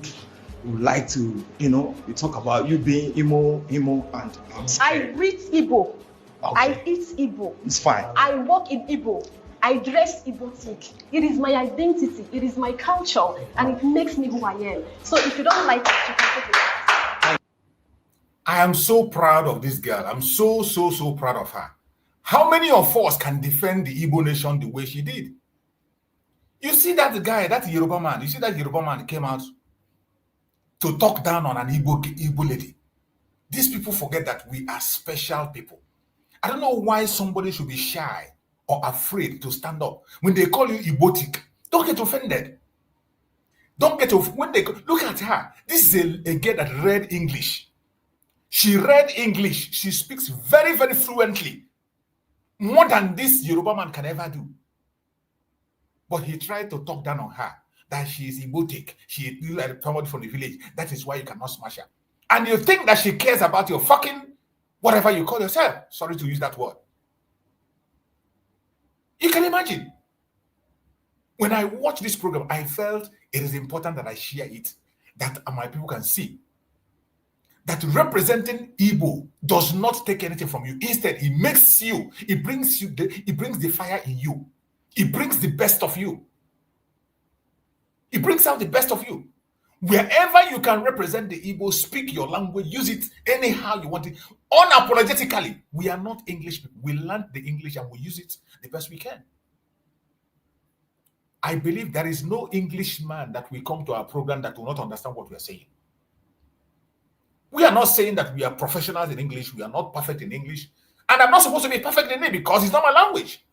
would like to, you talk about you being Imo, and I read Igbo. Okay. I eat Igbo. It's fine. I walk in Igbo. I dress Igbotic. It is my identity. It is my culture, and it makes me who I am. So if you don't like it, you can take it. I am so proud of this girl. I'm so proud of her. How many of us can defend the Igbo nation the way she did? You see that guy, that Yoruba man, you see that Yoruba man came out to talk down on an Igbo lady. These people forget that we are special people. I don't know why somebody should be shy or afraid to stand up. When they call you Igbotic, don't get offended. Don't get offended. When they look at her, this is a girl that read English. She read English. She speaks very, very fluently. More than this Yoruba man can ever do. But he tried to talk down on her, that she is Igbotic. She is like somebody from the village. That is why you cannot smash her. And you think that she cares about your fucking whatever you call yourself. Sorry to use that word. You can imagine. When I watch this program, I felt it is important that I share it, that my people can see that representing Igbo does not take anything from you. Instead, it makes you, it brings the fire in you. It brings the best of you. It brings out the best of you. Wherever you can represent the Igbo, speak your language, use it anyhow you want it, unapologetically. We are not English people. We learn the English and we use it the best we can. I believe there is no Englishman that will come to our program that will not understand what we are saying. We are not saying that we are professionals in English. We are not perfect in English. And I'm not supposed to be perfect in it because it's not my language.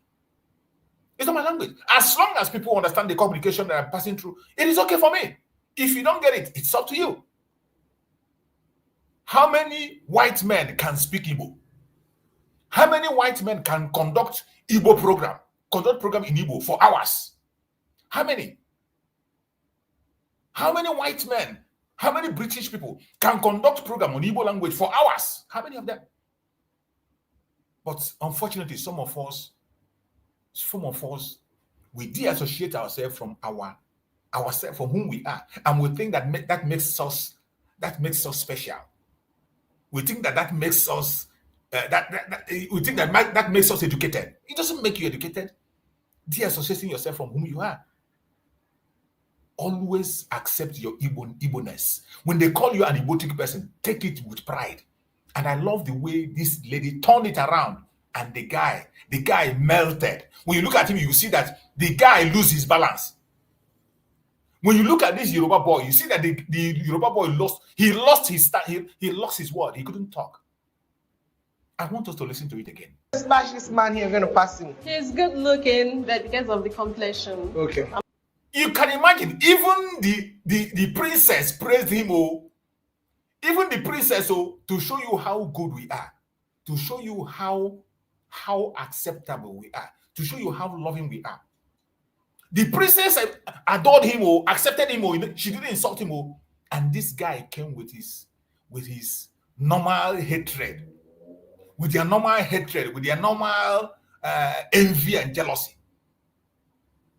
It's not my language. As long as people understand the communication that I'm passing through, it is okay for me. If you don't get it, it's up to you. How many white men can speak Igbo? How many white men can conduct Igbo program in Igbo for hours? How many? How many white men, how many British people can conduct program on Igbo language for hours? How many of them? But unfortunately, some of us, we de-associate ourselves from ourselves, from whom we are, and we think that that makes us special. We think that makes us we think that makes us educated. It doesn't make you educated. De-associating yourself from whom you are. Always accept your Igbo-ness. When they call you an Igbotic person, take it with pride. And I love the way this lady turned it around, and the guy melted. When you look at him, you see that the guy loses his balance. When you look at this Yoruba boy, you see that the Yoruba boy lost his word. He couldn't talk. I want us to listen to it again. Smash this man here, I'm going to pass him. He's good looking, but because of the complexion. Okay. You can imagine, even the princess praised him, even the princess, to show you how good we are, to show you how acceptable we are, to show you how loving we are. The princess adored him, accepted him, she didn't insult him, and this guy came with his normal hatred, with their normal envy and jealousy.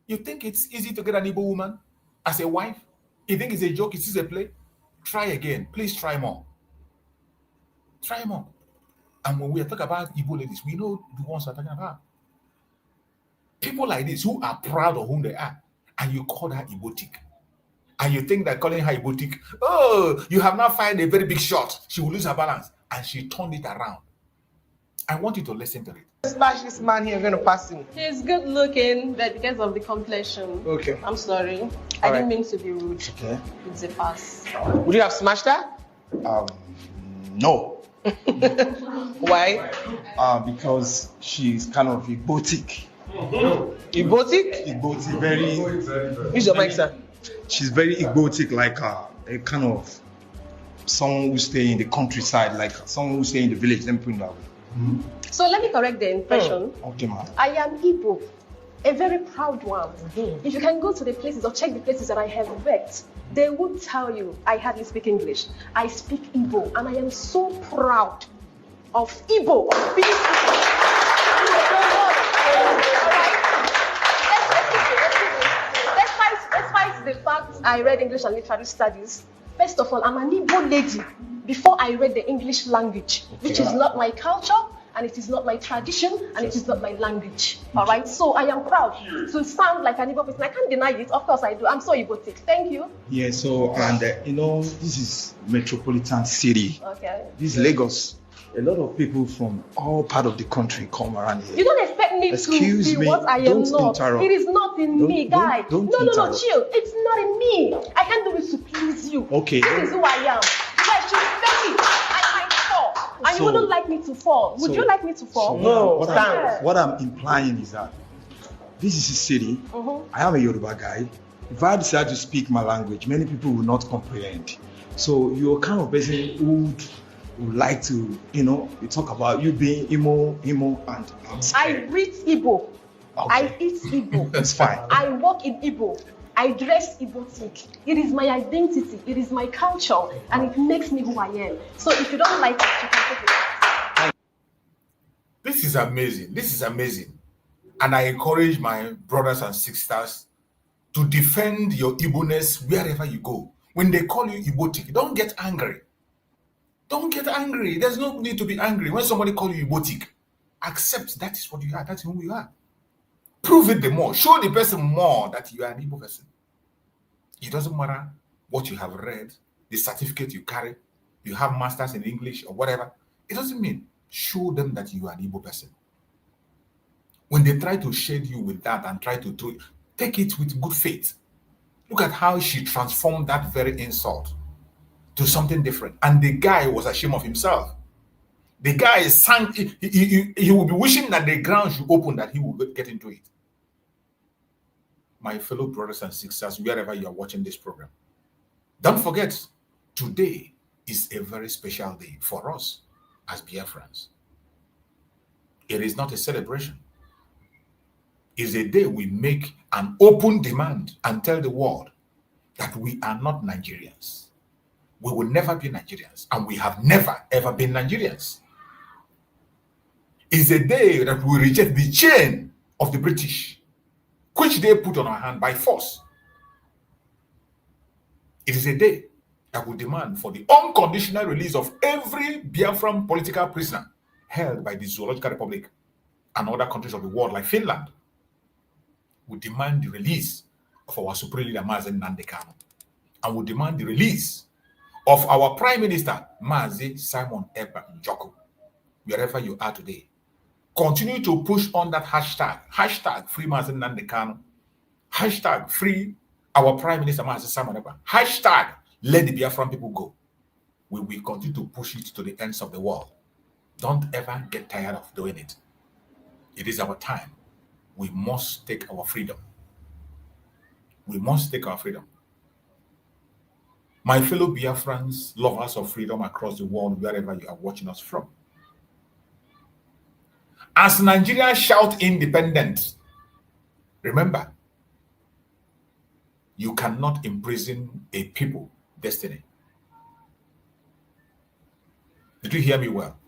You think it's easy to get an Igbo woman as a wife? You think it's a joke? It's a play? Try again. Please try more. Try more. And when we are talking about Igbo ladies, we know the ones we're talking about. People like this who are proud of whom they are, and you call her Igbotic. And you think that calling her Igbotic, you have now fired a very big shot. She will lose her balance. And she turned it around. I want you to listen to it. Smash this man here, I'm going to pass him. He's good looking, but because of the complexion. Okay. I'm sorry. I didn't mean to be rude. Okay. It's a pass. Would you have smashed her? No. Why? Because she's kind of Igbotic. Igbotic? Igbotic, very. Use your mic, sir. She's very Igbotic, like a kind of someone who stay in the countryside, like someone who stay in the village. Let me put it that way. Mm-hmm. So let me correct the impression. Okay, ma'am. I am Igbo, a very proud one. If you can go to the places or check the places that I have worked, they would tell you I hardly speak English. I speak Igbo, and I am so proud of Igbo, of being Igbo. Despite the fact I read English and literary studies, first of all, I'm an Igbo lady before I read the English language, which is not my culture, and and it is not my tradition, and it is not my language. All right, so I am proud to sound like an Igbo person. I can't deny it. Of course I do. I'm so Igbotic. Thank you. Yeah, so, and this is metropolitan city. Okay. This is Lagos. A lot of people from all part of the country come around here. You don't expect me to be what I am not. Interrupt. It is not in me, guy. Don't No, interrupt. chill. It's not in me. I can't do it to please you. Okay. This is who I am. You guys should respect me. I might fall. And you wouldn't like me to fall. Would you like me to fall? What I'm implying is that this is a city. I am a Yoruba guy. If I decide to speak my language, many people will not comprehend. So you're kind of person who would like to, you talk about you being Imo, and I read Igbo. Okay. I eat Igbo. It's fine. I walk in Igbo. I dress Igbotic. It is my identity. It is my culture, and it makes me who I am. So if you don't like it, you can take it back. This is amazing. This is amazing. And I encourage my brothers and sisters to defend your Igbo-ness wherever you go. When they call you Igbotic, don't get angry. Don't get angry. There's no need to be angry. When somebody calls you Igbotic, accept that is what you are. That's who you are. Prove it the more. Show the person more that you are an Igbo person. It doesn't matter what you have read, the certificate you carry, you have masters in English or whatever. It doesn't mean. Show them that you are an Igbo person. When they try to shade you with that and try to take it with good faith. Look at how she transformed that very insult to something different. And the guy was ashamed of himself. The guy sank, he will be wishing that the ground should open, that he will get into it. My fellow brothers and sisters, wherever you are watching this program, don't forget, today is a very special day for us as Biafrans. It is not a celebration. It's a day we make an open demand and tell the world that we are not Nigerians. We will never be Nigerians, and we have never, ever been Nigerians. It's a day that we reject the chain of the British, which they put on our hand by force. It is a day that will demand for the unconditional release of every Biafran political prisoner held by the Zoological Republic and other countries of the world like Finland. We demand the release of our Supreme Leader Mazi Nnamdi Kanu, and we demand the release of our Prime Minister Mazi Simon Ekpa Njoku. Wherever you are today, continue to push on that hashtag free Mazi Nnamdi Kanu, hashtag free our Prime Minister Mazi Simon Ekpa, hashtag let the Biafran people go. We will continue to push it to the ends of the world. Don't ever get tired of doing it. It is our time. We must take our freedom. We must take our freedom. My fellow Biafrans, lovers of freedom across the world, wherever you are watching us from. As Nigeria shout independence, remember, you cannot imprison a people destiny. Did you hear me well?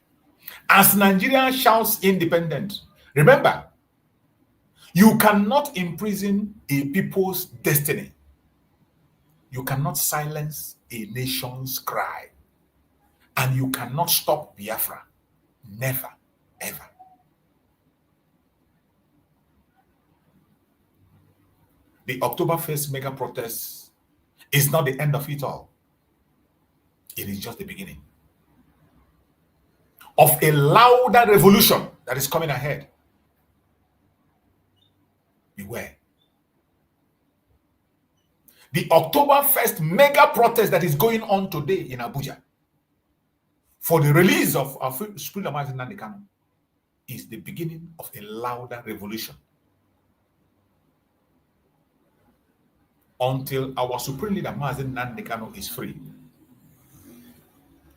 As Nigeria shouts independence, remember, you cannot imprison a people's destiny. You cannot silence a nation's cry. And you cannot stop Biafra. Never, ever. The October 1st mega protest is not the end of it all. It is just the beginning of a louder revolution that is coming ahead. Beware. The October 1st mega protest that is going on today in Abuja for the release of our Supreme Leader Mazi Nnamdi Kanu is the beginning of a louder revolution. Until our Supreme Leader Mazi Nnamdi Kanu is free,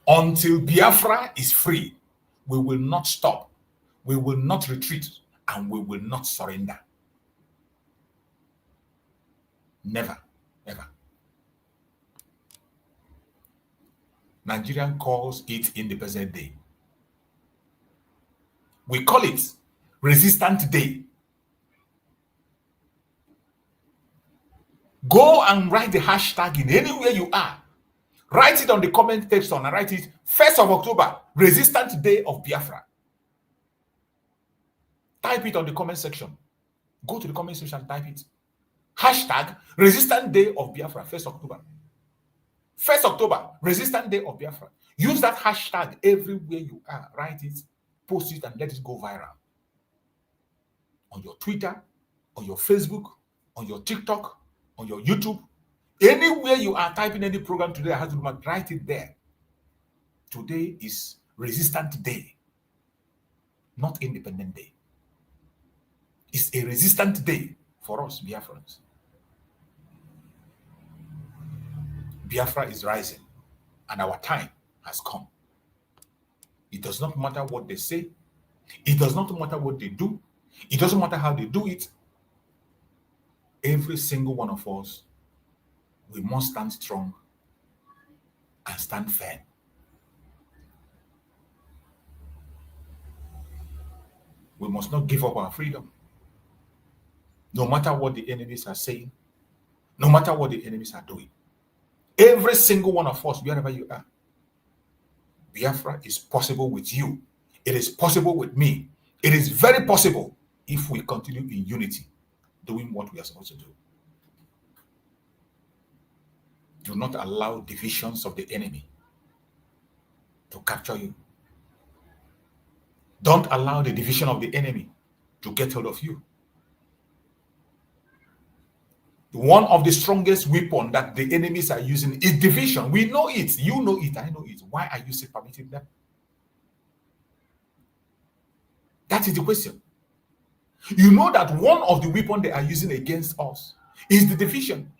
until Biafra is free, we will not stop, we will not retreat, and we will not surrender. Never, ever. Nigerian calls it Independence Day. We call it Resistant Day. Go and write the hashtag in anywhere you are. Write it on the comment section and write it 1st of October, Resistant Day of Biafra. type it on the comment section. Go to the comment section and type it. Hashtag Resistance Day of Biafra, 1st October. 1st October, Resistance Day of Biafra. Use that hashtag everywhere you are. Write it, post it, and let it go viral. On your Twitter, on your Facebook, on your TikTok, on your YouTube. Anywhere you are typing any program today, write it there. Today is Resistance Day, not Independent Day. It's a resistant day for us, Biafrans. Biafra is rising, and our time has come. It does not matter what they say. It does not matter what they do. It doesn't matter how they do it. Every single one of us, we must stand strong and stand firm. We must not give up our freedom. No matter what the enemies are saying, no matter what the enemies are doing. Every single one of us, wherever you are, Biafra is possible with you. It is possible with me. It is very possible if we continue in unity, doing what we are supposed to do. Do not allow divisions of the enemy to capture you. Don't allow the division of the enemy to get hold of you. One of the strongest weapons that the enemies are using is division. We know it. You know it. I know it. Why are you still permitting them? That is the question. You know that one of the weapons they are using against us is the division.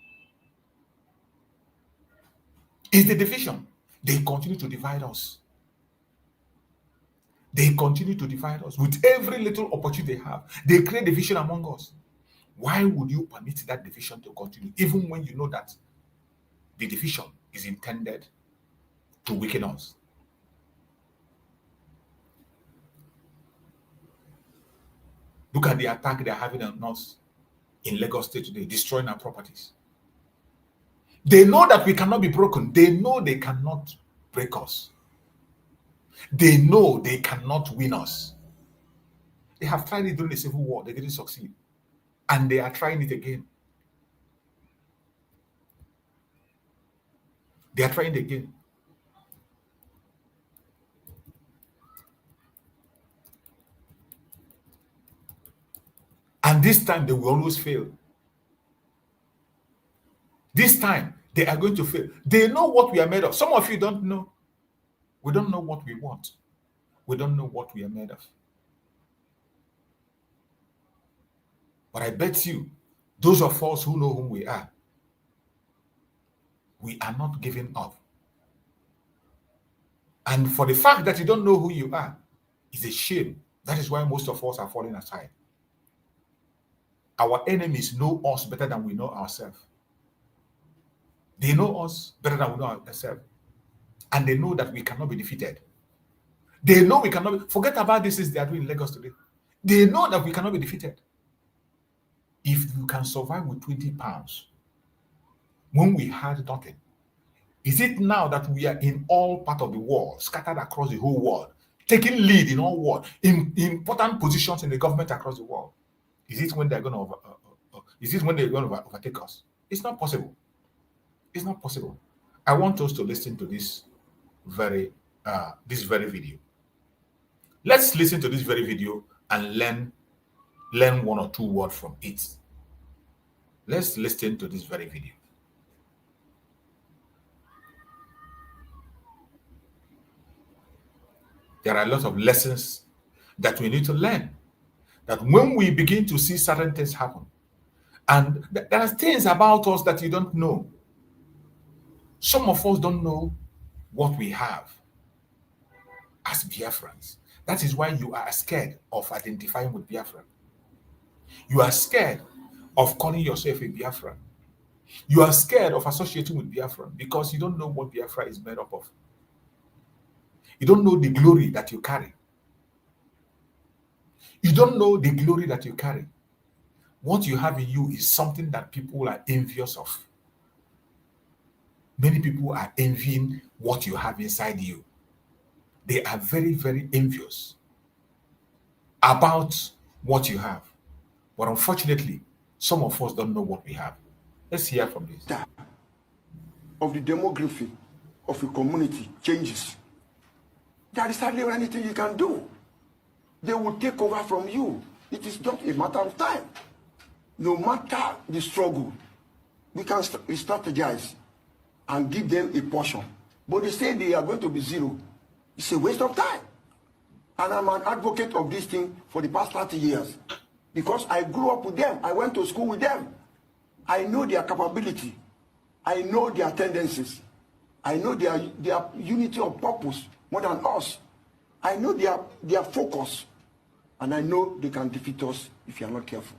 Is the division. They continue to divide us. They continue to divide us. With every little opportunity they have, they create division among us. Why would you permit that division to continue, even when you know that the division is intended to weaken us? Look at the attack they are having on us in Lagos State today, destroying our properties. They know that we cannot be broken. They know they cannot break us. They know they cannot win us. They have tried it during the Civil War. They didn't succeed. And they are trying it again. They are trying it again. And this time they will always fail. This time they are going to fail. They know what we are made of. Some of you don't know. We don't know what we want. We don't know what we are made of. But I bet you, those of us who know whom we are not giving up. And for the fact that you don't know who you are is a shame. That is why most of us are falling aside. Our enemies know us better than we know ourselves. They know us better than we know ourselves. And they know that we cannot be defeated. They know we cannot be, forget about this they are doing in Lagos today. They know that we cannot be defeated. If you can survive with 20 pounds, when we had nothing, is it now that we are in all part of the world, scattered across the whole world, taking lead in all world, in important positions in the government across the world? Is it when they're going to overtake us? It's not possible. It's not possible. I want us to listen to this very video. Let's listen to this very video and learn one or two words from it. Let's listen to this very video. There are a lot of lessons that we need to learn. That when we begin to see certain things happen, and there are things about us that you don't know. Some of us don't know what we have as Biafrans. That is why you are scared of identifying with Biafra. You are scared of calling yourself a Biafran. You are scared of associating with Biafra because you don't know what Biafra is made up of. You don't know the glory that you carry. You don't know the glory that you carry. What you have in you is something that people are envious of. Many people are envying what you have inside you. They are very, very envious about what you have. But unfortunately, some of us don't know what we have. Let's hear from this. Of the demography of a community changes. There is hardly anything you can do. They will take over from you. It is just a matter of time. No matter the struggle, we can strategize and give them a portion. But they say they are going to be zero. It's a waste of time. And I'm an advocate of this thing for the past 30 years. Because I grew up with them. I went to school with them. I know their capability. I know their tendencies. I know their unity of purpose more than us. I know their focus. And I know they can defeat us if you are not careful.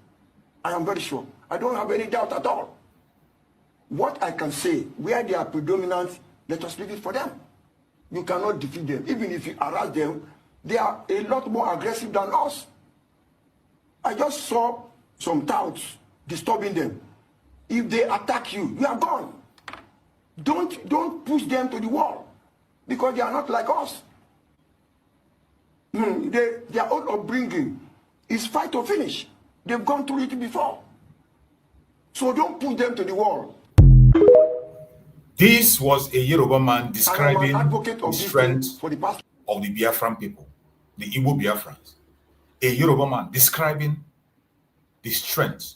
I am very sure. I don't have any doubt at all. What I can say, where they are predominant, let us leave it for them. You cannot defeat them. Even if you harass them, they are a lot more aggressive than us. I just saw some touts disturbing them. If they attack you, you are gone. Don't push them to the wall because they are not like us. Their own upbringing is fight to finish. They've gone through it before. So don't push them to the wall. This was a Yoruba man describing the strength of the Biafran people, the Igbo Biafrans. A Yoruba man describing the strength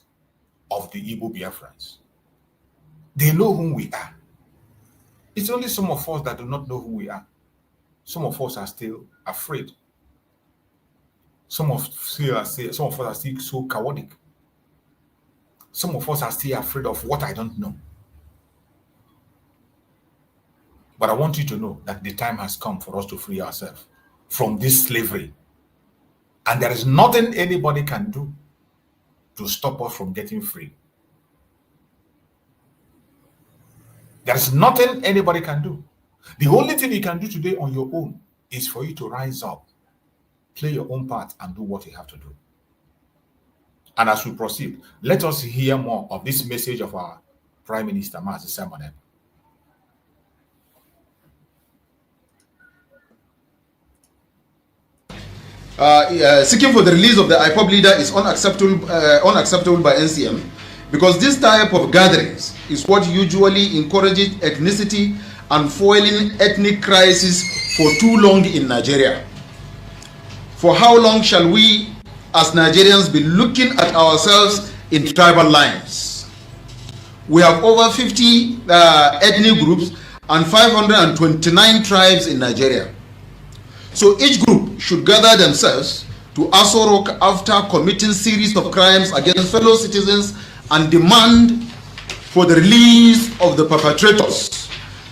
of the Igbo Biafrans. They know who we are. It's only some of us that do not know who we are. Some of us are still afraid. Some of us are still so chaotic. Some of us are still afraid of what I don't know. But I want you to know that the time has come for us to free ourselves from this slavery. And there is nothing anybody can do to stop us from getting free. There is nothing anybody can do. The only thing you can do today on your own is for you to rise up, play your own part, and do what you have to do. And as we proceed, let us hear more of this message of our Prime Minister, Mazi Nnamdi Kanu. Seeking for the release of the IPOB leader is unacceptable by NCM because this type of gatherings is what usually encourages ethnicity and fueling ethnic crisis for too long in Nigeria. For how long shall we as Nigerians be looking at ourselves in tribal lines? We have over 50 ethnic groups and 529 tribes in Nigeria. So each group should gather themselves to Aso Rock after committing series of crimes against fellow citizens and demand for the release of the perpetrators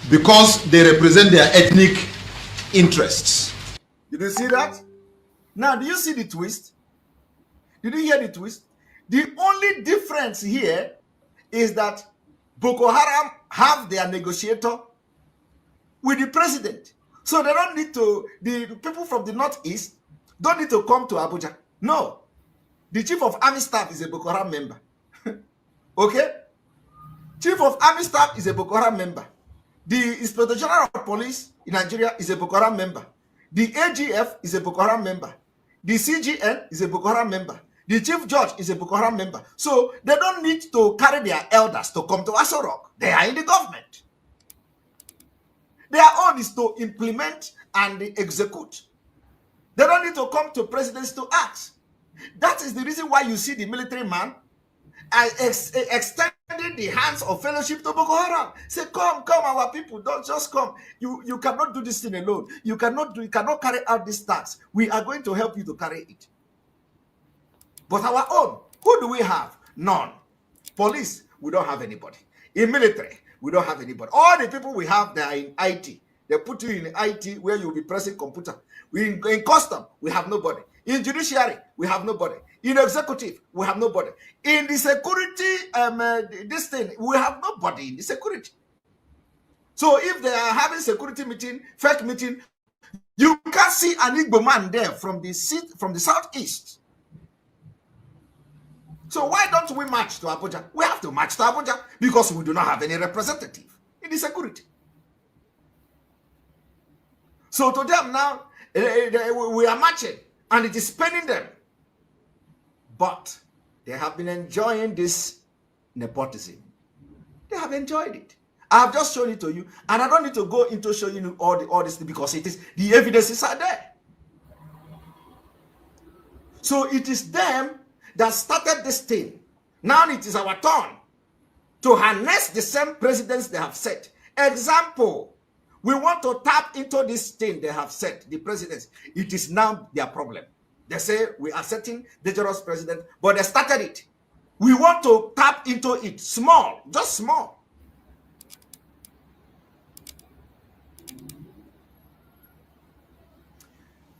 because they represent their ethnic interests. Did you see that? Now, do you see the twist? Did you hear the twist? The only difference here is that Boko Haram have their negotiator with the president. So they don't need to, the people from the northeast don't need to come to Abuja. No. The chief of army staff is a Boko Haram member. Okay? Chief of army staff is a Boko Haram member. The Inspector General of Police in Nigeria is a Boko Haram member. The AGF is a Boko Haram member. The CGN is a Boko Haram member. The chief judge is a Boko Haram member. So they don't need to carry their elders to come to Aso Rock. They are in the government. Their own is to implement and execute. They don't need to come to presidents to ask. That is the reason why you see the military man extending the hands of fellowship to Boko Haram. Say, come, our people, don't just come. You cannot do this thing alone. You cannot carry out this task. We are going to help you to carry it. But our own, who do we have? None. Police, we don't have anybody. In military, we don't have anybody. All the people we have, they are in IT. They put you in IT where you'll be pressing computer. In custom, we have nobody. In judiciary, we have nobody. In executive, we have nobody. In the security, this thing, we have nobody in the security. So if they are having security meeting, fake meeting, you can't see an Igbo man there from the southeast. So why don't we march to Abuja? We have to march to Abuja because we do not have any representative in the security. So to them now, we are marching and it is paining them. But they have been enjoying this nepotism. They have enjoyed it. I have just shown it to you, and I don't need to go into showing you all this because it is the evidences are there. So it is them that started this thing. Now it is our turn to harness the same precedents they have set. Example, we want to tap into this thing they have set, the presidents. It is now their problem. They say we are setting dangerous precedent, but they started it. We want to tap into it small, just small.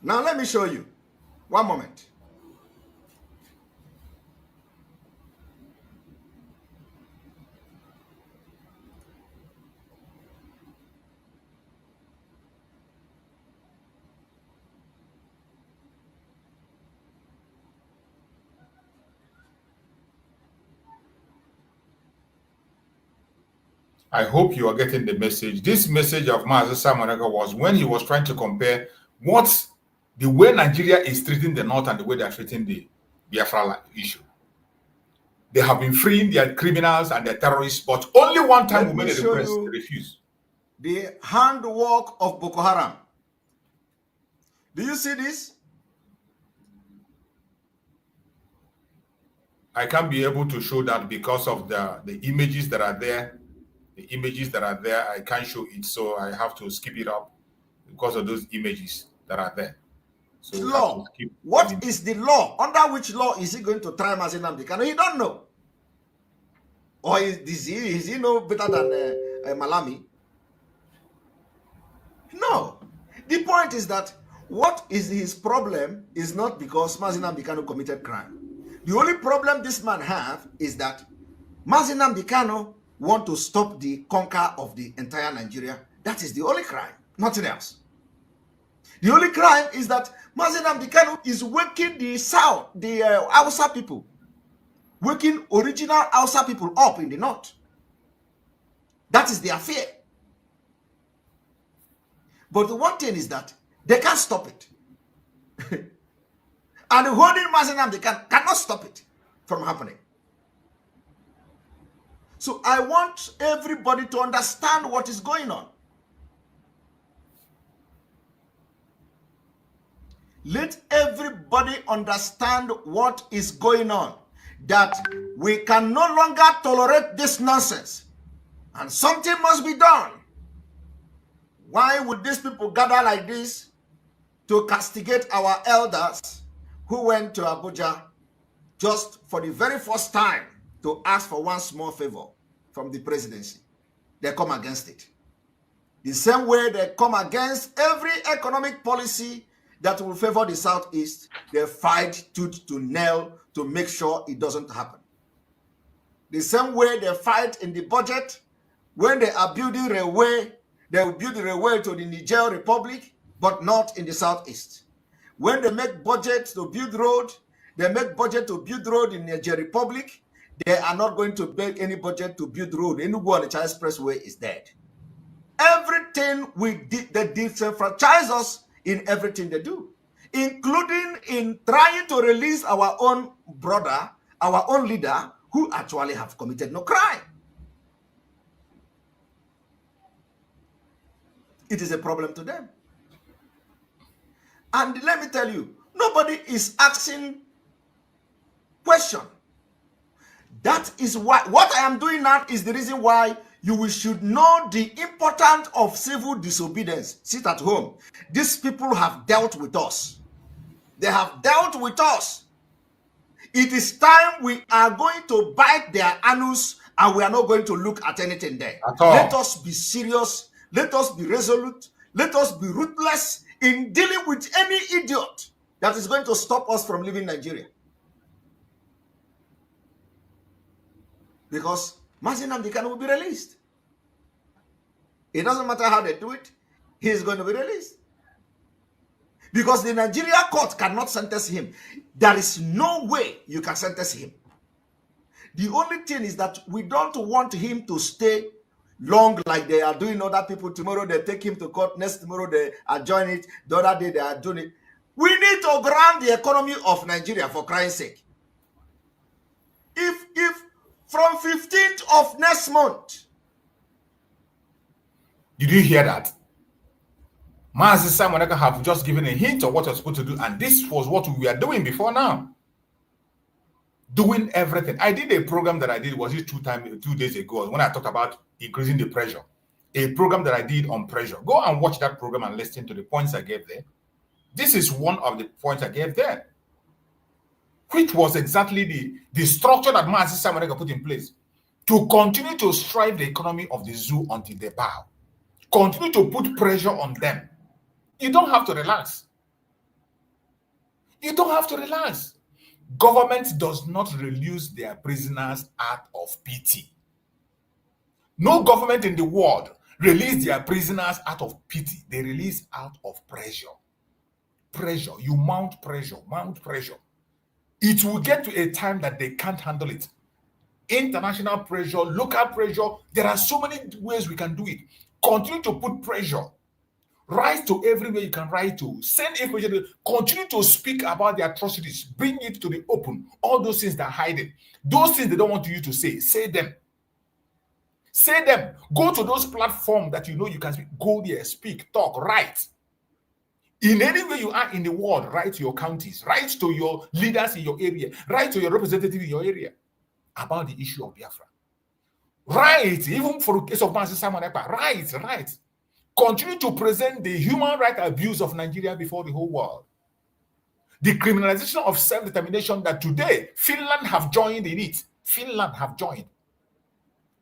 Now let me show you. One moment. I hope you are getting the message. This message of Mazi Nnamdi was when he was trying to compare the way Nigeria is treating the North and the way they are treating the Biafra issue. They have been freeing their criminals and their terrorists, but only one time we made a request, they refused. The handwork of Boko Haram. Do you see this? I can't be able to show that because of the images that are there. The images that are there, I can't show it, so I have to skip it up because of those images that are there. So law. What is the law? Under which law is he going to try Mazi Nnamdi Kanu? He don't know. Or is he no better than Malami? No. The point is that what is his problem is not because Mazi Nnamdi Kanu committed crime. The only problem this man have is that Mazi Nnamdi Kanu want to stop the conquer of the entire Nigeria. That is the only crime, nothing else. The only crime is that Mazi Nnamdi Kanu is waking the South, the Hausa people, waking original Hausa people up in the North. That is their fear. But the one thing is that they can't stop it. And holding Mazi Nnamdi Kanu cannot stop it from happening. So I want everybody to understand what is going on. Let everybody understand what is going on. That we can no longer tolerate this nonsense. And something must be done. Why would these people gather like this to castigate our elders who went to Abuja just for the very first time to ask for one small favor from the presidency? They come against it. The same way they come against every economic policy that will favor the Southeast, they fight tooth to nail to make sure it doesn't happen. The same way they fight in the budget, when they are building railway, they will build the railway to the Niger Republic, but not in the Southeast. When they make budget to build road, they make budget to build road in Niger Republic. They are not going to make any budget to build road. Enugu on the China Expressway is dead. Everything we did, they disenfranchise us in everything they do, including in trying to release our own brother, our own leader, who actually have committed no crime. It is a problem to them. And let me tell you, nobody is asking question. That is why what I am doing now is the reason why you should know the importance of civil disobedience. Sit at home. These people have dealt with us. They have dealt with us. It is time we are going to bite their anus and we are not going to look at anything there. Let us be serious. Let us be resolute. Let us be ruthless in dealing with any idiot that is going to stop us from leaving Nigeria. Because Mazi Nnamdi Kanu will be released. It doesn't matter how they do it, he is going to be released. Because the Nigeria court cannot sentence him. There is no way you can sentence him. The only thing is that we don't want him to stay long like they are doing other people. Tomorrow they take him to court, next tomorrow they adjourn it, the other day they are doing it. We need to ground the economy of Nigeria, for crying sake. from 15th of next month. Did you hear that? Mazi Nnamdi have just given a hint of what you're supposed to do, and this was what we were doing before now. Doing everything. I did a program that I did, was it 2 days ago, when I talked about increasing the pressure. A program that I did on pressure. Go and watch that program and listen to the points I gave there. This is one of the points I gave there, which was exactly the structure that Mazi Nnamdi put in place to continue to strive the economy of the zoo until they bow. Continue to put pressure on them. You don't have to relax. You don't have to relax. Government does not release their prisoners out of pity. No government in the world release their prisoners out of pity. They release out of pressure. Pressure. You mount pressure. Mount pressure. It will get to a time that they can't handle it. International pressure, local pressure. There are so many ways we can do it. Continue to put pressure. Write to everywhere you can write to. Send information. Continue to speak about the atrocities. Bring it to the open. All those things that are hiding. Those things they don't want you to say. Say them. Say them. Go to those platforms that you know you can speak. Go there, speak, talk, write. In any way you are in the world, write to your counties. Write to your leaders in your area. Write to your representative in your area about the issue of Biafra. Write, even for the case of Mazi Nnamdi, write. Continue to present the human rights abuse of Nigeria before the whole world. The criminalization of self-determination that today Finland have joined in it. Finland have joined.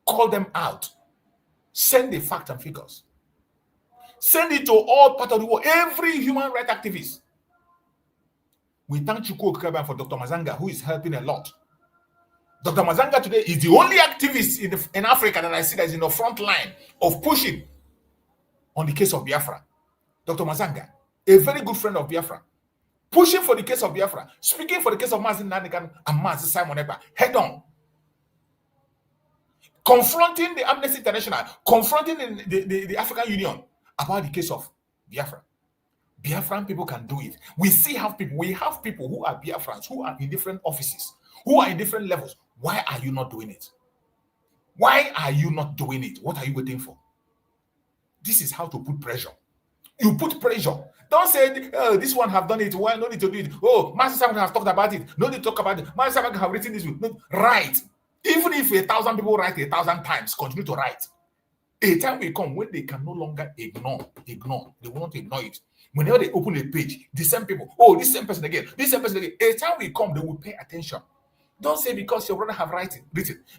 Call them out. Send the facts and figures. Send it to all parts of the world. Every human rights activist. We thank Chukwu Okeke for Dr. Mazanga, who is helping a lot. Dr. Mazanga today is the only activist in Africa that I see that is in the front line of pushing on the case of Biafra. Dr. Mazanga, a very good friend of Biafra, pushing for the case of Biafra, speaking for the case of Mazi Nnamdi Kanu and Mazi Nnamdi head on. Confronting the Amnesty International, confronting the African Union about the case of Biafra. Biafran people can do it. We have people who are Biafrans, who are in different offices, who are in different levels. Why are you not doing it? Why are you not doing it? What are you waiting for? This is how to put pressure. You put pressure. Don't say, oh, this one have done it. Why no need to do it? Oh, Mazi Nnamdi has talked about it. No need to talk about it. Mazi Nnamdi have written this. No, write. Even if 1,000 people write 1,000 times, continue to write. A time will come when they can no longer ignore. They will not ignore it. Whenever they open a page, the same people, oh, this same person again, this same person again. A time will come, they will pay attention. Don't say because your brother have written,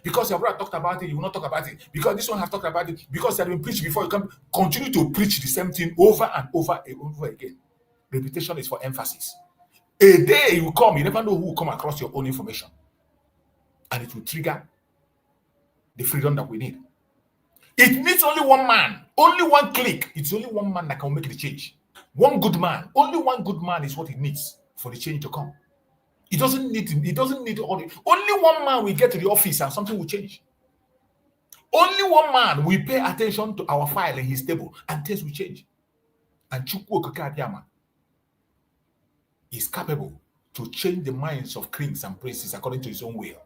because your brother talked about it, you will not talk about it. Because this one has talked about it, because they have been preached before, you can continue to preach the same thing over and over and over again. Repetition is for emphasis. A day you will come, you never know who will come across your own information. And it will trigger the freedom that we need. It needs only one man, only one click. It's only one man that can make the change. One good man, only one good man is what it needs for the change to come. It doesn't need all the, only one man will get to the office and something will change. Only one man will pay attention to our file in his table and things will change. And Chukwu Okeke is capable to change the minds of kings and princes according to his own will.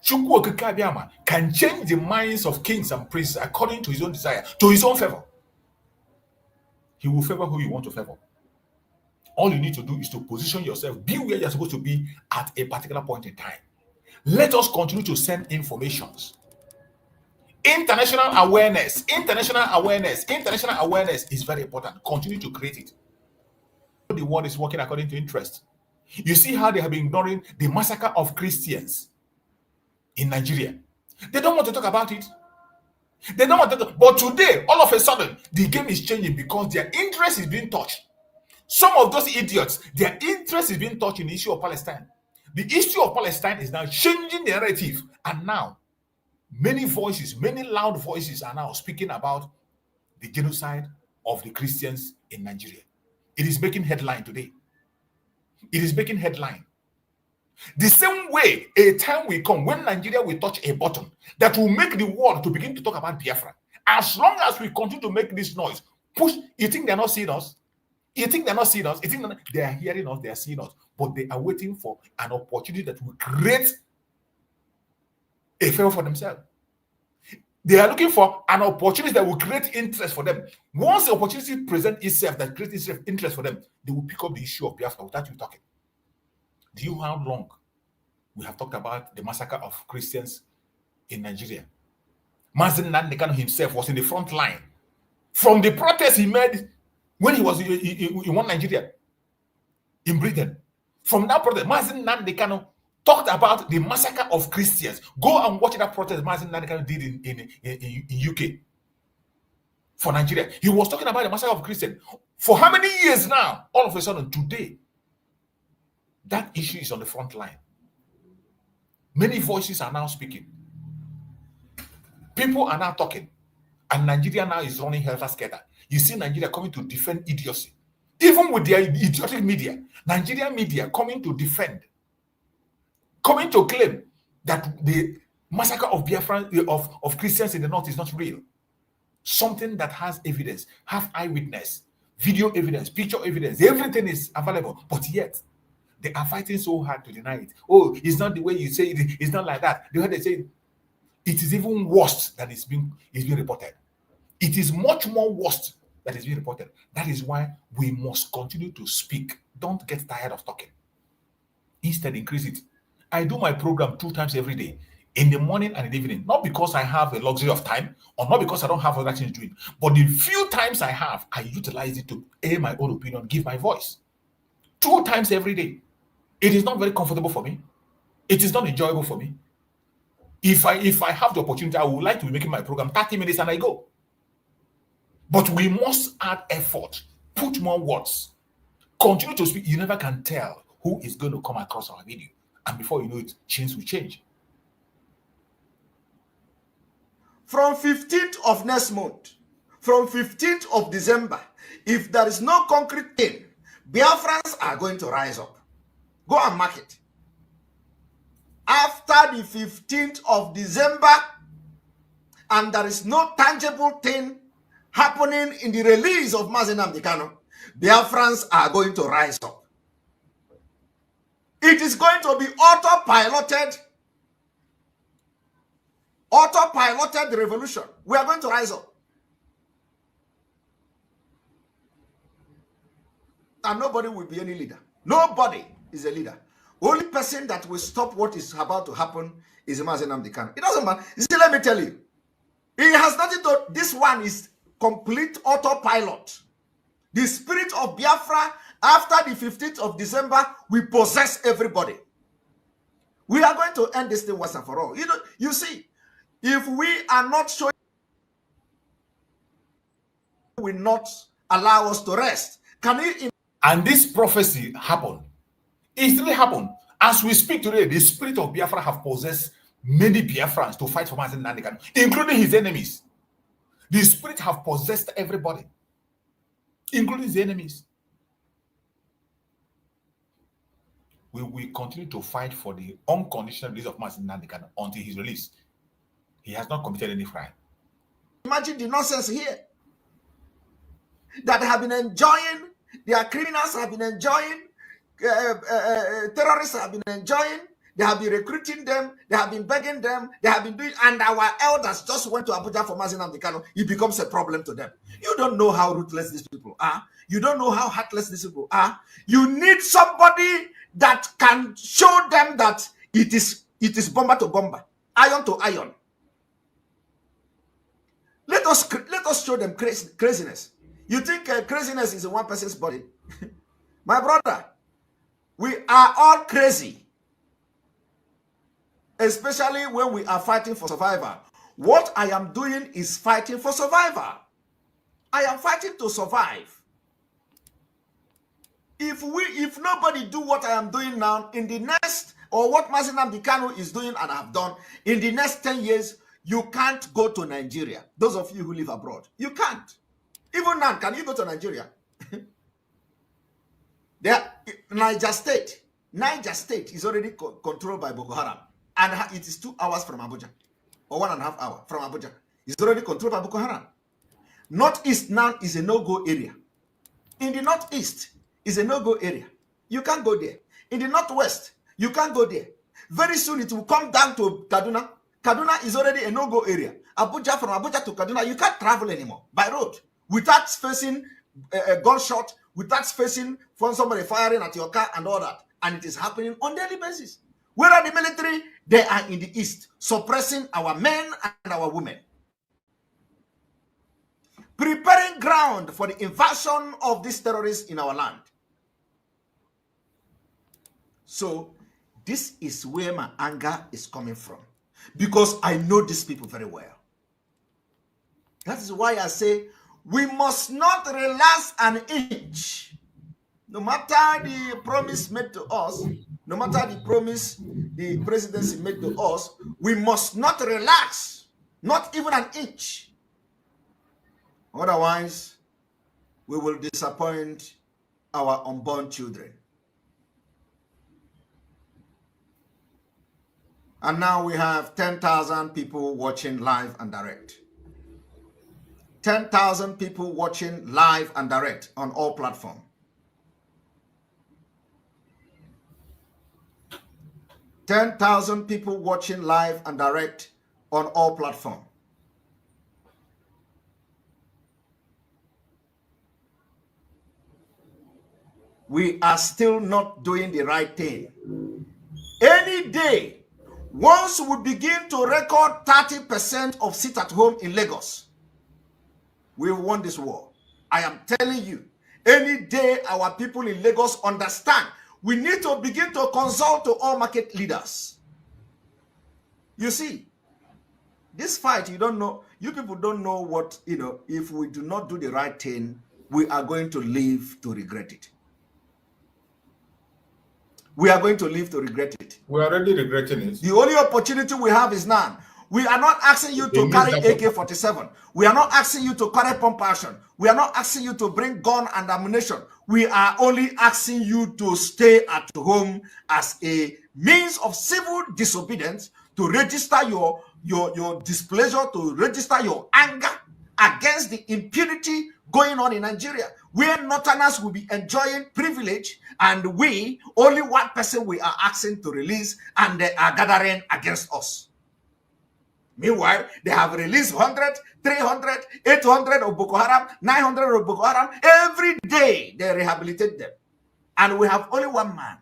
Chukwu Okeke can change the minds of kings and princes according to his own desire, to his own favor. He will favor who you want to favor. All you need to do is to position yourself, be where you're supposed to be at a particular point in time. Let us continue to send informations. International awareness is very important. Continue to create it. The world is working according to interest. You see how they have been ignoring the massacre of Christians in Nigeria. They don't want to talk about it. They don't want to talk. But today, all of a sudden, the game is changing because their interest is being touched. Some of those idiots, their interest is being touched in the issue of Palestine. The issue of Palestine is now changing the narrative. And now, many voices, many loud voices are now speaking about the genocide of the Christians in Nigeria. It is making headline today. It is making headline. The same way, a time will come when Nigeria will touch a button that will make the world to begin to talk about Biafra. As long as we continue to make this noise, push, you think they're not seeing us? You think they're not seeing us? You think they are hearing us, they are seeing us, but they are waiting for an opportunity that will create a favor for themselves. They are looking for an opportunity that will create interest for them. Once the opportunity presents itself that creates interest for them, they will pick up the issue of Biafra without you talking. Do you know how long we have talked about the massacre of Christians in Nigeria? Mazi Nnamdi Kanu himself was in the front line. From the protest he made when he was in one Nigeria, in Britain. From that protest, Mazi Nnamdi Kanu talked about the massacre of Christians. Go and watch that protest Mazi Nnamdi Kanu did in UK for Nigeria. He was talking about the massacre of Christians. For how many years now? All of a sudden, today, that issue is on the front line. Many voices are now speaking. People are now talking. And Nigeria now is running helter-skelter. You see Nigeria coming to defend idiocy. Even with their idiotic media, Nigerian media coming to defend, coming to claim that the massacre of Biafra, of Christians in the north is not real. Something that has evidence, have eyewitness, video evidence, picture evidence, everything is available. But yet, they are fighting so hard to deny it. Oh, it's not the way you say it. It's not like that. The way they say it, it is even worse than it's being reported. It is much more worse that is being reported. That is why we must continue to speak. Don't get tired of talking. Instead, increase it. I do my program 2 times every day, in the morning and in the evening. Not because I have a luxury of time, or not because I don't have other things to do, but the few times I have, I utilize it to air my own opinion, give my voice. 2 times every day. It is not very comfortable for me. It is not enjoyable for me. If I have the opportunity, I would like to be making my program 30 minutes and I go. But we must add effort, put more words, continue to speak. You never can tell who is going to come across our video. And before you know it, things will change. From 15th of next month, from 15th of December, if there is no concrete thing, Biafrans are going to rise up. Go and mark it. After the 15th of December, and there is no tangible thing happening in the release of Mazi Nnamdi Kanu, Biafrans are going to rise up. It is going to be autopiloted revolution. We are going to rise up. And nobody will be any leader. Nobody is a leader. Only person that will stop what is about to happen is Mazi Nnamdi Kanu. It doesn't matter. See, let me tell you. It has nothing to... This one is complete autopilot. The spirit of Biafra, after the 15th of December, we possess everybody. We are going to end this thing once and for all. You see, if we are not showing, will not allow us to rest. And this prophecy happened. It really happened. As we speak today, the spirit of Biafra have possessed many Biafrans to fight for Mazi Nnamdi Kanu, including his enemies. The spirit have possessed everybody, including his enemies. We will continue to fight for the unconditional release of Mazi Nnamdi Kanu until his release. He has not committed any crime. Imagine the nonsense here that have been enjoying, their criminals have been enjoying, terrorists have been enjoying, they have been recruiting them, they have been begging them, they have been doing, and our elders just went to Abuja for Mazi Nnamdi Kanu. It becomes a problem to them. You don't know how ruthless these people are. You don't know how heartless these people are. You need somebody that can show them that it is bomber to bomber, iron to iron. Let us show them craziness. You think craziness is in one person's body? My brother, we are all crazy. Especially when we are fighting for survival. What I am doing is fighting for survival. I am fighting to survive. If nobody do what I am doing now, in the next, or what Mazi Nnamdi Kanu is doing and have done, in the next 10 years, you can't go to Nigeria. Those of you who live abroad, you can't. Even now, can you go to Nigeria? Niger State is already controlled by Boko Haram. And it is 2 hours from Abuja, or 1.5 hours from Abuja. It's already controlled by Boko Haram. Northeast now is a no-go area. In the Northeast is a no-go area. You can't go there. In the Northwest, you can't go there. Very soon it will come down to Kaduna. Kaduna is already a no-go area. Abuja, from Abuja to Kaduna, you can't travel anymore by road without facing a gunshot, without facing from somebody firing at your car and all that. And it is happening on a daily basis. Where are the military? They are in the east, suppressing our men and our women. Preparing ground for the invasion of these terrorists in our land. So, this is where my anger is coming from. Because I know these people very well. That is why I say, we must not relax an inch. No matter the promise made to us, no matter the promise the presidency made to us, we must not relax, not even an inch. Otherwise, we will disappoint our unborn children. And now we have 10,000 people watching live and direct. 10,000 people watching live and direct on all platforms. 10,000 people watching live and direct on all platforms. We are still not doing the right thing. Any day, once we begin to record 30% of sit at home in Lagos, we will won this war. I am telling you, any day our people in Lagos understand, we need to begin to consult to all market leaders. You see, this fight, you don't know, you people don't know what, if we do not do the right thing, we are going to live to regret it. We are going to live to regret it. We are already regretting it. The only opportunity we have is now. We are not asking you to carry AK-47. We are not asking you to carry pump action. We are not asking you to bring gun and ammunition. We are only asking you to stay at home as a means of civil disobedience, to register your displeasure, to register your anger against the impunity going on in Nigeria, where Northerners will be enjoying privilege, and we, only one person we are asking to release, and they are gathering against us. Meanwhile, they have released 100, 300, 800 of Boko Haram, 900 of Boko Haram. Every day, they rehabilitate them. And we have only one man.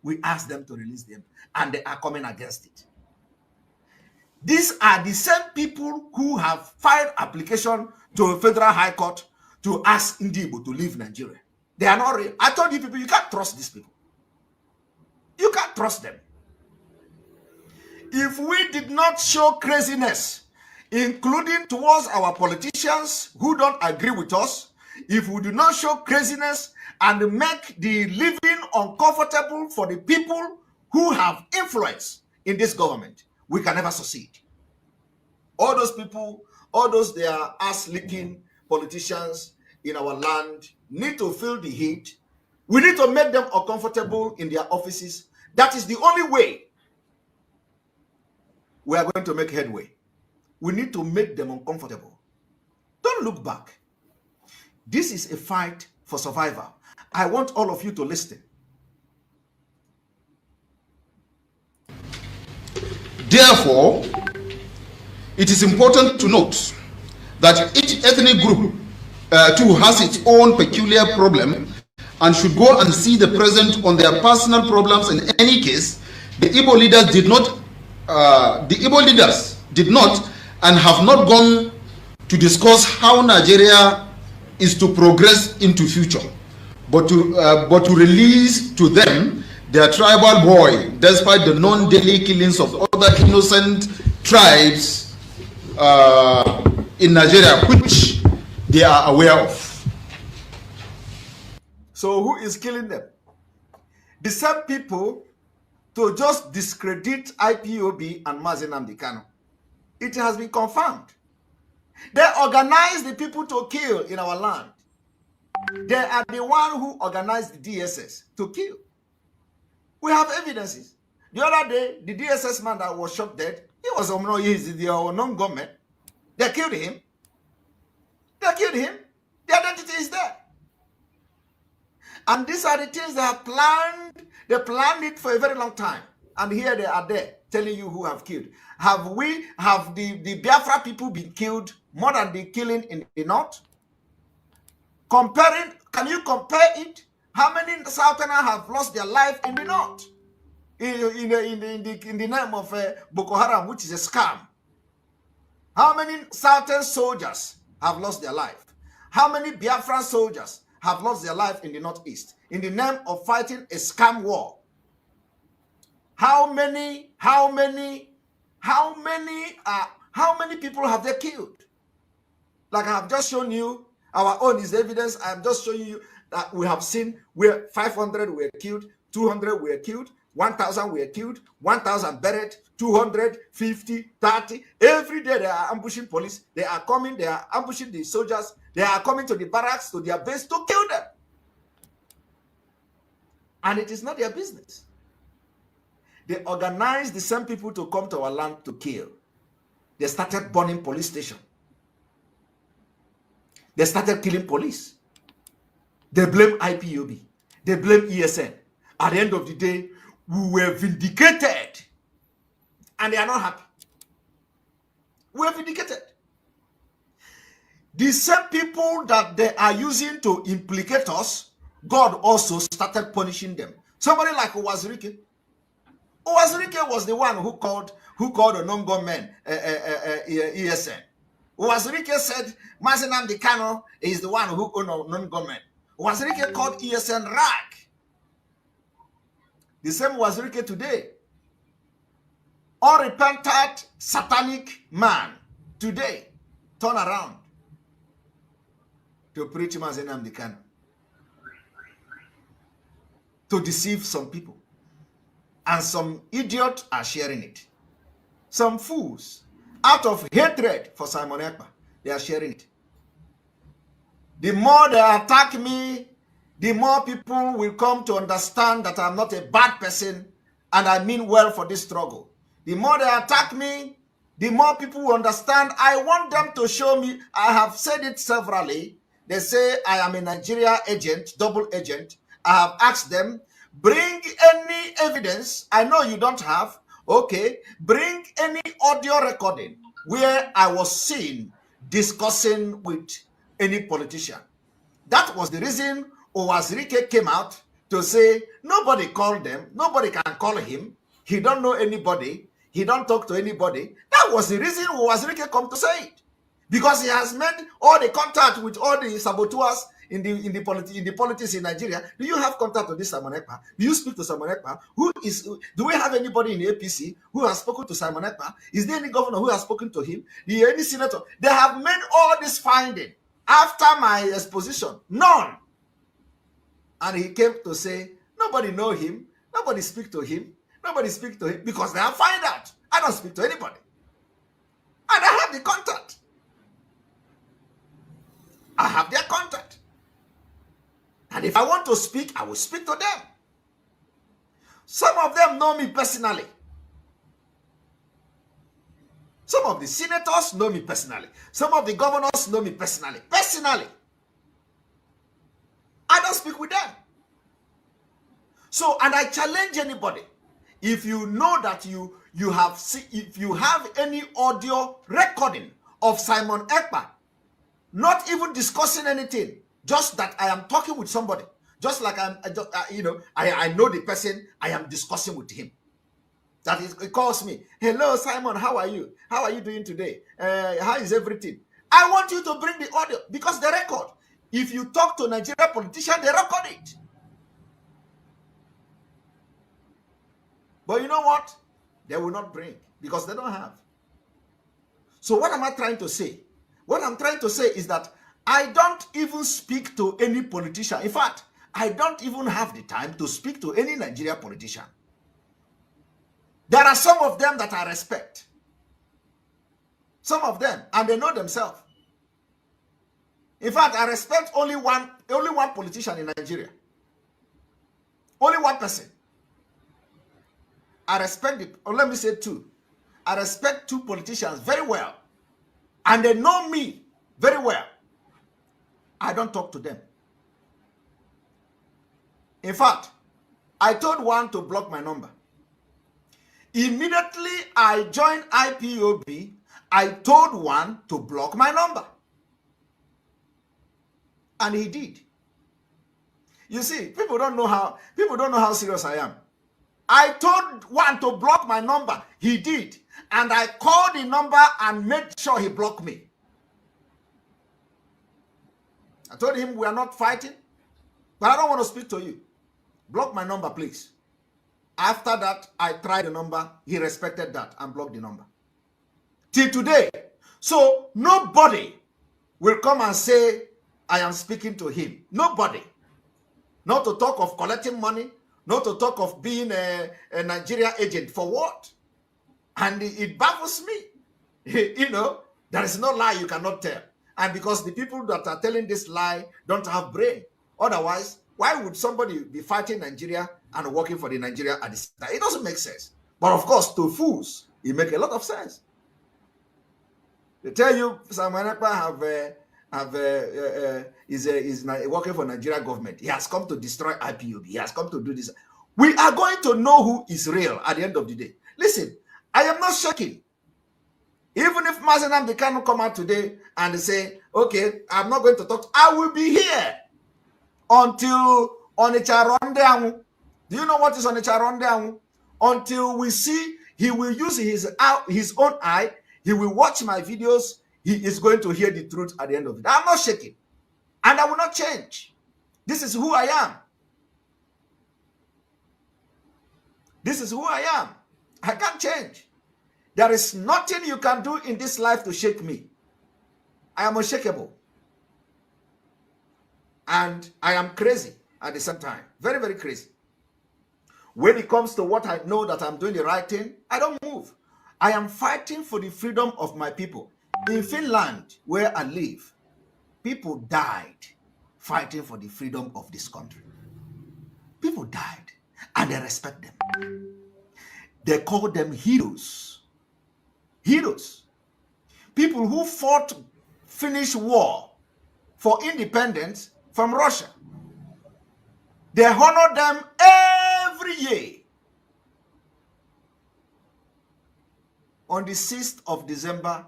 We ask them to release them, and they are coming against it. These are the same people who have filed application to a federal high court to ask Igbo to leave Nigeria. They are not real. I told you people, you can't trust these people. You can't trust them. If we did not show craziness, including towards our politicians who don't agree with us, if we do not show craziness and make the living uncomfortable for the people who have influence in this government, we can never succeed. All those people, all those they are ass-licking politicians in our land need to feel the heat. We need to make them uncomfortable in their offices. That is the only way we are going to make headway. We need to make them uncomfortable. Don't look back. This is a fight for survival. I want all of you to listen. Therefore, it is important to note that each ethnic group too has its own peculiar problem and should go and see the president on their personal problems. In any case, the Igbo leaders did not and have not gone to discuss how Nigeria is to progress into future, but to release to them their tribal boy, despite the non-daily killings of other innocent tribes in Nigeria, which they are aware of. So who is killing them? The same people to just discredit IPOB and Mazi Nnamdi Kanu. It has been confirmed. They organize the people to kill in our land. They are the one who organized the DSS to kill. We have evidences. The other day, the DSS man that was shot dead, he was the unknown government. They killed him. They killed him. The identity is there. And these are the things they have planned. They planned it for a very long time. And here they are there telling you who have killed. Have the Biafra people been killed more than the killing in the north? Comparing, can you compare it? How many Southerners have lost their life in the north? In the name of Boko Haram, which is a scam. How many Southern soldiers have lost their life? How many Biafran soldiers have lost their life in the northeast in the name of fighting a scam war? How many people have they killed? Like I have just shown you, our own is evidence. I am just showing you that we have seen where 500 were killed, 200 were killed, 1,000 were killed, 1,000 buried, 200, 50, 30. Every day they are ambushing police. They are coming, they are ambushing the soldiers. They are coming to the barracks, to their base to kill them. And it is not their business. They organized the same people to come to our land to kill. They started burning police stations. They started killing police. They blame IPOB. They blame ESN. At the end of the day, we were vindicated. And they are not happy. We were vindicated. The same people that they are using to implicate us, God also started punishing them. Somebody like Waziri. Waziri was the one who called a non-government ESN. Waziri said Mazi Nnamdi Kanu is the one who owned non-government. Waziri called ESN rag. The same Waziri today. Unrepentant satanic man today turn around to preach Mazi Nnamdi Kanu, to deceive some people. And some idiots are sharing it. Some fools, out of hatred for Simon Ekpa, they are sharing it. The more they attack me, the more people will come to understand that I'm not a bad person and I mean well for this struggle. The more they attack me, the more people will understand. I want them to show me. I have said it severally. They say I am a Nigeria agent, double agent. I have asked them, bring any evidence. I know you don't have. Okay, bring any audio recording where I was seen discussing with any politician. That was the reason Waziri came out to say nobody called them, nobody can call him, he don't know anybody, he don't talk to anybody. That was the reason Waziri come to say it, because he has made all the contact with all the saboteurs in the politics in Nigeria. Do you have contact with this Simon Ekpa? Do you speak to Simon Ekpa? Do we have anybody in the APC who has spoken to Simon Ekpa? Is there any governor who has spoken to him? Any senator? They have made all this finding after my exposition. None. And he came to say, nobody know him, nobody speak to him, nobody speak to him, because they have found out. I don't speak to anybody. And I have the contact. I have their contact. And if I want to speak, I will speak to them. Some of them know me personally. Some of the senators know me personally. Some of the governors know me personally. Personally. I don't speak with them. So, and I challenge anybody. If you know that if you have any audio recording of Simon Ekpa, not even discussing anything, just that I am talking with somebody, just like I know the person, I am discussing with him. That is, he calls me, hello Simon, how are you? How are you doing today? How is everything? I want you to bring the audio, because the record. If you talk to Nigerian politicians, they record it. But you know what? They will not bring, because they don't have. So what am I trying to say? What I'm trying to say is that I don't even speak to any politician. In fact, I don't even have the time to speak to any Nigerian politician. There are some of them that I respect. Some of them, and they know themselves. In fact, I respect only one politician in Nigeria. Only one person. I respect it, or let me say two. I respect two politicians very well. And they know me very well. I don't talk to them. In fact, I told one to block my number. Immediately I joined IPOB, I told one to block my number. And he did. You see, people don't know how serious I am. I told one to block my number. He did. And I called the number and made sure he blocked me. I told him we are not fighting, but I don't want to speak to you. Block my number, please. After that, I tried the number. He respected that and blocked the number. Till today. So nobody will come and say, I am speaking to him. Nobody. Not to talk of collecting money, not to talk of being a Nigerian agent. For what? And it baffles me. You know, there is no lie you cannot tell. And because the people that are telling this lie don't have brain. Otherwise, why would somebody be fighting Nigeria and working for the Nigeria at the same time? It doesn't make sense. But of course, to fools, it makes a lot of sense. They tell you Samuel Ekpa is working for Nigeria government. He has come to destroy IPOB. He has come to do this. We are going to know who is real at the end of the day. Listen, I am not shaking. Even if Mazi Nnamdi Kanu come out today and say, okay, I'm not going to talk, I will be here until Onitsha Rondeanwu. Do you know what is Onitsha Rondeanwu? Until we see he will use his own eye, he will watch my videos, he is going to hear the truth at the end of it. I'm not shaking. And I will not change. This is who I am. This is who I am. I can't change. There is nothing you can do in this life to shake me. I am unshakable. And I am crazy at the same time. Very, very crazy. When it comes to what I know that I'm doing the right thing, I don't move. I am fighting for the freedom of my people. In Finland, where I live, people died fighting for the freedom of this country. People died, and they respect them. They call them heroes. Heroes. People who fought, finished war for independence from Russia. They honor them every year. On the 6th of December,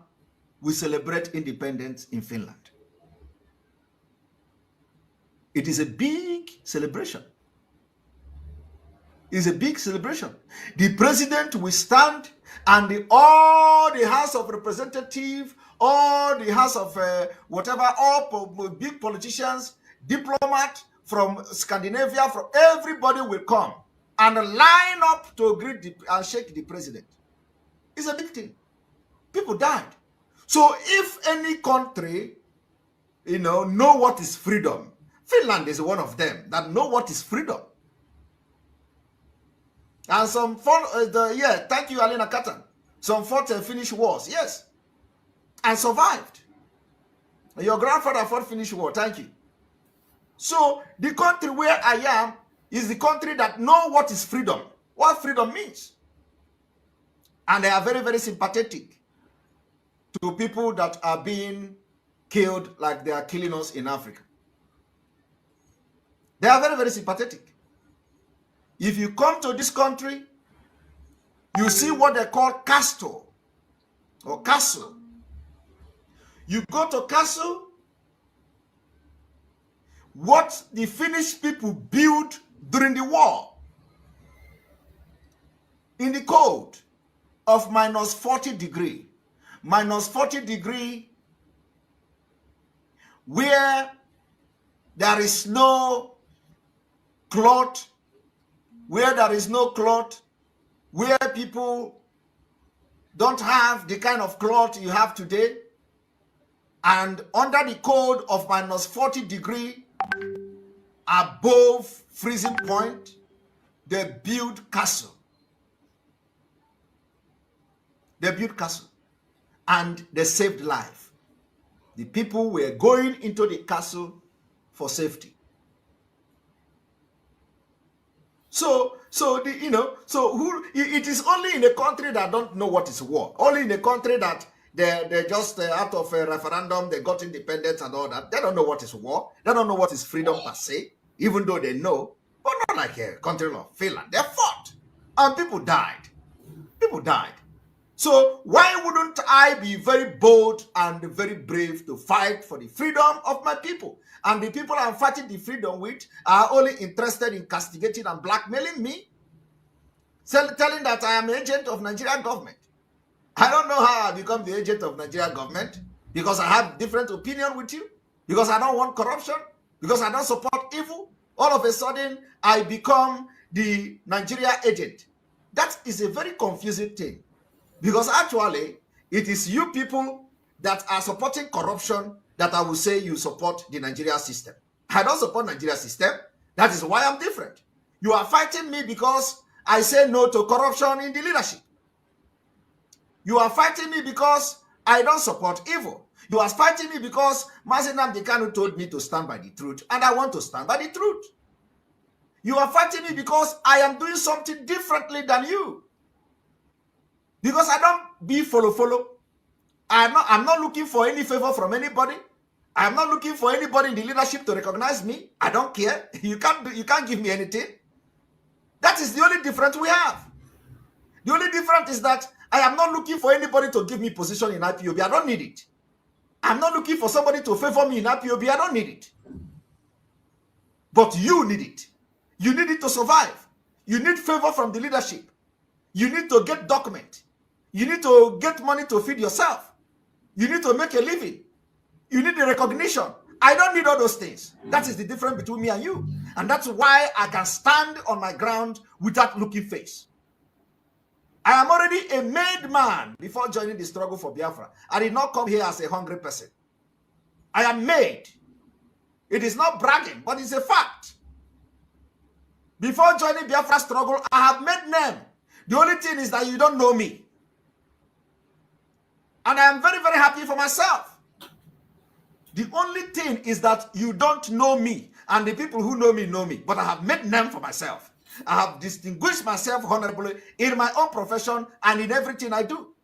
we celebrate independence in Finland. It is a big celebration. It's a big celebration. The president will stand and all the House of Representatives, all the House of whatever, all big politicians, diplomats from Scandinavia, from everybody will come and line up to greet and shake the president. It's a big thing. People died. So if any country, know what is freedom, Finland is one of them that know what is freedom. And some fought, thank you, Alina Katan. Some fought and finished wars, yes, and survived. Your grandfather fought finished war, thank you. So the country where I am is the country that know what is freedom, what freedom means. And they are very, very sympathetic to people that are being killed like they are killing us in Africa. They are very, very sympathetic. If you come to this country, you see what they call castle or castle. You go to castle, what the Finnish people built during the war in the cold of minus 40 degree. Minus 40 degree where there is no cloth, where there is no cloth, where people don't have the kind of cloth you have today, and under the cold of minus 40 degree, above freezing point, they build castle. They built castle, and they saved life. The people were going into the castle for safety. It is only in a country that don't know what is war. Only in a country that they just out of a referendum, they got independence and all that. They don't know what is war. They don't know what is freedom per se, even though they know. But not like a country like Finland. They fought and people died. People died. So why wouldn't I be very bold and very brave to fight for the freedom of my people? And the people I'm fighting the freedom with are only interested in castigating and blackmailing me, telling that I am an agent of Nigerian government. I don't know how I become the agent of Nigerian government, because I have different opinion with you, because I don't want corruption, because I don't support evil. All of a sudden, I become the Nigeria agent. That is a very confusing thing, because actually, it is you people that are supporting corruption that I will say you support the Nigeria system. I don't support Nigeria system. That is why I'm different. You are fighting me because I say no to corruption in the leadership. You are fighting me because I don't support evil. You are fighting me because Mazi Nnamdi Kanu told me to stand by the truth, and I want to stand by the truth. You are fighting me because I am doing something differently than you. Because I don't be follow. I'm not looking for any favor from anybody. I'm not looking for anybody in the leadership to recognize me. I don't care. You can't give me anything. That is the only difference we have. The only difference is that I am not looking for anybody to give me position in IPOB. I don't need it. I'm not looking for somebody to favor me in IPOB. I don't need it. But you need it. You need it to survive. You need favor from the leadership. You need to get document. You need to get money to feed yourself. You need to make a living. You need the recognition. I don't need all those things. That is the difference between me and you. And that's why I can stand on my ground without looking face. I am already a made man before joining the struggle for Biafra. I did not come here as a hungry person. I am made. It is not bragging, but it's a fact. Before joining Biafra struggle, I have made name. The only thing is that you don't know me. And I am very, very happy for myself. The only thing is that you don't know me. And the people who know me. But I have made name for myself. I have distinguished myself honorably in my own profession and in everything I do.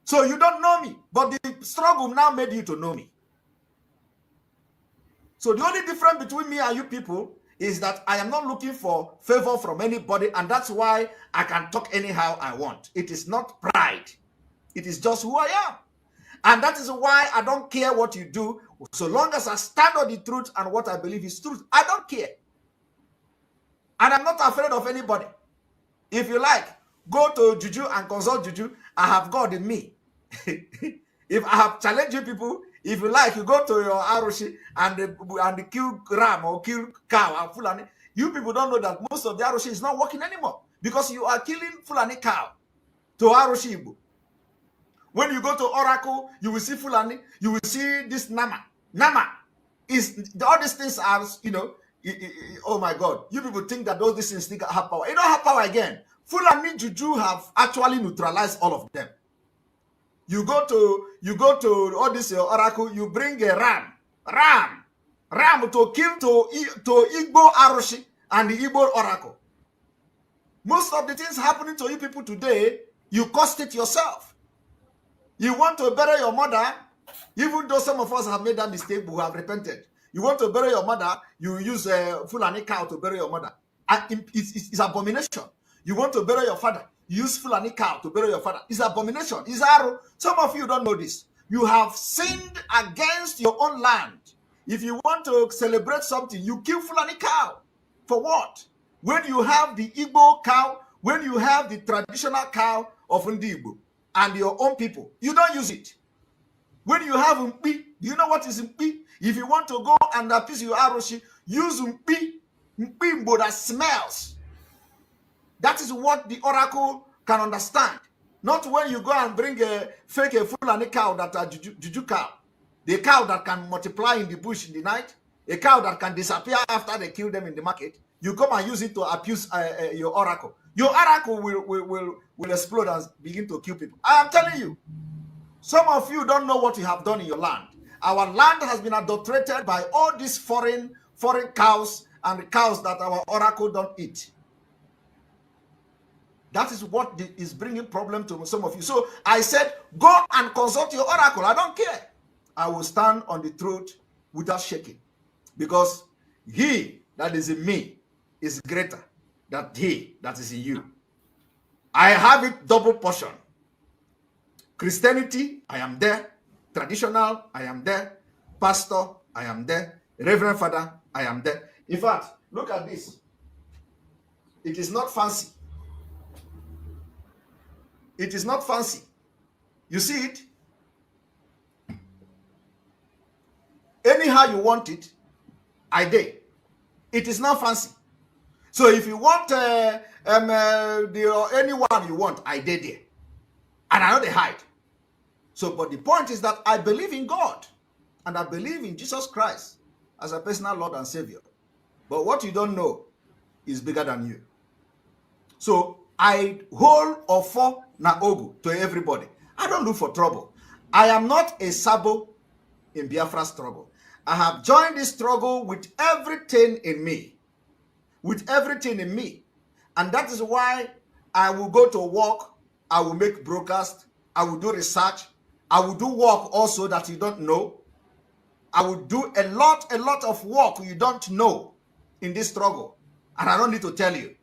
So you don't know me, but the struggle now made you to know me. So the only difference between me and you people is that I am not looking for favor from anybody, and that's why I can talk anyhow I want. It is not pride. It is just who I am. And that is why I don't care what you do. So long as I stand on the truth and what I believe is truth, I don't care. And I'm not afraid of anybody. If you like, go to Juju and consult Juju. I have God in me. If I have challenged you people, if you like, you go to your Arushi and kill ram or kill cow and Fulani. You people don't know that most of the Arushi is not working anymore because you are killing Fulani cow to Arushi Igbo. When you go to Oracle, you will see Fulani, you will see this Nama. Nama is, all these things are, you know, oh my God, you people think that all these things have power. They don't have power again. Fulani Juju have actually neutralized all of them. You go to all this Oracle, you bring a ram to kill to Igbo Arushi and the Igbo Oracle. Most of the things happening to you people today, you caused it yourself. You want to bury your mother, even though some of us have made that mistake, but we have repented. You want to bury your mother, you use a Fulani cow to bury your mother. And it's abomination. You want to bury your father, you use Fulani cow to bury your father. It's abomination. It's arrow. Some of you don't know this. You have sinned against your own land. If you want to celebrate something, you kill Fulani cow. For what? When you have the Igbo cow, when you have the traditional cow of Igbo and your own people, you don't use it. When you have Mpi, do you know what is Mpi? If you want to go and appease your Aroshi, use Mpi Mbo that smells. That is what the oracle can understand. Not when you go and bring a fake Fulani cow that are Juju cow. The cow that can multiply in the bush in the night. A cow that can disappear after they kill them in the market. You come and use it to abuse your oracle. Your oracle will explode and begin to kill people. I am telling you. Some of you don't know what you have done in your land. Our land has been adulterated by all these foreign cows and cows that our oracle don't eat. That is what is bringing problem to some of you. So I said, go and consult your oracle. I don't care. I will stand on the truth without shaking. Because he that is in me is greater than he that is in you. I have it double portion. Christianity, I am there. Traditional, I am there. Pastor, I am there. Reverend Father, I am there. In fact, look at this. It is not fancy. It is not fancy. You see it? Anyhow you want it, I did. It is not fancy. So if you want anyone you want, I did there. And I know they hide. So, but the point is that I believe in God. And I believe in Jesus Christ as a personal Lord and Savior. But what you don't know is bigger than you. So I hold offer na ogu to everybody. I don't look for trouble. I am not a sabo in Biafra struggle. I have joined this struggle with everything in me. With everything in me. And that is why I will go to work. I will make broadcast. I will do research. I will do work also that you don't know. I will do a lot of work you don't know in this struggle. And I don't need to tell you.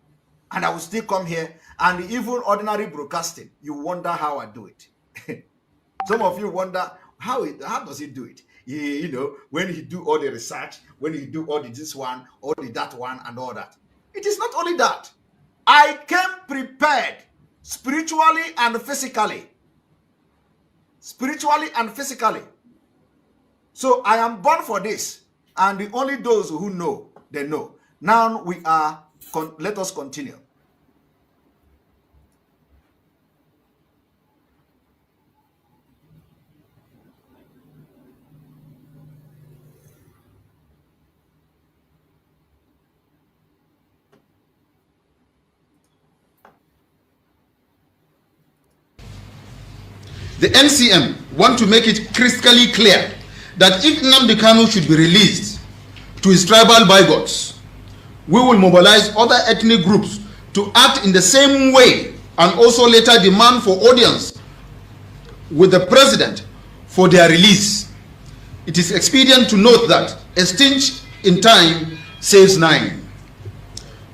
And I will still come here. And even ordinary broadcasting, you wonder how I do it. Some of you wonder, how does he do it? You know, when he do all the research, when he do all the this one, all the that one, and all that. It is not only that. I came prepared spiritually and physically. Spiritually and physically. So I am born for this. And the only those who know, they know. Now we are, let us continue. The NCM want to make it crystal clear that if Nnamdi Kanu should be released to his tribal bygones, we will mobilize other ethnic groups to act in the same way and also later demand for audience with the president for their release. It is expedient to note that a stitch in time saves 9.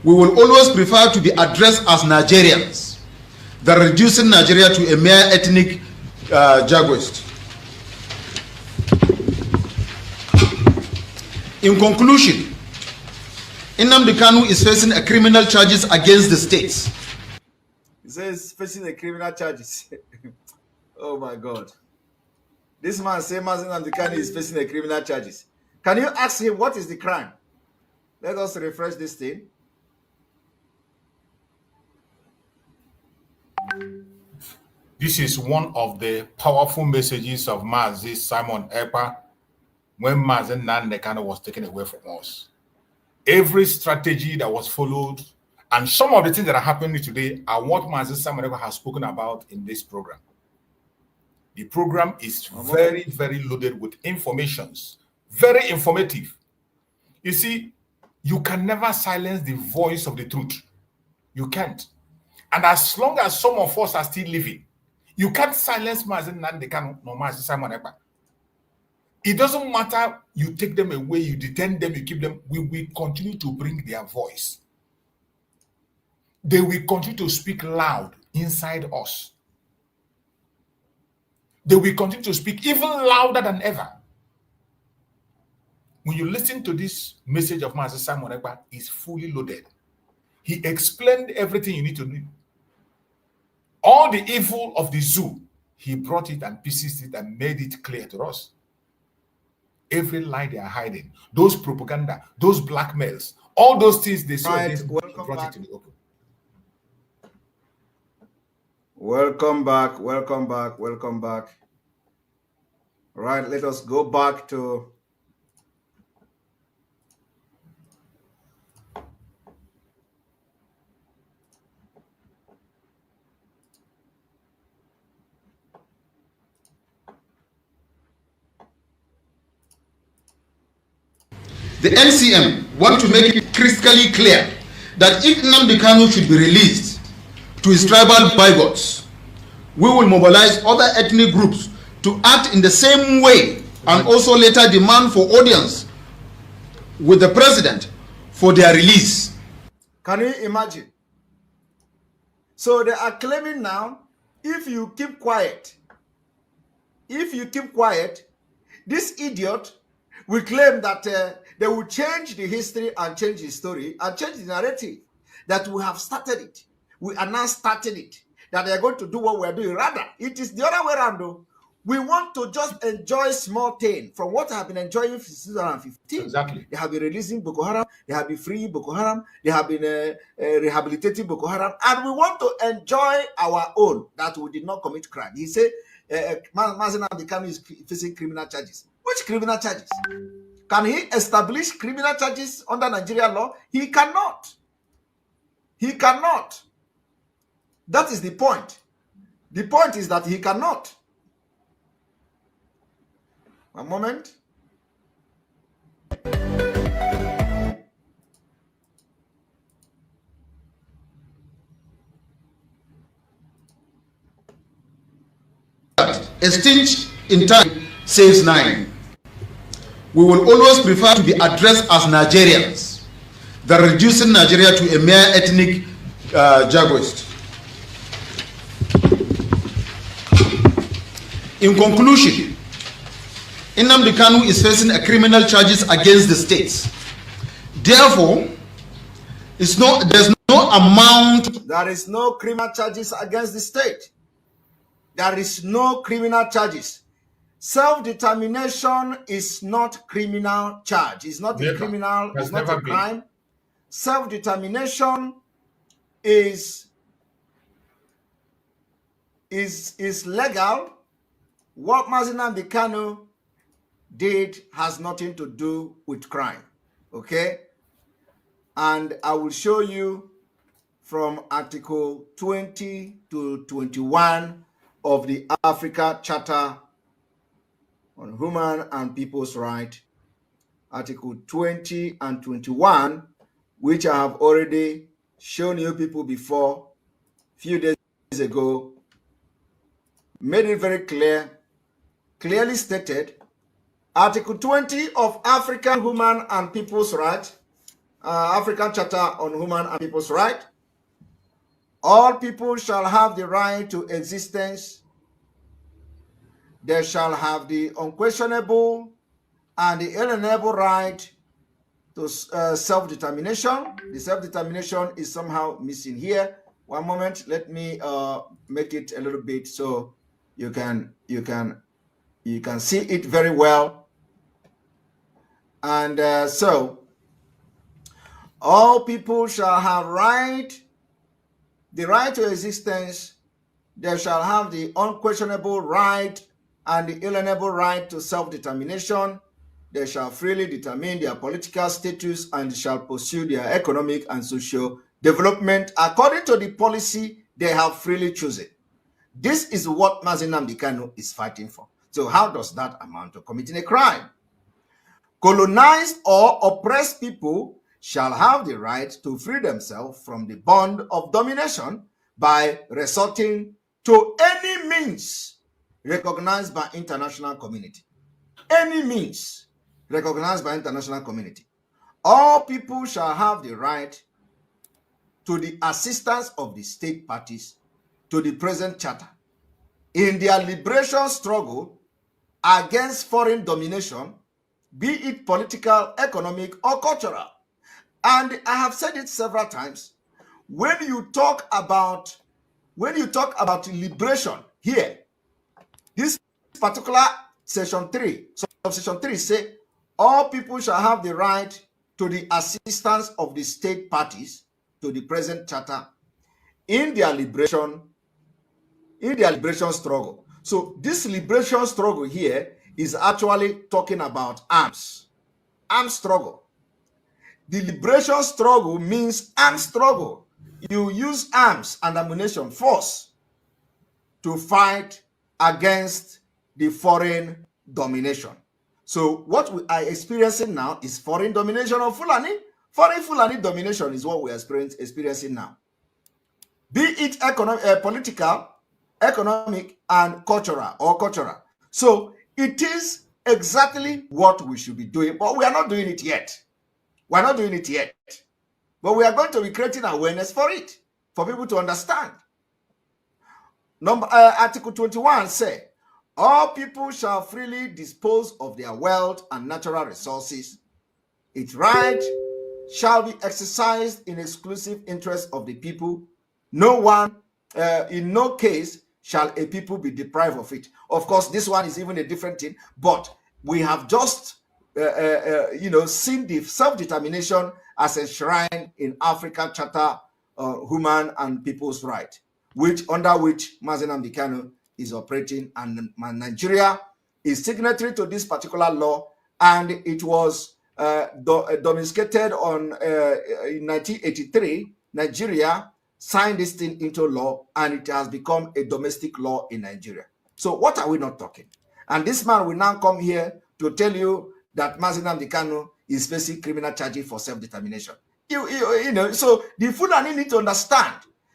We will always prefer to be addressed as Nigerians than reducing Nigeria to a mere ethnic jagoist. In conclusion, Nnamdi Kanu is facing a criminal charges against the states. He says facing a criminal charges. Oh my God. This man says Mazi Nnamdi Kanu is facing a criminal charges. Can you ask him what is the crime? Let us refresh this thing. This is one of the powerful messages of Mazi Simon Ekpa when Mazi Nnamdi Kanu was taken away from us. Every strategy that was followed and some of the things that are happening today are what Mazi Simon Ekpa has spoken about in this program. The program is very, very loaded with informations, very informative. You see, you can never silence the voice of the truth. You can't. And as long as some of us are still living, you can't silence Mazi Nnamdi Kanu nor Mazi Simon Ekpa. It doesn't matter, you take them away, you detain them, you keep them, we will continue to bring their voice. They will continue to speak loud inside us. They will continue to speak even louder than ever. When you listen to this message of Mazi Simon Ekpa, it's fully loaded. He explained everything you need to know. All the evil of the zoo, he brought it and pieces it and made it clear to us. Every lie they are hiding, those propaganda, those blackmails, all those things they saw, Right, he brought it to the open. Welcome back, welcome back, welcome back. Right, let us go back to the NCM want to make it crystal clear that if Nnamdi Kanu should be released to his tribal bygones, we will mobilize other ethnic groups to act in the same way and also later demand for audience with the president for their release. Can you imagine? So they are claiming now, if you keep quiet, this idiot will claim that they will change the history and change the story and change the narrative, that we have started it. We are now starting it, that they are going to do what we are doing. Rather, it is the other way around though. We want to just enjoy small thing from what I have been enjoying since 2015. Exactly. They have been releasing Boko Haram. They have been freeing Boko Haram. They have been rehabilitating Boko Haram. And we want to enjoy our own, that we did not commit crime. He said, Mazi Nnamdi Kanu is facing criminal charges. Which criminal charges? Can he establish criminal charges under Nigerian law? He cannot. He cannot. That is the point. The point is that he cannot. One moment. A stitch in time saves 9. We will always prefer to be addressed as Nigerians than reducing Nigeria to a mere ethnic jagoist. In conclusion, Nnamdi Kanu is facing a criminal charges against the states. Therefore, there's no amount. There is no criminal charges against the state. There is no criminal charges. Self-determination is not criminal charge. It's not a criminal, it's not a crime. Self-determination is legal. What Mazi Nnamdi Kanu did has nothing to do with crime. Okay? And I will show you from Article 20 to 21 of the Africa Charter on Human and People's Rights, Article 20 and 21, which I have already shown you people before a few days ago, made it very clearly stated. Article 20 of African Human and People's Rights, African Charter on Human and People's Rights. All people shall have the right to existence. They shall have the unquestionable and the inalienable right to self-determination. The self-determination is somehow missing here. One moment, let me make it a little bit so you can see it very well. And so, all people shall have the right to existence. They shall have the unquestionable right and the inalienable right to self-determination. They shall freely determine their political status and shall pursue their economic and social development according to the policy they have freely chosen. This is what Mazi Nnamdi Kanu is fighting for. So how does that amount to committing a crime? Colonized or oppressed people shall have the right to free themselves from the bond of domination by resorting to any means recognized by international community. Any means recognized by international community. All people shall have the right to the assistance of the state parties to the present charter in their liberation struggle against foreign domination, be it political, economic, or cultural. And I have said it several times. When you talk about liberation here, this particular section 3, subsection 3 say, all people shall have the right to the assistance of the state parties to the present charter in their liberation struggle. So this liberation struggle here is actually talking about arms struggle. The liberation struggle means armed struggle. You use arms and ammunition, force, to fight against the foreign domination. So what we are experiencing now is foreign domination of Fulani. Foreign Fulani domination is what we are experiencing now. Be it political, economic, and cultural. So it is exactly what we should be doing, but we are not doing it yet. We are not doing it yet. But we are going to be creating awareness for it, for people to understand Article 21 says, all people shall freely dispose of their wealth and natural resources. Its right shall be exercised in exclusive interest of the people. No one, in no case, shall a people be deprived of it. Of course, this one is even a different thing, but we have just, seen the self-determination as enshrined in African Charter Human and People's Right, under which Mazi Nnamdi Kanu is operating, and Nigeria is signatory to this particular law, and it was domesticated in 1983. Nigeria signed this thing into law, and it has become a domestic law in Nigeria. So what are we not talking? And this man will now come here to tell you that Mazi Nnamdi Kanu is facing criminal charges for self-determination. So the Fulani need to understand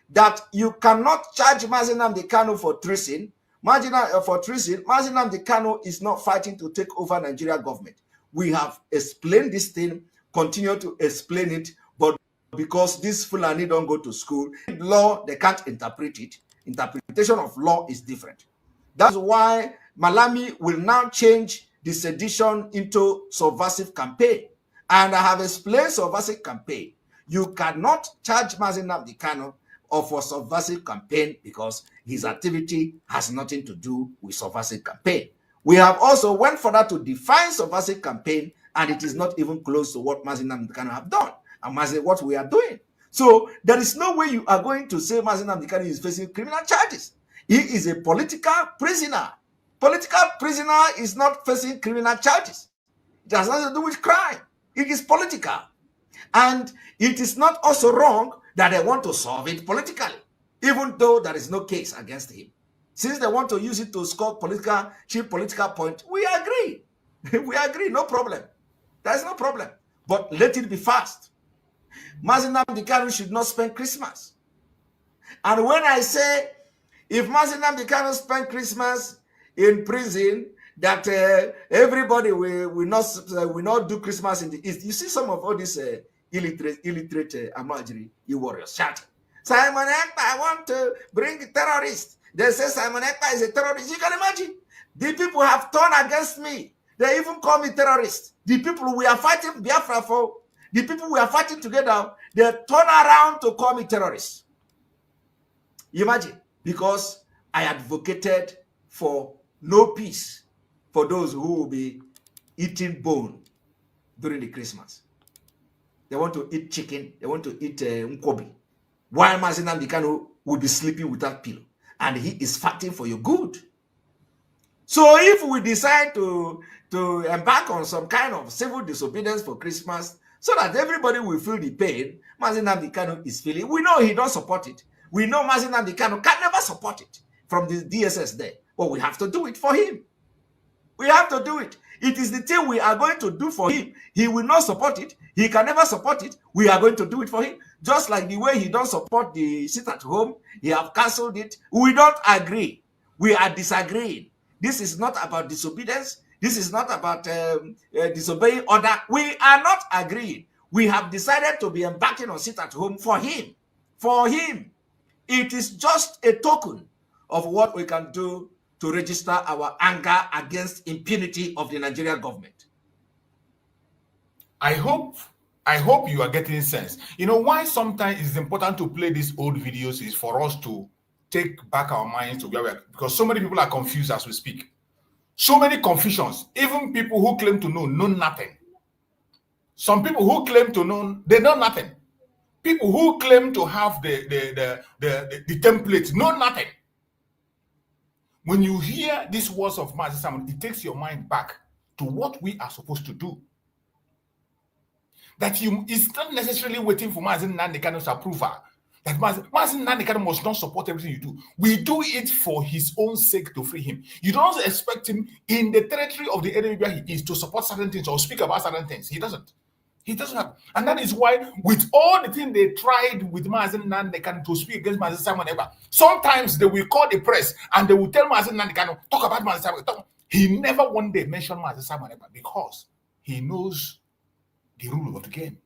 that you cannot charge Mazi Nnamdi Kanu for treason. Mazi Nnamdi Kanu is not fighting to take over Nigeria government. We have explained this thing, continue to explain it, but because this Fulani don't go to school, law, they can't interpret it. Interpretation of law is different. That's why Malami will now change the sedition into subversive campaign. And I have explained subversive campaign. You cannot charge Mazi Nnamdi Kanu for subversive campaign because his activity has nothing to do with subversive campaign. We have also went further to define subversive campaign, and it is not even close to what Mazi Nnamdi Kanu have done and what we are doing. So there is no way you are going to say Mazi Nnamdi Kanu is facing criminal charges. He is a political prisoner. Political prisoner is not facing criminal charges. It has nothing to do with crime. It is political. And it is not also wrong that they want to solve it politically, even though there is no case against him. Since they want to use it to score cheap political point, we agree. We agree, no problem. There is no problem. But let it be fast. Mazi Nnamdi Kanu should not spend Christmas. And when I say, if Mazi Nnamdi Kanu spend Christmas in prison, that everybody will not do Christmas in the East. You see some of all these illiterate Amajiri warriors shouting, Simon Ekpa, I want to bring terrorists. They say Simon Ekpa is a terrorist. You can imagine. The people have turned against me. They even call me terrorist. The people we are fighting Biafra for, the people we are fighting together, they turn around to call me terrorist. Imagine, because I advocated for no peace for those who will be eating bone during the Christmas. They want to eat chicken. They want to eat nkobi. While Mazi Nnamdi Kanu will be sleeping without pillow. And he is fighting for your good. So if we decide to embark on some kind of civil disobedience for Christmas, so that everybody will feel the pain Mazi Nnamdi Kanu is feeling, we know he don't support it. We know Mazi Nnamdi Kanu can never support it from the DSS there. But we have to do it for him. We have to do it. It is the thing we are going to do for him. He will not support it. He can never support it. We are going to do it for him. Just like the way he don't support the sit at home, he have cancelled it. We don't agree. We are disagreeing. This is not about disobedience. This is not about disobeying order. We are not agreeing. We have decided to be embarking on sit at home for him. For him. It is just a token of what we can do to register our anger against impunity of the Nigerian government. I hope you are getting sense. You know why sometimes it's important to play these old videos is for us to take back our minds to where we are, because so many people are confused as we speak. So many confusions. Even people who claim to know nothing. Some people who claim to know, they know nothing. People who claim to have the template know nothing. When you hear these words of Mazi Simon, it takes your mind back to what we are supposed to do. That it's not necessarily waiting for Mazi Nnamdi Kanu's approval. That Mazi Nnamdi Kanu must not support everything you do. We do it for his own sake to free him. You don't expect him in the territory of the enemy where he is to support certain things or speak about certain things. He doesn't. He doesn't have. And that is why, with all the things they tried with Mazi Nnamdi Kanu to speak against Mazi Simon Ekpa, sometimes they will call the press and they will tell Mazi Nnamdi Kanu, talk about Mazi Simon Ekpa. He never one day mentioned Mazi Simon Ekpa because he knows the rule of the game.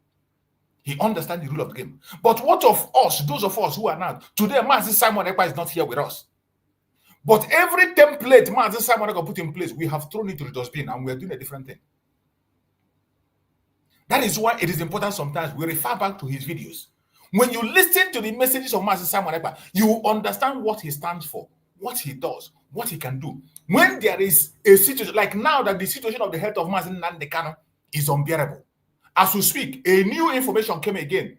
He understands the rule of the game. But what of us, those of us who are now, today Mazi Simon Ekpa is not here with us. But every template Mazi Simon Ekpa put in place, we have thrown it to the dustbin and we are doing a different thing. That is why it is important sometimes we refer back to his videos. When you listen to the messages of Mazi Simon Ekpa, you understand what he stands for, what he does, what he can do. When there is a situation, like now that the situation of the health of Mazi Nnamdi Kanu is unbearable. As we speak, a new information came again.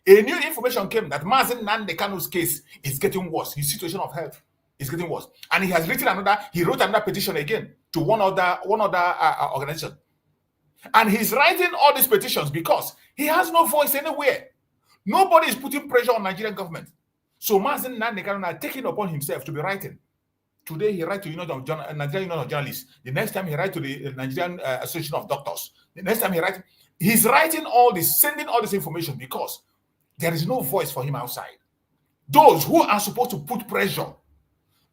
A new information came that Mazi Nnamdi Kanu's case is getting worse. His situation of health is getting worse. And he has written he wrote another petition again to one other organization. And he's writing all these petitions because he has no voice anywhere. Nobody is putting pressure on Nigerian government. So Mazi Nnamdi Kanu is taking upon himself to be writing. Today he writes to Nigerian Union of Journalists. The next time he writes to the Nigerian Association of Doctors. The next time he's writing all this, sending all this information because there is no voice for him outside. Those who are supposed to put pressure,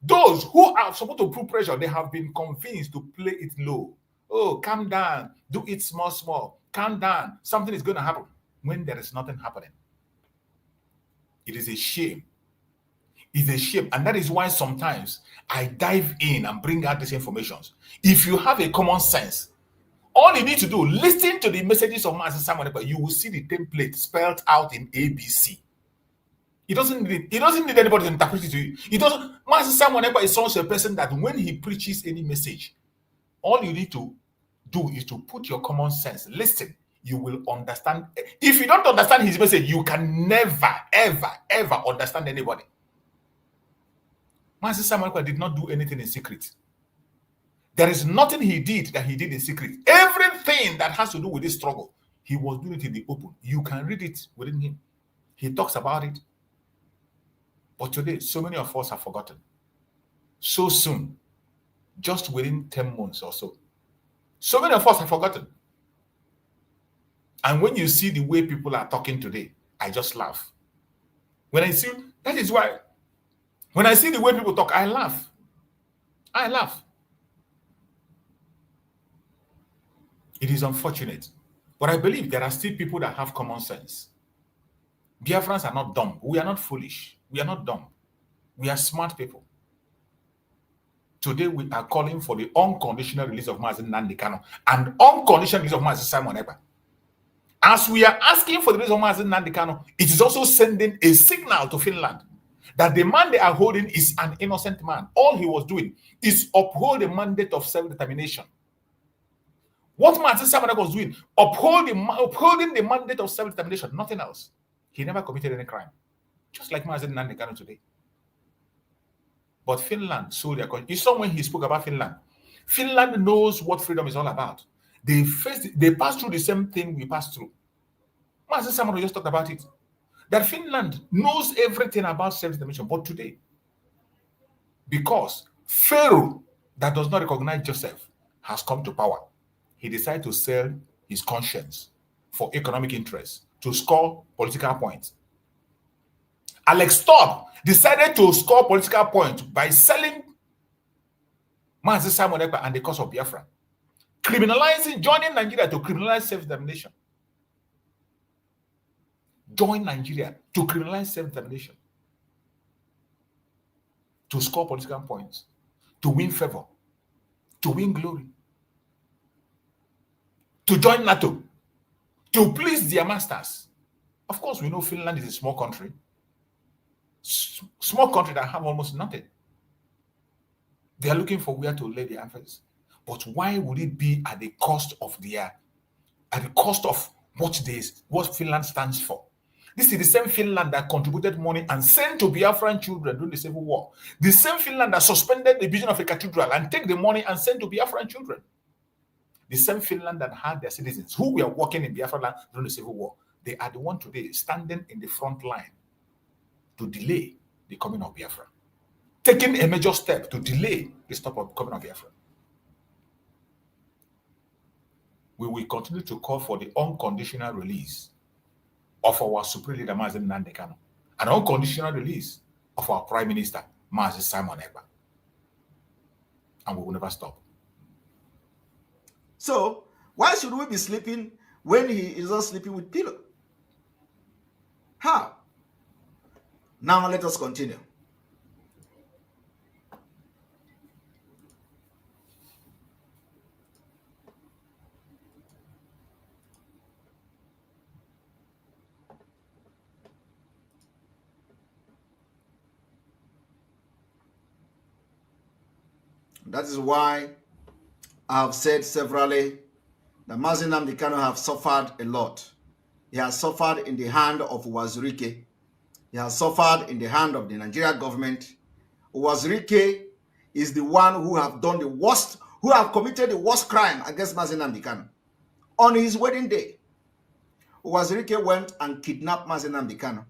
they have been convinced to play it low. Oh, calm down, do it small, calm down. Something is going to happen when there is nothing happening. It is a shame. It's a shame. And that is why sometimes I dive in and bring out these informations. If you have a common sense, all you need to do, listen to the messages of Mazi Simon Ekpa. You will see the template spelled out in ABC. It doesn't need anybody to interpret it to you. Mazi Simon Ekpa is such a person that when he preaches any message, all you need to do is to put your common sense. Listen, you will understand. If you don't understand his message, you can never, ever, ever understand anybody. Mazi Simon Ekpa did not do anything in secret. There is nothing he did that he did in secret. Everything that has to do with this struggle, he was doing it in the open. You can read it within him. He talks about it. But today, so many of us have forgotten. So soon, just within 10 months or so. So many of us have forgotten. And when you see the way people are talking today, I just laugh. When I see the way people talk, I laugh. I laugh. It is unfortunate. But I believe there are still people that have common sense. Biafrans are not dumb. We are not foolish. We are not dumb. We are smart people. Today we are calling for the unconditional release of Mazi Nnamdi Kanu and unconditional release of Mazi Simon Ekpa. As we are asking for the release of Mazi Nnamdi Kanu, it is also sending a signal to Finland that the man they are holding is an innocent man. All he was doing is uphold the mandate of self-determination. What Mazi Simon Ekpa was doing, upholding the mandate of self-determination, nothing else. He never committed any crime, just like Mazi Nnamdi Kanu today. But Finland saw their country. You saw when he spoke about Finland. Finland knows what freedom is all about. They passed through the same thing we passed through. Mazi Simon just talked about it. That Finland knows everything about self-determination. But today, because Pharaoh that does not recognize Joseph has come to power, he decided to sell his conscience for economic interests, to score political points. Alex Stubb decided to score political points by selling Mazi Simon Ekpa and the cause of Biafra, joining Nigeria to criminalize self-determination. Join Nigeria to criminalize self-determination, to score political points, to win favor, to win glory, to join NATO, to please their masters. Of course, we know Finland is a small country. Small country that have almost nothing. They are looking for where to lay their affairs. But why would it be at the cost of what Finland stands for? This is the same Finland that contributed money and sent to Biafran children during the Civil War. The same Finland that suspended the building of a cathedral and take the money and sent to Biafran children. The same Finland that had their citizens who were working in Biafra land during the Civil War. They are the one today standing in the front line to delay the coming of Biafra, taking a major step to delay the stop of coming of Biafra. We will continue to call for the unconditional release of our Supreme Leader Mazi Nnamdi Kanu, and unconditional release of our Prime Minister Mazi Simon Ekpa. And we will never stop. So, why should we be sleeping when he is not sleeping with pillow? How? Now let us continue. That is why I have said severally that Mazi Nnamdi Kanu have suffered a lot. He has suffered in the hand of Waziri. He has suffered in the hand of the Nigerian government. Waziri is the one who have done the worst, who have committed the worst crime against Mazi Nnamdi Kanu. On his wedding day, Waziri went and kidnapped Mazi Nnamdi Kanu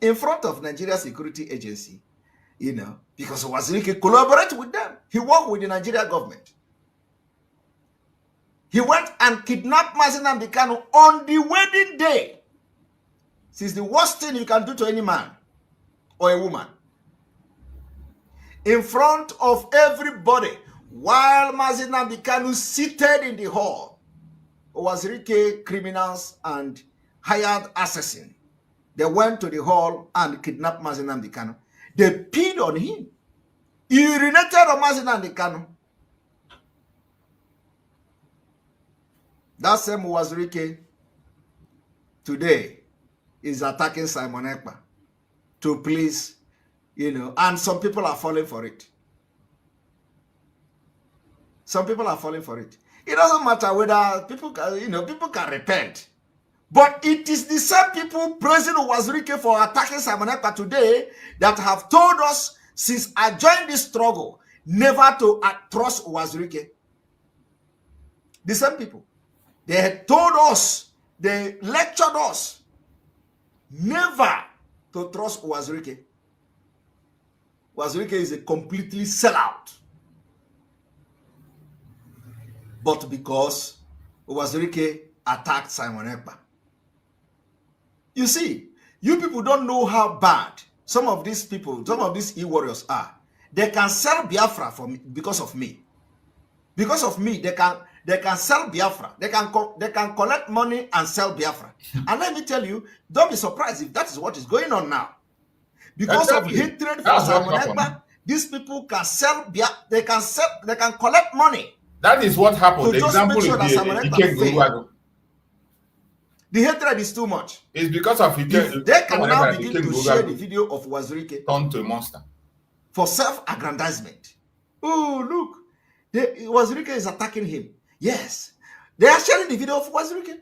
in front of Nigeria Security Agency, you know, because Waziri collaborated with them. He worked with the Nigerian government. He went and kidnapped Mazi Nnamdi Kanu on the wedding day. This is the worst thing you can do to any man or a woman. In front of everybody, while Mazi Nnamdi Kanu seated in the hall, Waziri criminals and hired assassins. They went to the hall and kidnapped Mazi Nnamdi Kanu. They peed on him. He urinated on Mazi Nnamdi Kanu. That same Waziri today is attacking Simon Ekpa to please, you know, and some people are falling for it. Some people are falling for it. It doesn't matter whether people can, you know, people can repent. But it is the same people praising Waziri for attacking Simon Ekpa today that have told us since I joined this struggle never to trust Waziri. The same people. They had told us, they lectured us never to trust Waziri. Waziri is a completely sellout. But because Waziri attacked Simon Ekpa. You see, you people don't know how bad some of these people, some of these e-warriors are. They can sell Biafra for me because of me. Because of me, they can sell Biafra. They can collect money and sell Biafra. And let me tell you, don't be surprised if that is what is going on now. Because of hatred for Simon Ekpa, these people can sell Biafra. They can collect money. That is what happened. The example sure is the hatred is too much. It's because of they can now begin to share the video of Waziri turned to a monster for self-aggrandizement. Oh, look, Waziri is attacking him. Yes, they are sharing the video of Waziri,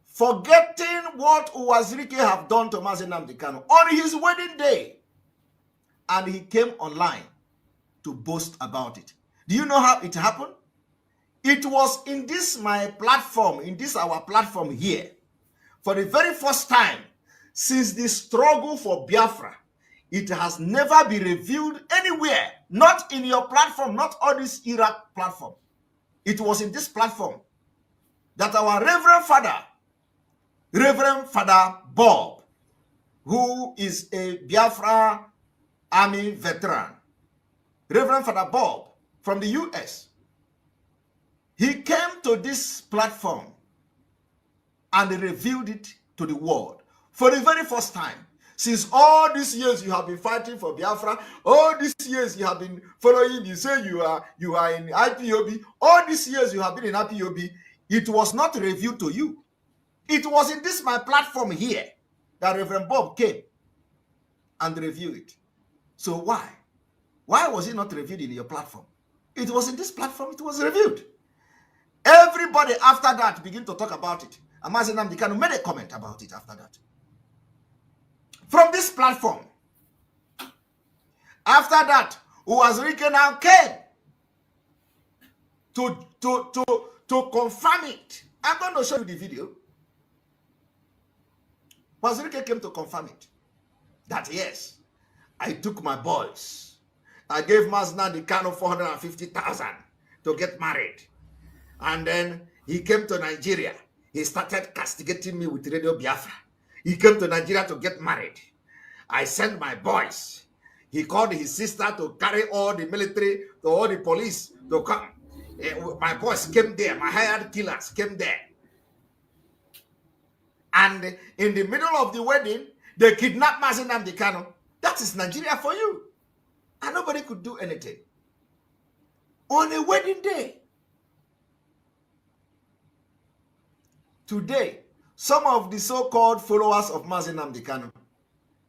forgetting what Waziri have done to Mazi Nnamdi Kanu on his wedding day, and he came online to boast about it. Do you know how it happened? It was in this my platform, in this our platform here, for the very first time since the struggle for Biafra. It has never been revealed anywhere, not in your platform, not on this Iraq platform. It was in this platform that our Reverend Father Bob, who is a Biafra army veteran, Reverend Father Bob from the US, he came to this platform and revealed it to the world for the very first time. Since all these years you have been fighting for Biafra, all these years you have been following, you say you are in IPOB, all these years you have been in IPOB, it was not revealed to you. It was in this my platform here that Reverend Bob came and revealed it. So why? Why was it not revealed in your platform? It was in this platform, it was revealed. Everybody after that began to talk about it. And Mazi Nnamdi Kanu made a comment about it after that. From this platform. After that, Waziri now came to confirm it. I'm going to show you the video. Waziri came to confirm it. That yes, I took my boys. I gave Mazi Nnamdi Kanu 450,000 to get married. And then he came to Nigeria. He started castigating me with Radio Biafra. He came to Nigeria to get married. I sent my boys. He called his sister to carry all the military, to all the police to come. My boys came there. My hired killers came there. And in the middle of the wedding, they kidnapped Mazi Nnamdi Kanu. That is Nigeria for you. And nobody could do anything. On a wedding day. Today, some of the so-called followers of Mazi Nnamdi Kanu,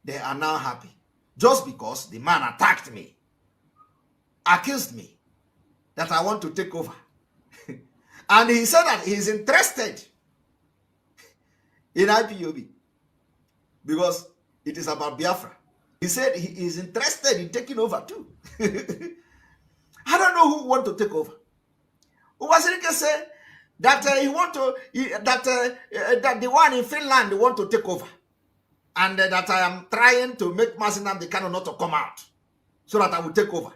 they are now happy. Just because the man attacked me. accused me that I want to take over. And he said that he's interested in IPOB because it is about Biafra. He said he is interested in taking over too. I don't know who want to take over. Waziri said that he want to that the one in Finland want to take over, and that I am trying to make Mazi Nnamdi Kanu not to come out, so that I will take over.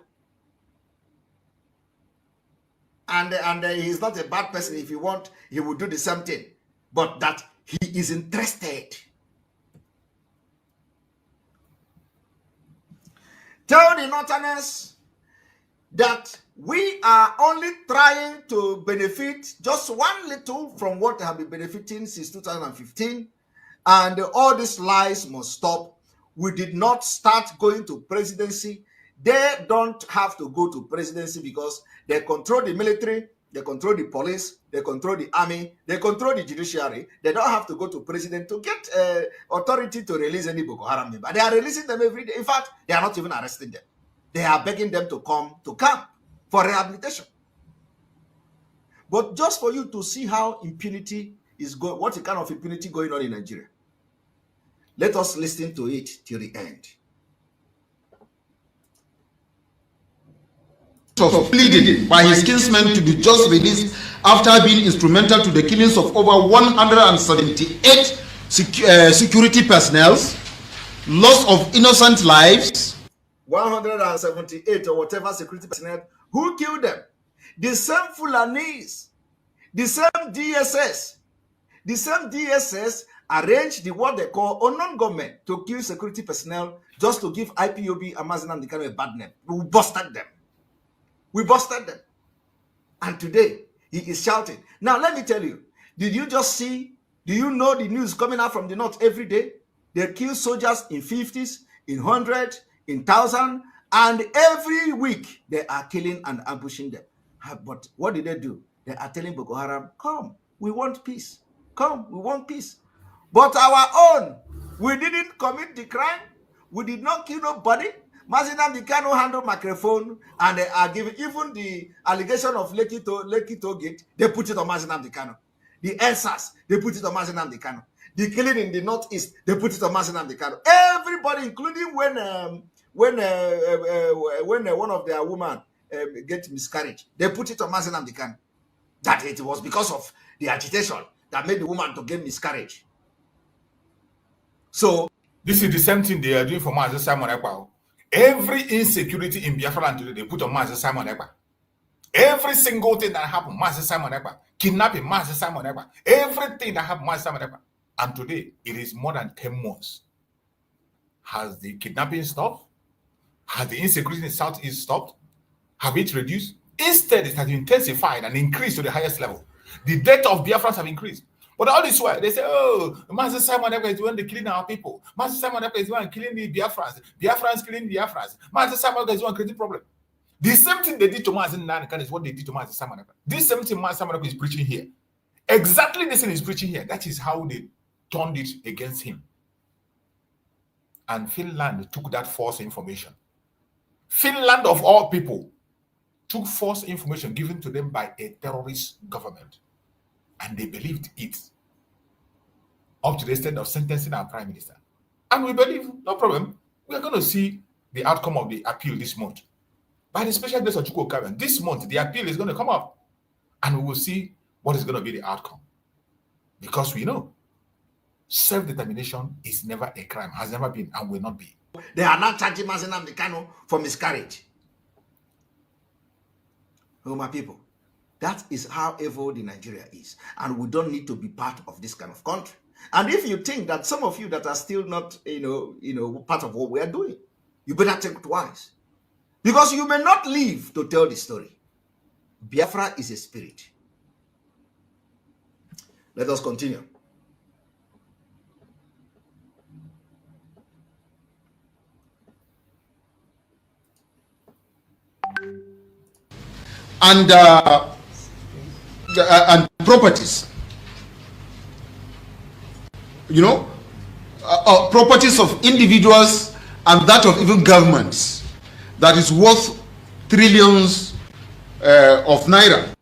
And he's not a bad person. If he want, he will do the same thing, but that he is interested. Tell the Northerners that we are only trying to benefit just one little from what they have been benefiting since 2015, and all these lies must stop. We did not start going to presidency. They don't have to go to presidency because they control the military, they control the police, they control the army, they control the judiciary. They don't have to go to president to get authority to release any Boko Haram member. They are releasing them every day. In fact, they are not even arresting them. They are begging them to come to camp for rehabilitation. But just for you to see how impunity is going, what kind of impunity going on in Nigeria, let us listen to it till the end. Of pleading by his kinsmen to be just released after being instrumental to the killings of over 178 security personnel, loss of innocent lives. 178 or whatever security personnel. Who killed them? The same Fulanis, the same DSS. The same DSS arranged the what they call unknown government to kill security personnel just to give IPOB and Mazi Nnamdi Kanu a bad name. We busted them. We busted them. And today, he is shouting. Now, let me tell you, did you just see, do you know the news coming out from the north every day? They kill soldiers in 50s, in 100, in 1,000, and every week they are killing and ambushing them. But what did they do? They are telling Boko Haram, come, we want peace. Come, we want peace. But our own, we didn't commit the crime. We did not kill nobody. Mazi Nnamdi Kanu handle microphone, and they are giving even the allegation of Lekki Tollgate, they put it on Mazi Nnamdi Kanu. The answers, they put it on Mazi Nnamdi Kanu. The killing in the northeast, they put it on Mazi Nnamdi Kanu. Everybody, including when one of their women get miscarriage, they put it on Mazi Nnamdi Kanu. That it was because of the agitation that made the woman to get miscarriage. So this is the same thing they are doing for Mazi Simon Ekpa. Every insecurity in Biafra land today, they put on Mazi Simon Ekpa. Every single thing that happened, Mazi Simon Ekpa. Kidnapping, Mazi Simon Ekpa. Everything that happened, Mazi Simon Ekpa. And today, it is more than 10 months. Has the kidnapping stopped? Has the insecurity in the southeast stopped? Have it reduced? Instead, it has intensified and increased to the highest level. The death of Biafrans have increased. But all this while, they say, oh, Mazi Simon Ekpa is the one killing our people. Mazi Simon Ekpa is the one killing the Biafrans. Biafrans killing the Biafrans. Mazi Simon Ekpa is the one creating problem. The same thing they did to Mazi Nnamdi Kanu is what they did to Mazi Simon Ekpa. This same thing Mazi Simon Ekpa is preaching here. Exactly the same is preaching here. That is how they turned it against him. And Finland took that false information. Finland, of all people, took false information given to them by a terrorist government. And they believed it, up to the extent of sentencing our prime minister. And we believe, no problem, we are going to see the outcome of the appeal this month. By the special grace of Chukwu Okabe, this month, the appeal is going to come up. And we will see what is going to be the outcome. Because we know self-determination is never a crime, has never been, and will not be. They are not charging Mazi Nnamdi Kanu for miscarriage. Oh, my people. That is how evil the Nigeria is. And we don't need to be part of this kind of country. And if you think that some of you that are still not, part of what we are doing, you better think twice. Because you may not live to tell the story. Biafra is a spirit. Let us continue. And properties, properties of individuals and that of even governments, that is worth trillions of naira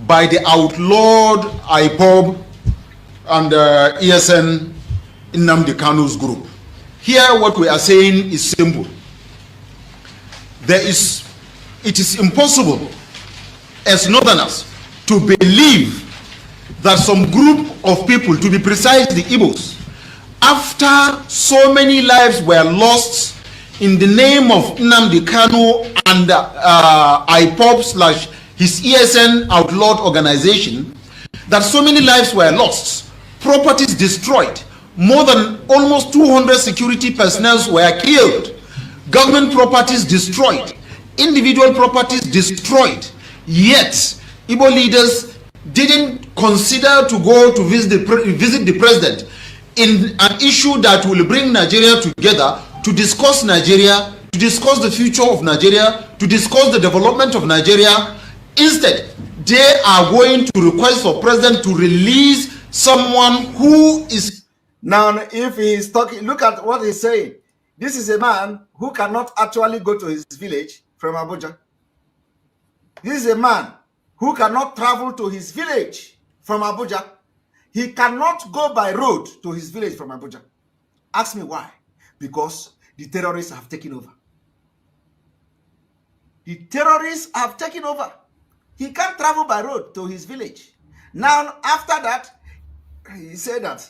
by the outlawed IPOB and ESN Nnamdi Kanu's group. Here what we are saying is simple. It is impossible as Northerners to believe that some group of people, to be precise the Igbos, after so many lives were lost in the name of Nnamdi Kanu and IPOB / his ESN outlawed organization, that so many lives were lost, properties destroyed, more than almost 200 security personnel were killed, government properties destroyed, individual properties destroyed, yet Igbo leaders didn't consider to go to visit the president in an issue that will bring Nigeria together to discuss Nigeria, to discuss the future of Nigeria, to discuss the development of Nigeria. Instead, they are going to request for president to release someone who is... Now, if he is talking, look at what he's saying. This is a man who cannot actually go to his village from Abuja. This is a man who cannot travel to his village from Abuja. He cannot go by road to his village from Abuja. Ask me why. Because the terrorists have taken over. The terrorists have taken over. He can't travel by road to his village. Now, after that, he said that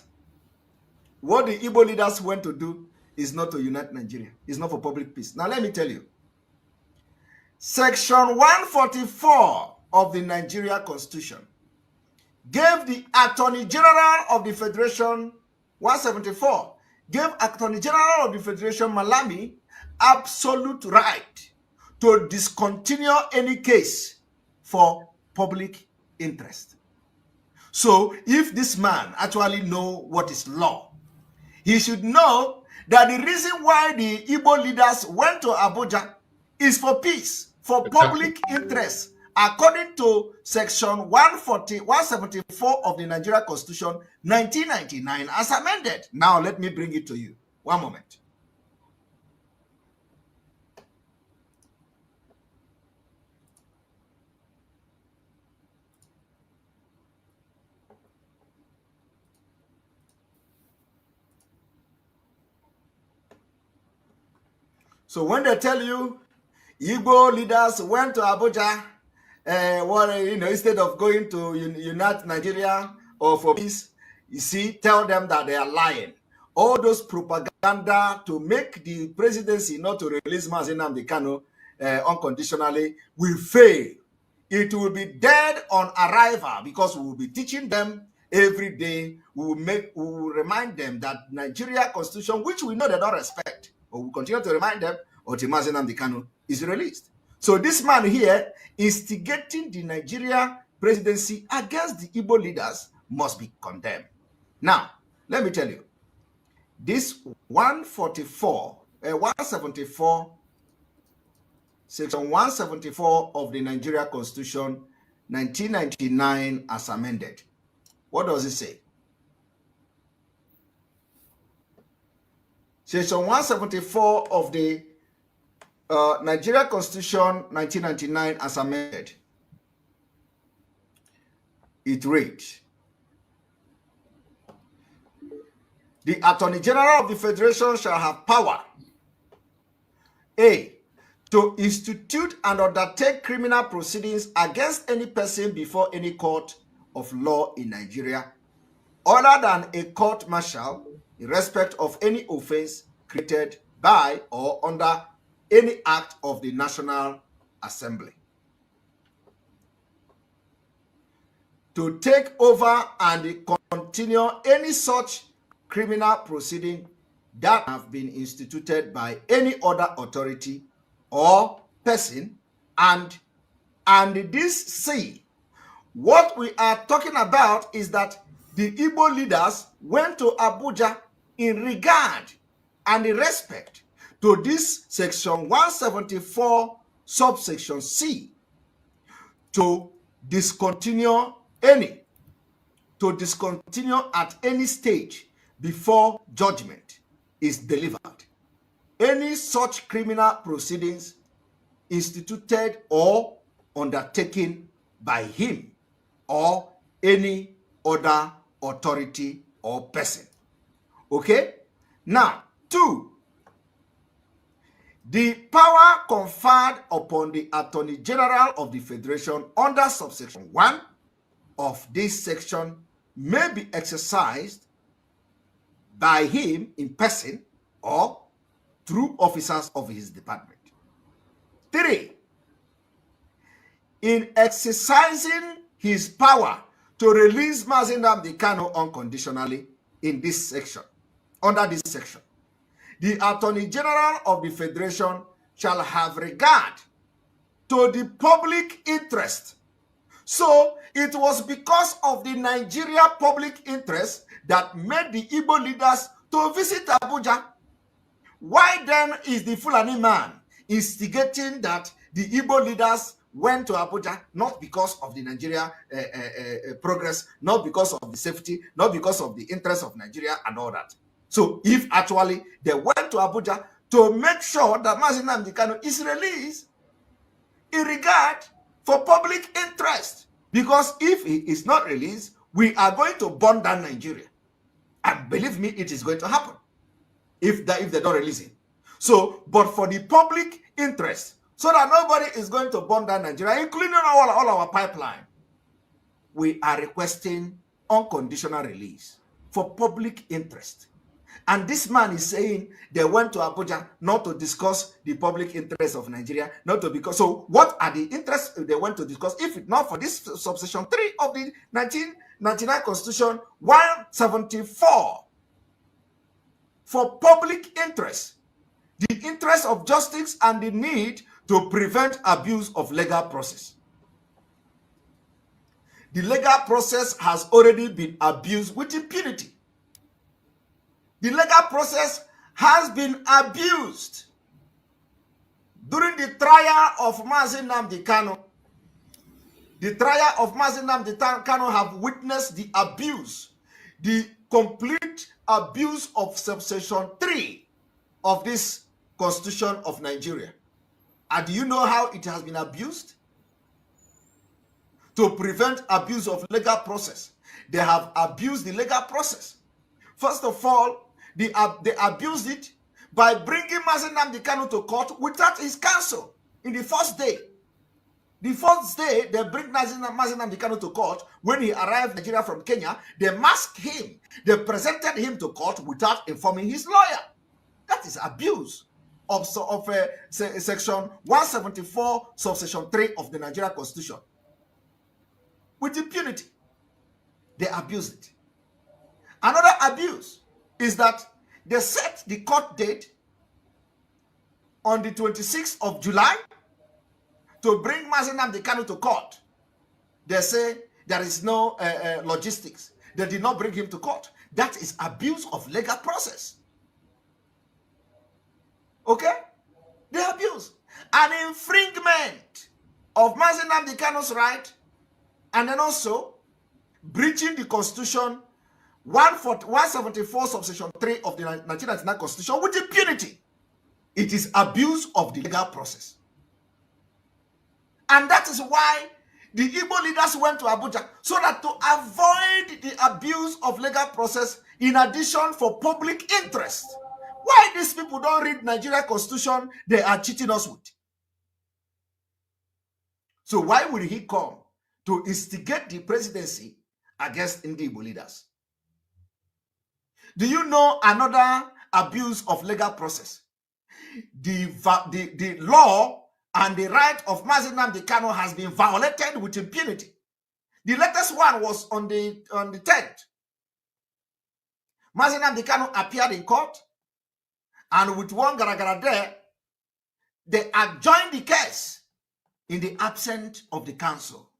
what the Igbo leaders went to do is not to unite Nigeria. It's not for public peace. Now, let me tell you. Section 144 of the Nigeria Constitution gave the Attorney General of the Federation, 174, gave Attorney General of the Federation, Malami, absolute right to discontinue any case for public interest. So, if this man actually know what is law, he should know that the reason why the Igbo leaders went to Abuja is for peace, for public interest, according to Section 174 of the Nigeria Constitution, 1999, as amended. Now, let me bring it to you. One moment. So when they tell you Igbo leaders went to Abuja, instead of going to unite Nigeria or for peace, you see, tell them that they are lying. All those propaganda to make the presidency not to release Mazi Nnamdi Kanu unconditionally will fail. It will be dead on arrival because we will be teaching them every day. We will remind them that Nigeria Constitution, which we know they don't respect, but we continue to remind them until Mazi Nnamdi Kanu is released. So this man here instigating the Nigeria presidency against the Igbo leaders must be condemned. Now, let me tell you, this 174, Section 174 of the Nigeria Constitution, 1999 as amended. What does it say? Section 174 of the Nigeria Constitution 1999 as amended. It reads, the Attorney General of the Federation shall have power, A, to institute and undertake criminal proceedings against any person before any court of law in Nigeria, other than a court martial, in respect of any offense created by or under any act of the National Assembly. To take over and continue any such criminal proceeding that have been instituted by any other authority or person, and this C. What we are talking about is that the Igbo leaders went to Abuja in regard and in respect to this Section 174, subsection C, to discontinue at any stage before judgment is delivered any such criminal proceedings instituted or undertaken by him or any other authority or person. Okay? Now, 2. The power conferred upon the Attorney General of the Federation under subsection 1 of this section may be exercised by him in person or through officers of his department. 3. In exercising his power to release Mazi Nnamdi Kanu unconditionally in this section, under this section, the Attorney General of the Federation shall have regard to the public interest. So it was because of the Nigeria public interest that made the Igbo leaders to visit Abuja. Why then is the Fulani man instigating that the Igbo leaders went to Abuja? Not because of the Nigeria progress, not because of the safety, not because of the interest of Nigeria and all that. So if actually they went to Abuja to make sure that Mazi Nnamdi Kanu is released in regard for public interest, because if he is not released, we are going to burn down Nigeria. And believe me, it is going to happen if they don't release him. So, but for the public interest, so that nobody is going to burn down Nigeria, including all our pipeline, we are requesting unconditional release for public interest. And this man is saying they went to Abuja not to discuss the public interest of Nigeria, not to because. So what are the interests they went to discuss? If it's not for this subsection 3 of the 1999 Constitution 174, for public interest, the interest of justice and the need to prevent abuse of legal process. The legal process has already been abused with impunity. The legal process has been abused. During the trial of Mazi Nnamdi Kanu, the trial of Mazi Nnamdi Kanu have witnessed the abuse, the complete abuse of subsection 3 of this Constitution of Nigeria. And do you know how it has been abused? To prevent abuse of legal process, they have abused the legal process. First of all, they abused it by bringing Mazi Nnamdi Kanu to court without his counsel in the first day. The first day they bring Mazi Nnamdi Kanu to court, when he arrived in Nigeria from Kenya, they masked him. They presented him to court without informing his lawyer. That is abuse of section 174, subsection 3 of the Nigeria Constitution. With impunity, they abused it. Another abuse is that they set the court date on the 26th of July to bring Mazi Nnamdi Kanu to court. They say there is no logistics. They did not bring him to court. That is abuse of legal process. Okay? They abuse. An infringement of Mazi Nnamdi Kanu's right, and then also breaching the Constitution 174 subsection 3 of the 1999 Constitution with impunity. It is abuse of the legal process. And that is why the Igbo leaders went to Abuja, so that to avoid the abuse of legal process in addition for public interest. Why these people don't read Nigeria Constitution they are cheating us with? So why would he come to instigate the presidency against Igbo leaders? Do you know another abuse of legal process? The law and the right of Mazi Nnamdi Kanu has been violated with impunity. The latest one was on the 10th. Mazi Nnamdi Kanu appeared in court, and with one garagara there, they adjourned the case in the absence of the counsel.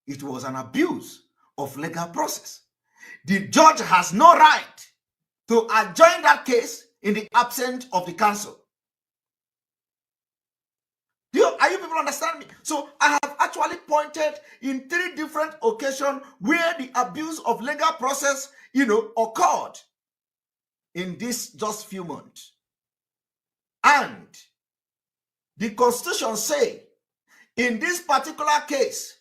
It was an abuse of legal process. The judge has no right to adjourn that case in the absence of the counsel. Are you people understand me? So I have actually pointed in 3 different occasions where the abuse of legal process, occurred in this just few months. And The Constitution say, in this particular case,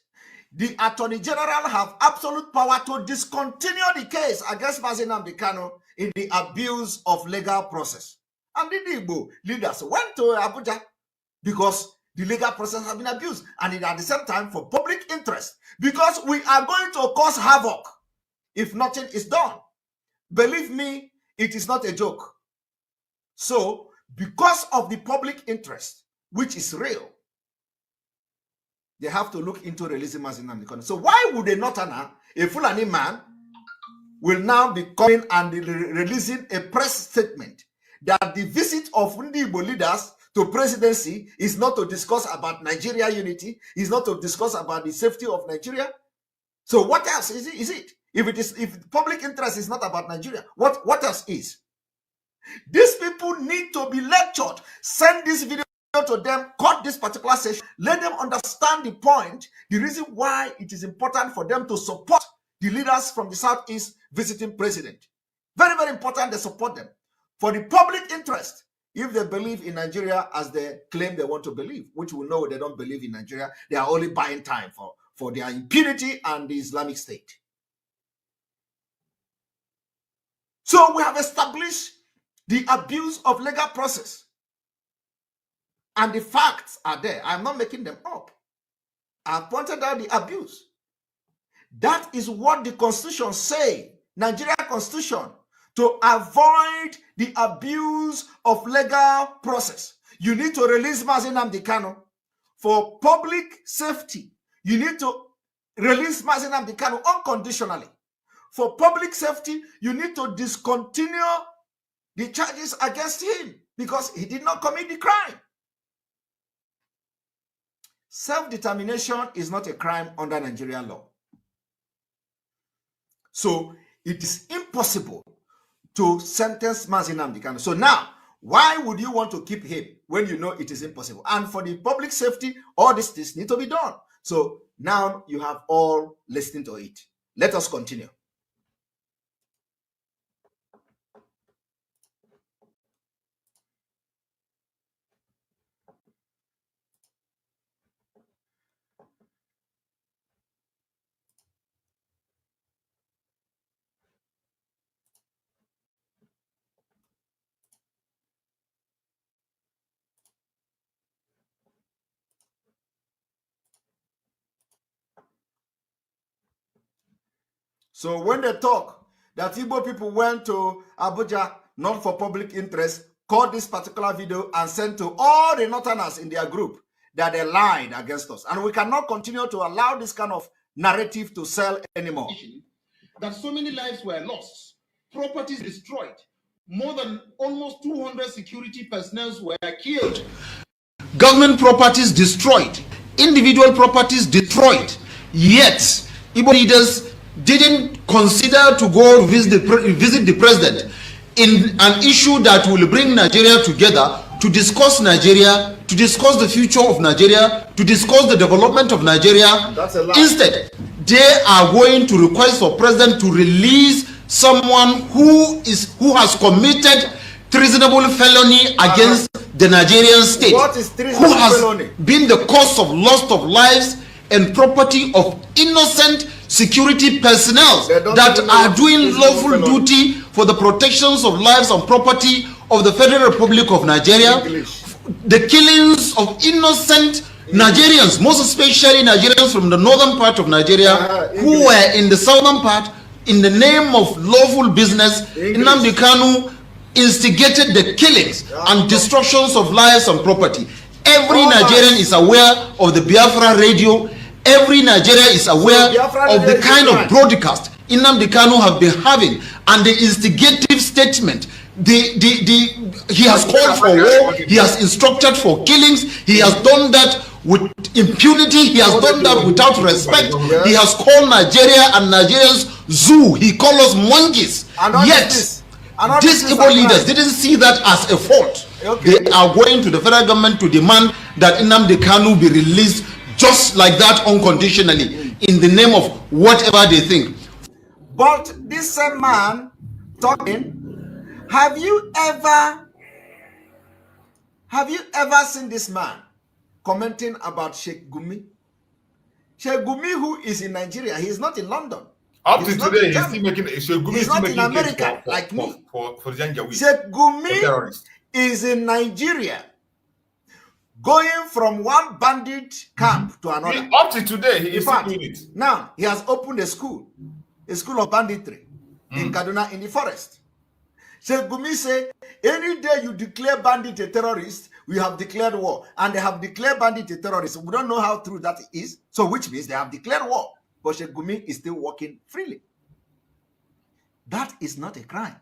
the Attorney General have absolute power to discontinue the case against Mazi Nnamdi Kanu in the abuse of legal process. And the Igbo leaders went to Abuja because the legal process has been abused, and at the same time for public interest, because we are going to cause havoc if nothing is done. Believe me, it is not a joke. So, because of the public interest, which is real, they have to look into releasing Mazi Nnamdi Kanu. So why would a Northerner, a Fulani man, will now be coming and releasing a press statement that the visit of Igbo leaders to presidency is not to discuss about Nigeria unity, is not to discuss about the safety of Nigeria? So what else is it? If public interest is not about Nigeria, what else is? These people need to be lectured. Send this video to them, cut this particular session, let them understand the point, the reason why it is important for them to support the leaders from the Southeast visiting president. Very, very important they support them. For the public interest, if they believe in Nigeria as they claim they want to believe, which we know they don't believe in Nigeria, they are only buying time for their impunity and the Islamic State. So we have established the abuse of legal process. And the facts are there. I'm not making them up. I pointed out the abuse. That is what the Constitution says, Nigeria Constitution, to avoid the abuse of legal process. You need to release Mazi Nnamdi Kanu for public safety. You need to release Mazi Nnamdi Kanu unconditionally. For public safety, you need to discontinue the charges against him because he did not commit the crime. Self-determination is not a crime under Nigerian law. So it is impossible to sentence Mazi Nnamdi Kanu. So now, why would you want to keep him when you know it is impossible? And for the public safety, all this need to be done. So now you have all listening to it. Let us continue. So when they talk that Igbo people went to Abuja not for public interest, caught this particular video and sent to all the Northerners in their group that they lied against us. And we cannot continue to allow this kind of narrative to sell anymore. That so many lives were lost, properties destroyed, more than almost 200 security personnel were killed, government properties destroyed, individual properties destroyed, yet Igbo leaders didn't consider to go visit the president in an issue that will bring Nigeria together to discuss Nigeria, to discuss the future of Nigeria, to discuss the development of Nigeria. Instead, they are going to request for president to release someone who has committed treasonable felony against the Nigerian state, who has been the cause of loss of lives and property of innocent security personnel that are doing lawful duty for the protections of lives and property of the Federal Republic of Nigeria, the killings of innocent Nigerians, most especially Nigerians from the northern part of Nigeria who were in the southern part in the name of lawful business. Nnamdi Kanu instigated the killings and destructions of lives and property. Every Nigerian is aware of the Biafra radio. Every Nigerian is aware of the kind of broadcast Nnamdi Kanu have been having and the instigative statement. He has called for war. He has instructed for killings. He has done that with impunity. He has done that without respect. He has called Nigeria and Nigerians zoo. He called us monkeys. Yet, these Igbo leaders didn't see that as a fault. They are going to the federal government to demand that Nnamdi Kanu be released just like that unconditionally in the name of whatever they think. But this same man talking, have you ever seen this man commenting about Sheikh Gumi. Sheikh Gumi, who is in Nigeria, he is not in London. Up to today, he's still making. He's not in America like me. For Janjaweed. Sheikh Gumi is in Nigeria, going from one bandit camp to another. Up to today, he is still doing it. Now he has opened a school of banditry in Kaduna in the forest. Sheikh Gumi say, any day you declare bandit a terrorist, we have declared war. And they have declared bandit a terrorist. We don't know how true that is. So which means they have declared war. But Sheikh Gumi is still working freely. That is not a crime.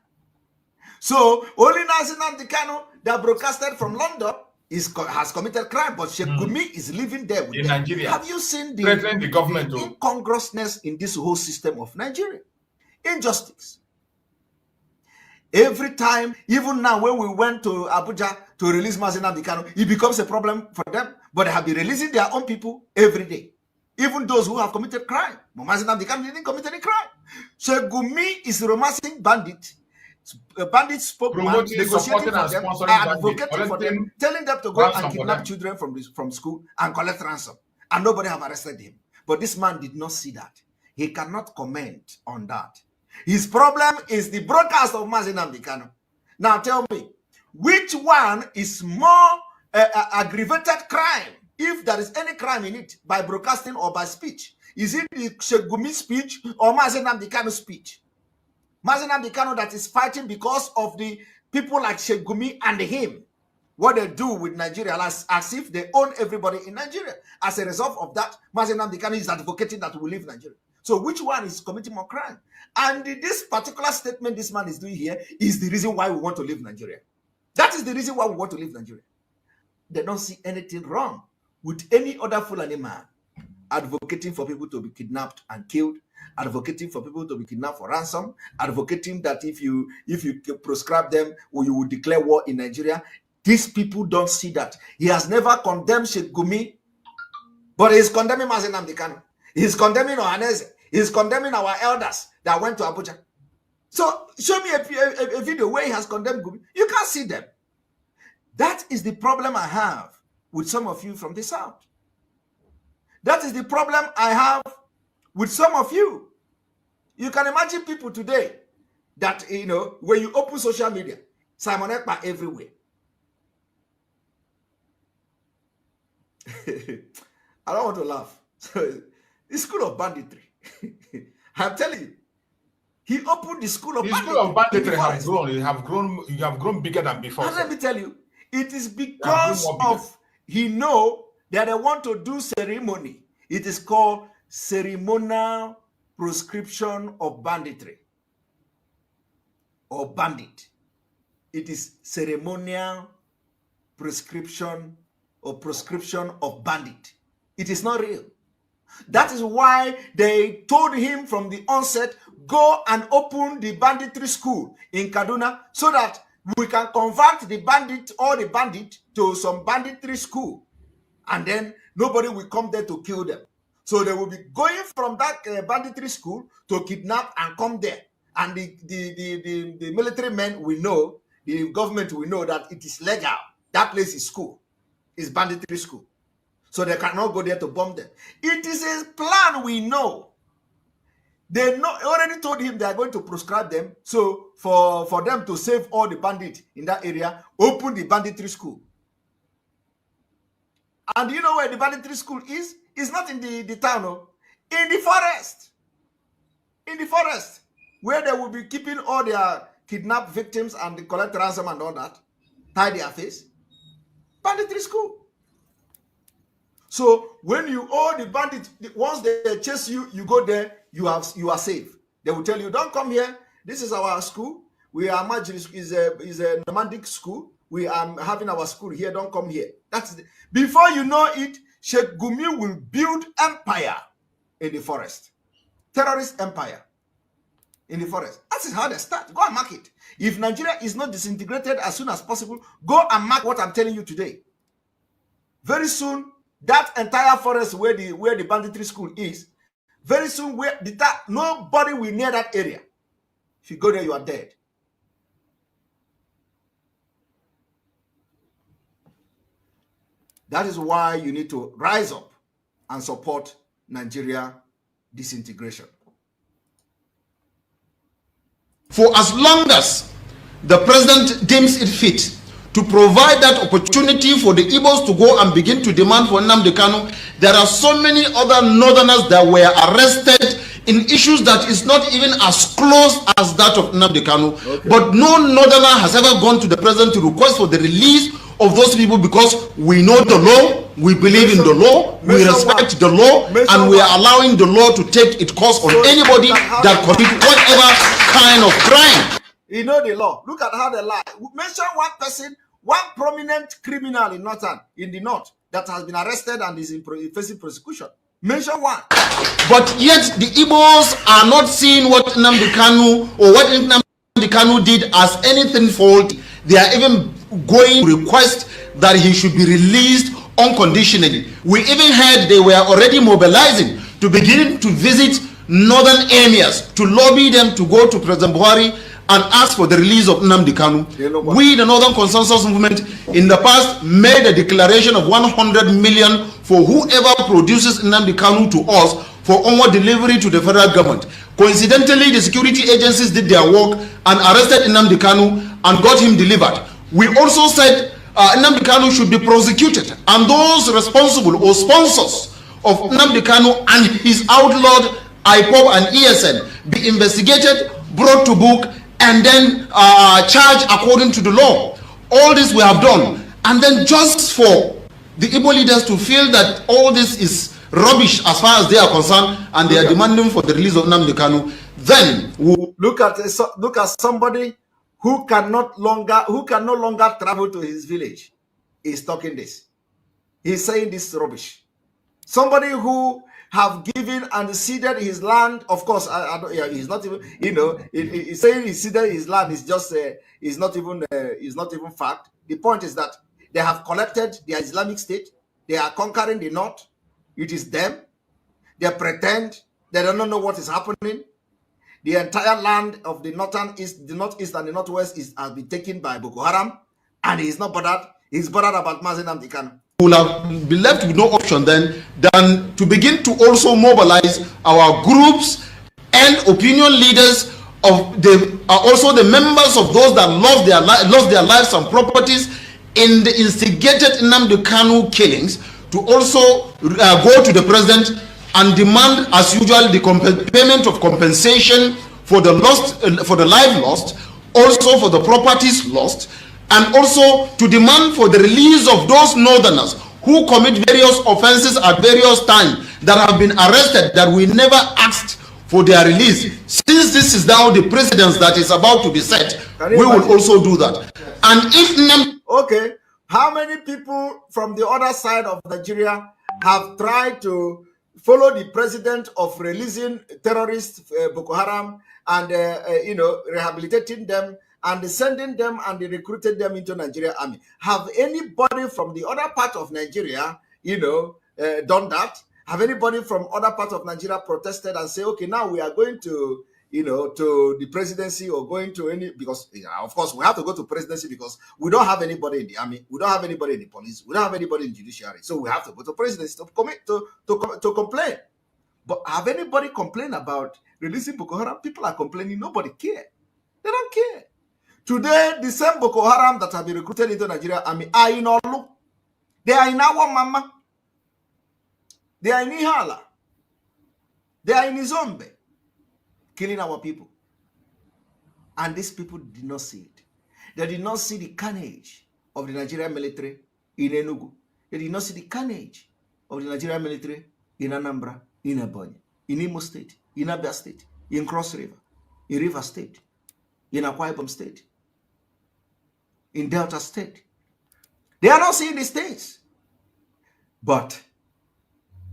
So only Mazi Nnamdi Kanu that broadcasted from London has committed crime, but Sheikh Gumi is living there with in them. Nigeria. Have you seen the government incongruousness in this whole system of Nigeria? Injustice. Every time, even now when we went to Abuja to release Mazi Nnamdi Kanu, it becomes a problem for them. But they have been releasing their own people every day. Even those who have committed crime. But Mazi Nnamdi Kanu didn't commit any crime. Sheikh Gumi is romancing bandit spokesman, negotiating for them, advocating for them, telling them to go and kidnap children from school and collect ransom. And nobody have arrested him. But this man did not see that. He cannot comment on that. His problem is the broadcast of Mazi Nnamdi Kanu. Now tell me, which one is more aggravated crime, if there is any crime in it, by broadcasting or by speech? Is it the Sheikh Gumi speech or Mazi Nnamdi Kanu speech? Mazi Nnamdi Kanu that is fighting because of the people like Sheikh Gumi and him, what they do with Nigeria, as if they own everybody in Nigeria. As a result of that, Mazi Nnamdi Kanu is advocating that we leave Nigeria. So which one is committing more crime? And this particular statement this man is doing here is the reason why we want to leave Nigeria. That is the reason why we want to leave Nigeria. They don't see anything wrong with any other Fulani man advocating for people to be kidnapped and killed, advocating for people to be kidnapped for ransom, advocating that if you proscribe them, or you will declare war in Nigeria. These people don't see that. He has never condemned Sheikh Gumi, but he is condemning Mazi Nnamdi Kanu. He is condemning Ohaneze. He is condemning our elders that went to Abuja. So show me a video where he has condemned Gumi. You can't see them. That is the problem I have with some of you from the South. That is the problem I have with some of you. You can imagine people today that, you know, when you open social media, Simon Ekpa everywhere. I don't want to laugh. So, the school of banditry. I'm telling you, he opened the school of banditry. The school of banditry have grown. You have grown bigger than before. And let me tell you, it is because of he know that they want to do ceremony. It is called ceremonial proscription of banditry or bandit. It is ceremonial prescription or proscription of bandit. It is not real. That is why they told him from the onset, go and open the banditry school in Kaduna so that we can convert the bandit or the bandit to some banditry school. And then nobody will come there to kill them. So they will be going from that banditry school to kidnap and come there. And the military men will know, the government will know that it is legal. That place is school. It's banditry school. So they cannot go there to bomb them. It is a plan we know. They already told him they are going to proscribe them. So for them to save all the bandits in that area, open the banditry school. And you know where the banditry school is? It's not in the town, no. In the forest. In the forest. Where they will be keeping all their kidnapped victims and collect ransom and all that. Tie their face. Banditry school. So when you all the bandits, once they chase you, you go there, you are safe. They will tell you, don't come here. This is our school. We are is a nomadic school. We are having our school here. Don't come here. Before you know it, Sheikh Gumi will build empire in the forest. Terrorist empire in the forest. That is how they start. Go and mark it. If Nigeria is not disintegrated as soon as possible, go and mark what I'm telling you today. Very soon, that entire forest where the banditry school is, very soon nobody will near that area. If you go there, you are dead. That is why you need to rise up and support Nigeria disintegration. For as long as the president deems it fit to provide that opportunity for the Igbos to go and begin to demand for Nnamdi Kanu, there are so many other northerners that were arrested in issues that is not even as close as that of Nnamdi Kanu. Okay. But no northerner has ever gone to the president to request for the release of those people, because we know the law, we believe in the law, we respect the law, and we are allowing the law to take its course on anybody that commits whatever kind of crime. You know the law. Look at how they lie. Mention one person, one prominent criminal in the north that has been arrested and is facing prosecution. Mention one. But yet the Igbos are not seeing what Nnamdi Kanu or what Nnamdi Kanu did as anything faulty. They are even going to request that he should be released unconditionally. We even heard they were already mobilizing to begin to visit northern areas to lobby them to go to President Buhari and ask for the release of Nnamdi Kanu. We, the Northern Consensus Movement, in the past made a declaration of 100 million for whoever produces Nnamdi Kanu to us for onward delivery to the federal government. Coincidentally, the security agencies did their work and arrested Nnamdi Kanu and got him delivered. We also said Nnamdi Kanu should be prosecuted, and those responsible or sponsors of Nnamdi Kanu and his outlawed IPOB and ESN be investigated, brought to book, and then charged according to the law. All this we have done, and then just for the Igbo leaders to feel that all this is rubbish as far as they are concerned, and they are demanding for the release of Nnamdi Kanu, then we'll look at somebody who no longer travel to his village. He's talking this. He's saying this rubbish. Somebody who have given and ceded his land. Of course, he's not even. He's saying he ceded his land is just. Is not even fact. The point is that they have collected the Islamic State. They are conquering the north. It is them. They pretend they don't know what is happening. The entire land of the northeast and the northwest has been taken by Boko Haram, and he's not bothered. He's bothered about Mazi Nnamdi Kanu. Will have been left with no option then than to begin to also mobilize our groups and opinion leaders of also the members of those that lost their lives and properties in the instigated Nnamdi Kanu killings to also go to the president and demand, as usual, the payment of compensation for the life lost, also for the properties lost, and also to demand for the release of those northerners who commit various offenses at various times that have been arrested that we never asked for their release. Since this is now the precedence that is about to be set, we will also do that. And if okay, how many people from the other side of Nigeria have tried to follow the president of releasing terrorists, Boko Haram, and rehabilitating them and sending them and recruited them into Nigeria army? Have anybody from the other part of Nigeria, done that? Have anybody from other part of Nigeria protested and say, okay, now we are going to, to the presidency or going to any, because of course we have to go to presidency because we don't have anybody in the army, we don't have anybody in the police, we don't have anybody in the judiciary, so we have to go to presidency to complain. But have anybody complained about releasing Boko Haram? People are complaining, nobody care. They don't care. Today, the same Boko Haram that have been recruited into Nigeria army are in Olu. They are in our mama. They are in Ihala. They are in Izombe, killing our people. And these people did not see it. They did not see the carnage of the Nigerian military in Enugu. They did not see the carnage of the Nigerian military in Anambra, in Ebonyi, in Imo State, in Abia State, in Cross River, in River State, in Akwa Ibom State, in Delta State. They are not seeing these things. But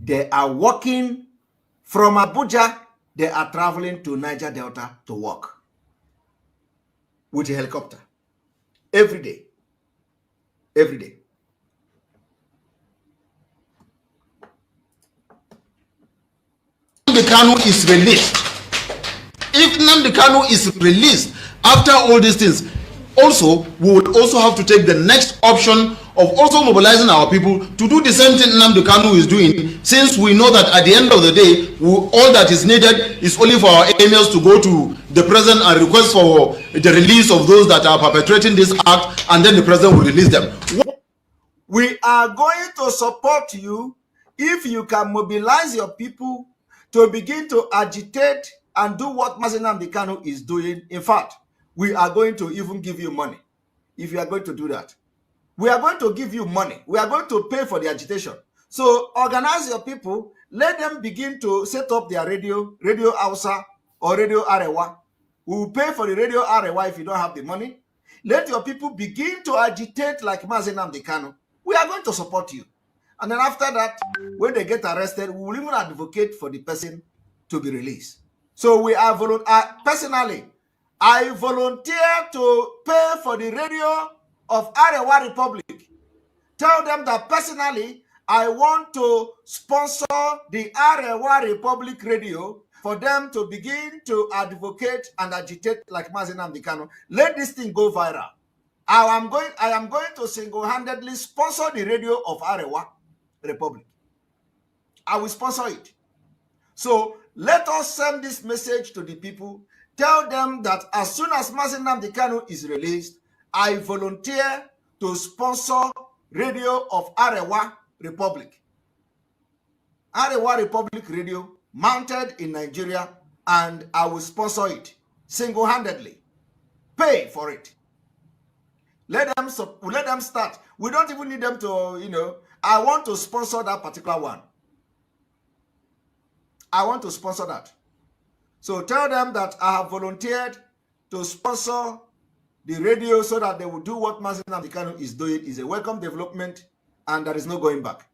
they are walking from Abuja. They are traveling to Niger Delta to work with a helicopter every day. Every day. Nnamdi Kanu is released. If Nnamdi Kanu is released after all these things, also we would also have to take the next option of also mobilizing our people to do the same thing Nnamdi Kanu is doing, since we know that at the end of the day, all that is needed is only for our emails to go to the president and request for the release of those that are perpetrating this act, and then the president will release them. We are going to support you if you can mobilize your people to begin to agitate and do what Mazi Nnamdi Kanu is doing. In fact, we are going to even give you money if you are going to do that. We are going to give you money. We are going to pay for the agitation. So organize your people. Let them begin to set up their radio Hausa or Radio Arewa. We will pay for the Radio Arewa if you don't have the money. Let your people begin to agitate like Mazi Nnamdi Kanu. We are going to support you. And then after that, when they get arrested, we will even advocate for the person to be released. So we are personally, I volunteer to pay for the radio of Arewa Republic. Tell them that personally, I want to sponsor the Arewa Republic radio for them to begin to advocate and agitate like Mazi Nnamdi Kanu. Let this thing go viral. I am going to single-handedly sponsor the radio of Arewa Republic. I will sponsor it. So let us send this message to the people. Tell them that as soon as Mazi Nnamdi Kanu is released, I volunteer to sponsor radio of Arewa Republic. Arewa Republic radio mounted in Nigeria, and I will sponsor it single-handedly. Pay for it. Let them start. We don't even need them to, I want to sponsor that particular one. I want to sponsor that. So tell them that I have volunteered to sponsor the radio so that they will do what Mazi Nnamdi Kanu is doing. Is a welcome development, and there is no going back.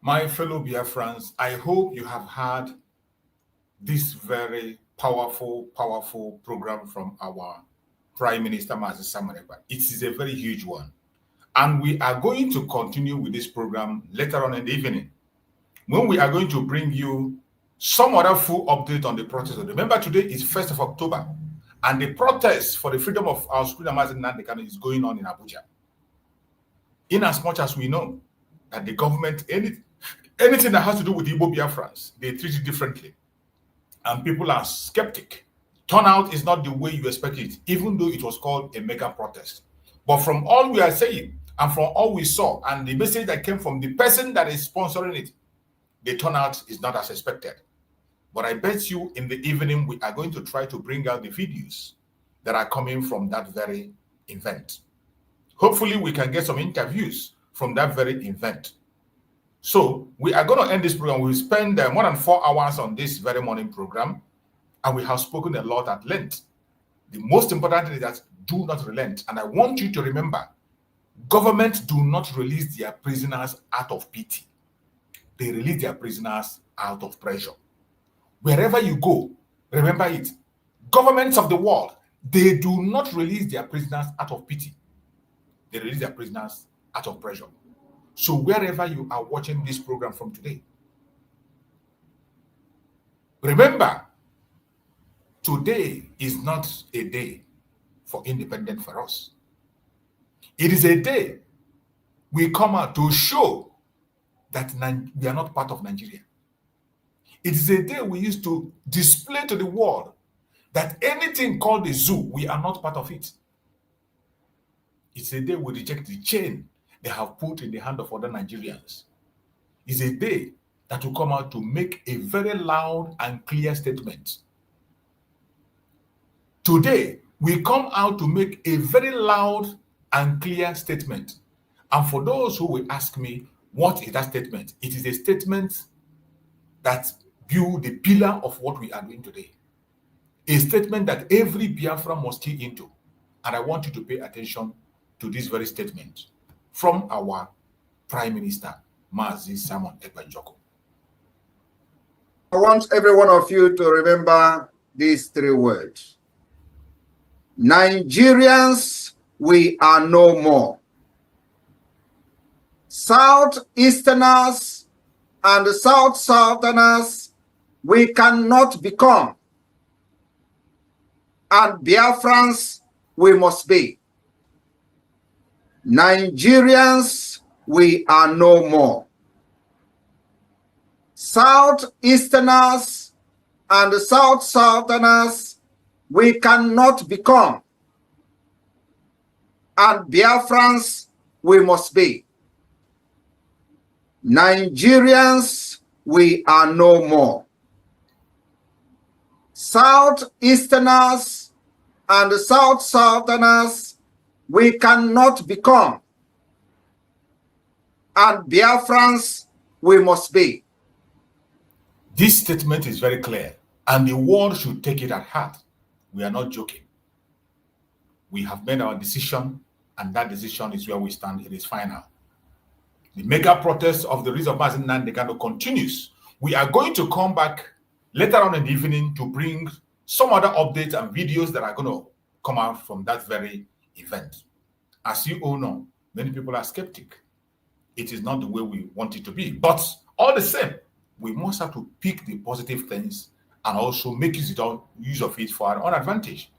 My fellow Biafrans, I hope you have had this very powerful program from our Prime Minister Mazi Nnamdi Kanu. It is a very huge one. And we are going to continue with this program later on in the evening, when we are going to bring you some other full update on the protest. Remember, today is 1st of October, and the protest for the freedom of our school, Mazi Nnamdi Kanu, is going on in Abuja. In as much as we know that the government, anything that has to do with Igbo Biafrans, they treat it differently. And people are skeptic. Turnout is not the way you expect it, even though it was called a mega protest. But from all we are saying, and from all we saw, and the message that came from the person that is sponsoring it, the turnout is not as expected. But I bet you in the evening, we are going to try to bring out the videos that are coming from that very event. Hopefully, we can get some interviews from that very event. So we are going to end this program. We'll spend more than 4 hours on this very morning program, and we have spoken a lot at length. The most important thing is that do not relent. And I want you to remember, governments do not release their prisoners out of pity. They release their prisoners out of pressure. Wherever you go, remember it. Governments of the world, they do not release their prisoners out of pity. They release their prisoners out of pressure. So wherever you are watching this program from today, remember, today is not a day for independence for us. It is a day we come out to show that we are not part of Nigeria. It is a day we used to display to the world that anything called a zoo, we are not part of it. It's a day we reject the chain they have put in the hand of other Nigerians. It's a day that will come out to make a very loud and clear statement. Today, we come out to make a very loud and clear statement. And for those who will ask me, what is that statement? It is a statement that builds the pillar of what we are doing today. A statement that every Biafra must key into. And I want you to pay attention to this very statement from our Prime Minister, Mazi Nnamdi Kanu. I want every one of you to remember these 3 words. Nigerians, we are no more. Southeasterners and Southerners, we cannot become. And Biafrans, we must be. Nigerians, we are no more. Southeasterners and South-Southerners, we cannot become. And Biafrans, we must be. Nigerians, we are no more. Southeasterners and South-Southerners, we cannot become. And Biafrans, we must be. This statement is very clear, and the world should take it at heart. We are not joking. We have made our decision, and that decision is where we stand. It is final. The mega protest of the release of Mazi Nnamdi Kanu continues. We are going to come back later on in the evening to bring some other updates and videos that are going to come out from that very event. As you all know, many people are skeptic. It is not the way we want it to be. But all the same, we must have to pick the positive things and also make use of it for our own advantage.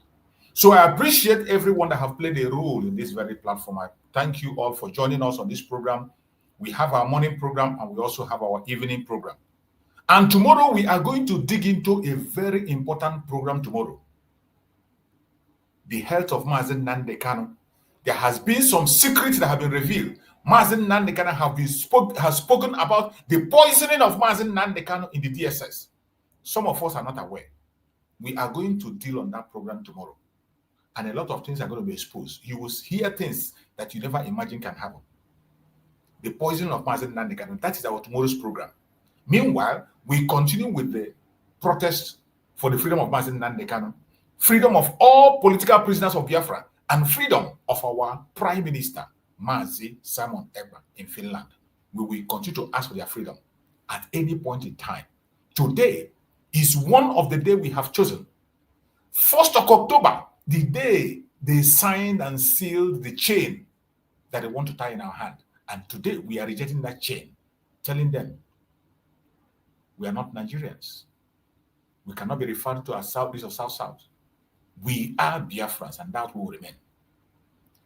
So I appreciate everyone that have played a role in this very platform. I thank you all for joining us on this program. We have our morning program and we also have our evening program. And tomorrow we are going to dig into a very important program tomorrow. The health of Mazi Nnamdi Kanu. There has been some secrets that have been revealed. Mazi Nnamdi Kanu has spoken about the poisoning of Mazi Nnamdi Kanu in the DSS. Some of us are not aware. We are going to deal on that program tomorrow. And a lot of things are going to be exposed. You will hear things that you never imagine can happen. The poisoning of Mazi Nnamdi Kanu, that is our tomorrow's program. Meanwhile, we continue with the protest for the freedom of Mazi Nnamdi Kanu, freedom of all political prisoners of Biafra, and freedom of our Prime Minister, Mazi Simon Ekpa in Finland. We will continue to ask for their freedom at any point in time. Today is one of the days we have chosen. 1st of October, the day they signed and sealed the chain that they want to tie in our hand. And today we are rejecting that chain, telling them we are not Nigerians. We cannot be referred to as Southeast or South-South. We are Biafrans, and that will remain.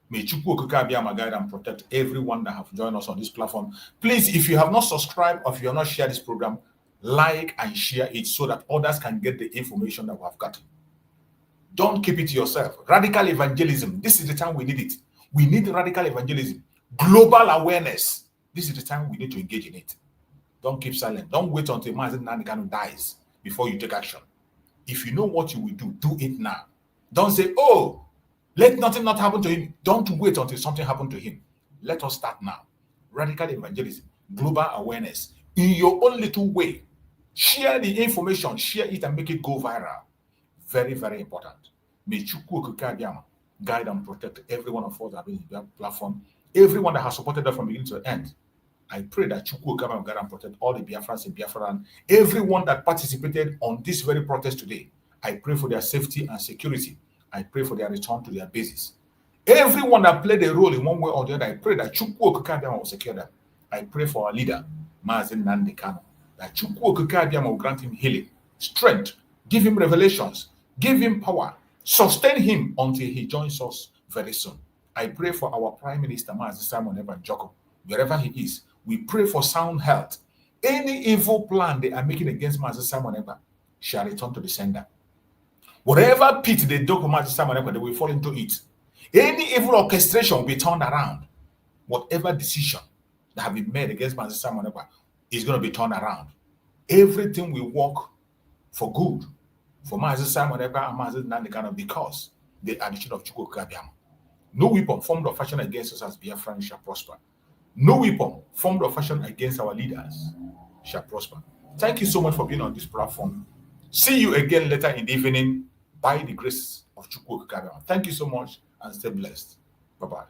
May Chukwu Okike Abiyama guide and protect everyone that have joined us on this platform. Please, if you have not subscribed or if you have not shared this program, like and share it so that others can get the information that we have gotten. Don't keep it to yourself. Radical evangelism. This is the time we need it. We need radical evangelism. Global awareness. This is the time we need to engage in it. Don't keep silent. Don't wait until Mazi Nnamdi Kanu dies before you take action. If you know what you will do it now. Don't say, oh, let nothing not happen to him. Don't wait until something happened to him. Let us start now. Radical evangelism, global awareness. In your own little way, share the information, share it and make it go viral. Very, very important. May Chukwu Okike Abiyama guide and protect every one of us that have been in that platform, everyone that has supported us from beginning to end. I pray that Chukwu Okike Abiyama guide and protect all the Biafrans in Biafra and everyone that participated on this very protest today. I pray for their safety and security. I pray for their return to their bases. Everyone that played a role in one way or the other, I pray that Chukwu Okike Abiyama will secure them. I pray for our leader, Mazi Nnamdi Kanu, that Chukwu Okike Abiyama will grant him healing, strength, give him revelations, give him power, sustain him until he joins us very soon. I pray for our Prime Minister, Mazi Simon Ekpa, wherever he is. We pray for sound health. Any evil plan they are making against Mazi Simon Ekpa shall return to the sender. Whatever pit they dug for Mazi Simon Ekpa, they will fall into it. Any evil orchestration will be turned around. Whatever decision that have been made against Mazi Simon Ekpa is going to be turned around. Everything will work for good for Mazi Simon Ekpa and Mazi Nnamdi Kanu because the addition of Chukwu Okike Abiyama. No weapon formed or fashioned against us as Biafrans shall prosper. No weapon formed or fashioned against our leaders shall prosper. Thank you so much for being on this platform. See you again later in the evening by the grace of Chukwu Okike Abiyama. Thank you so much and stay blessed. Bye-bye.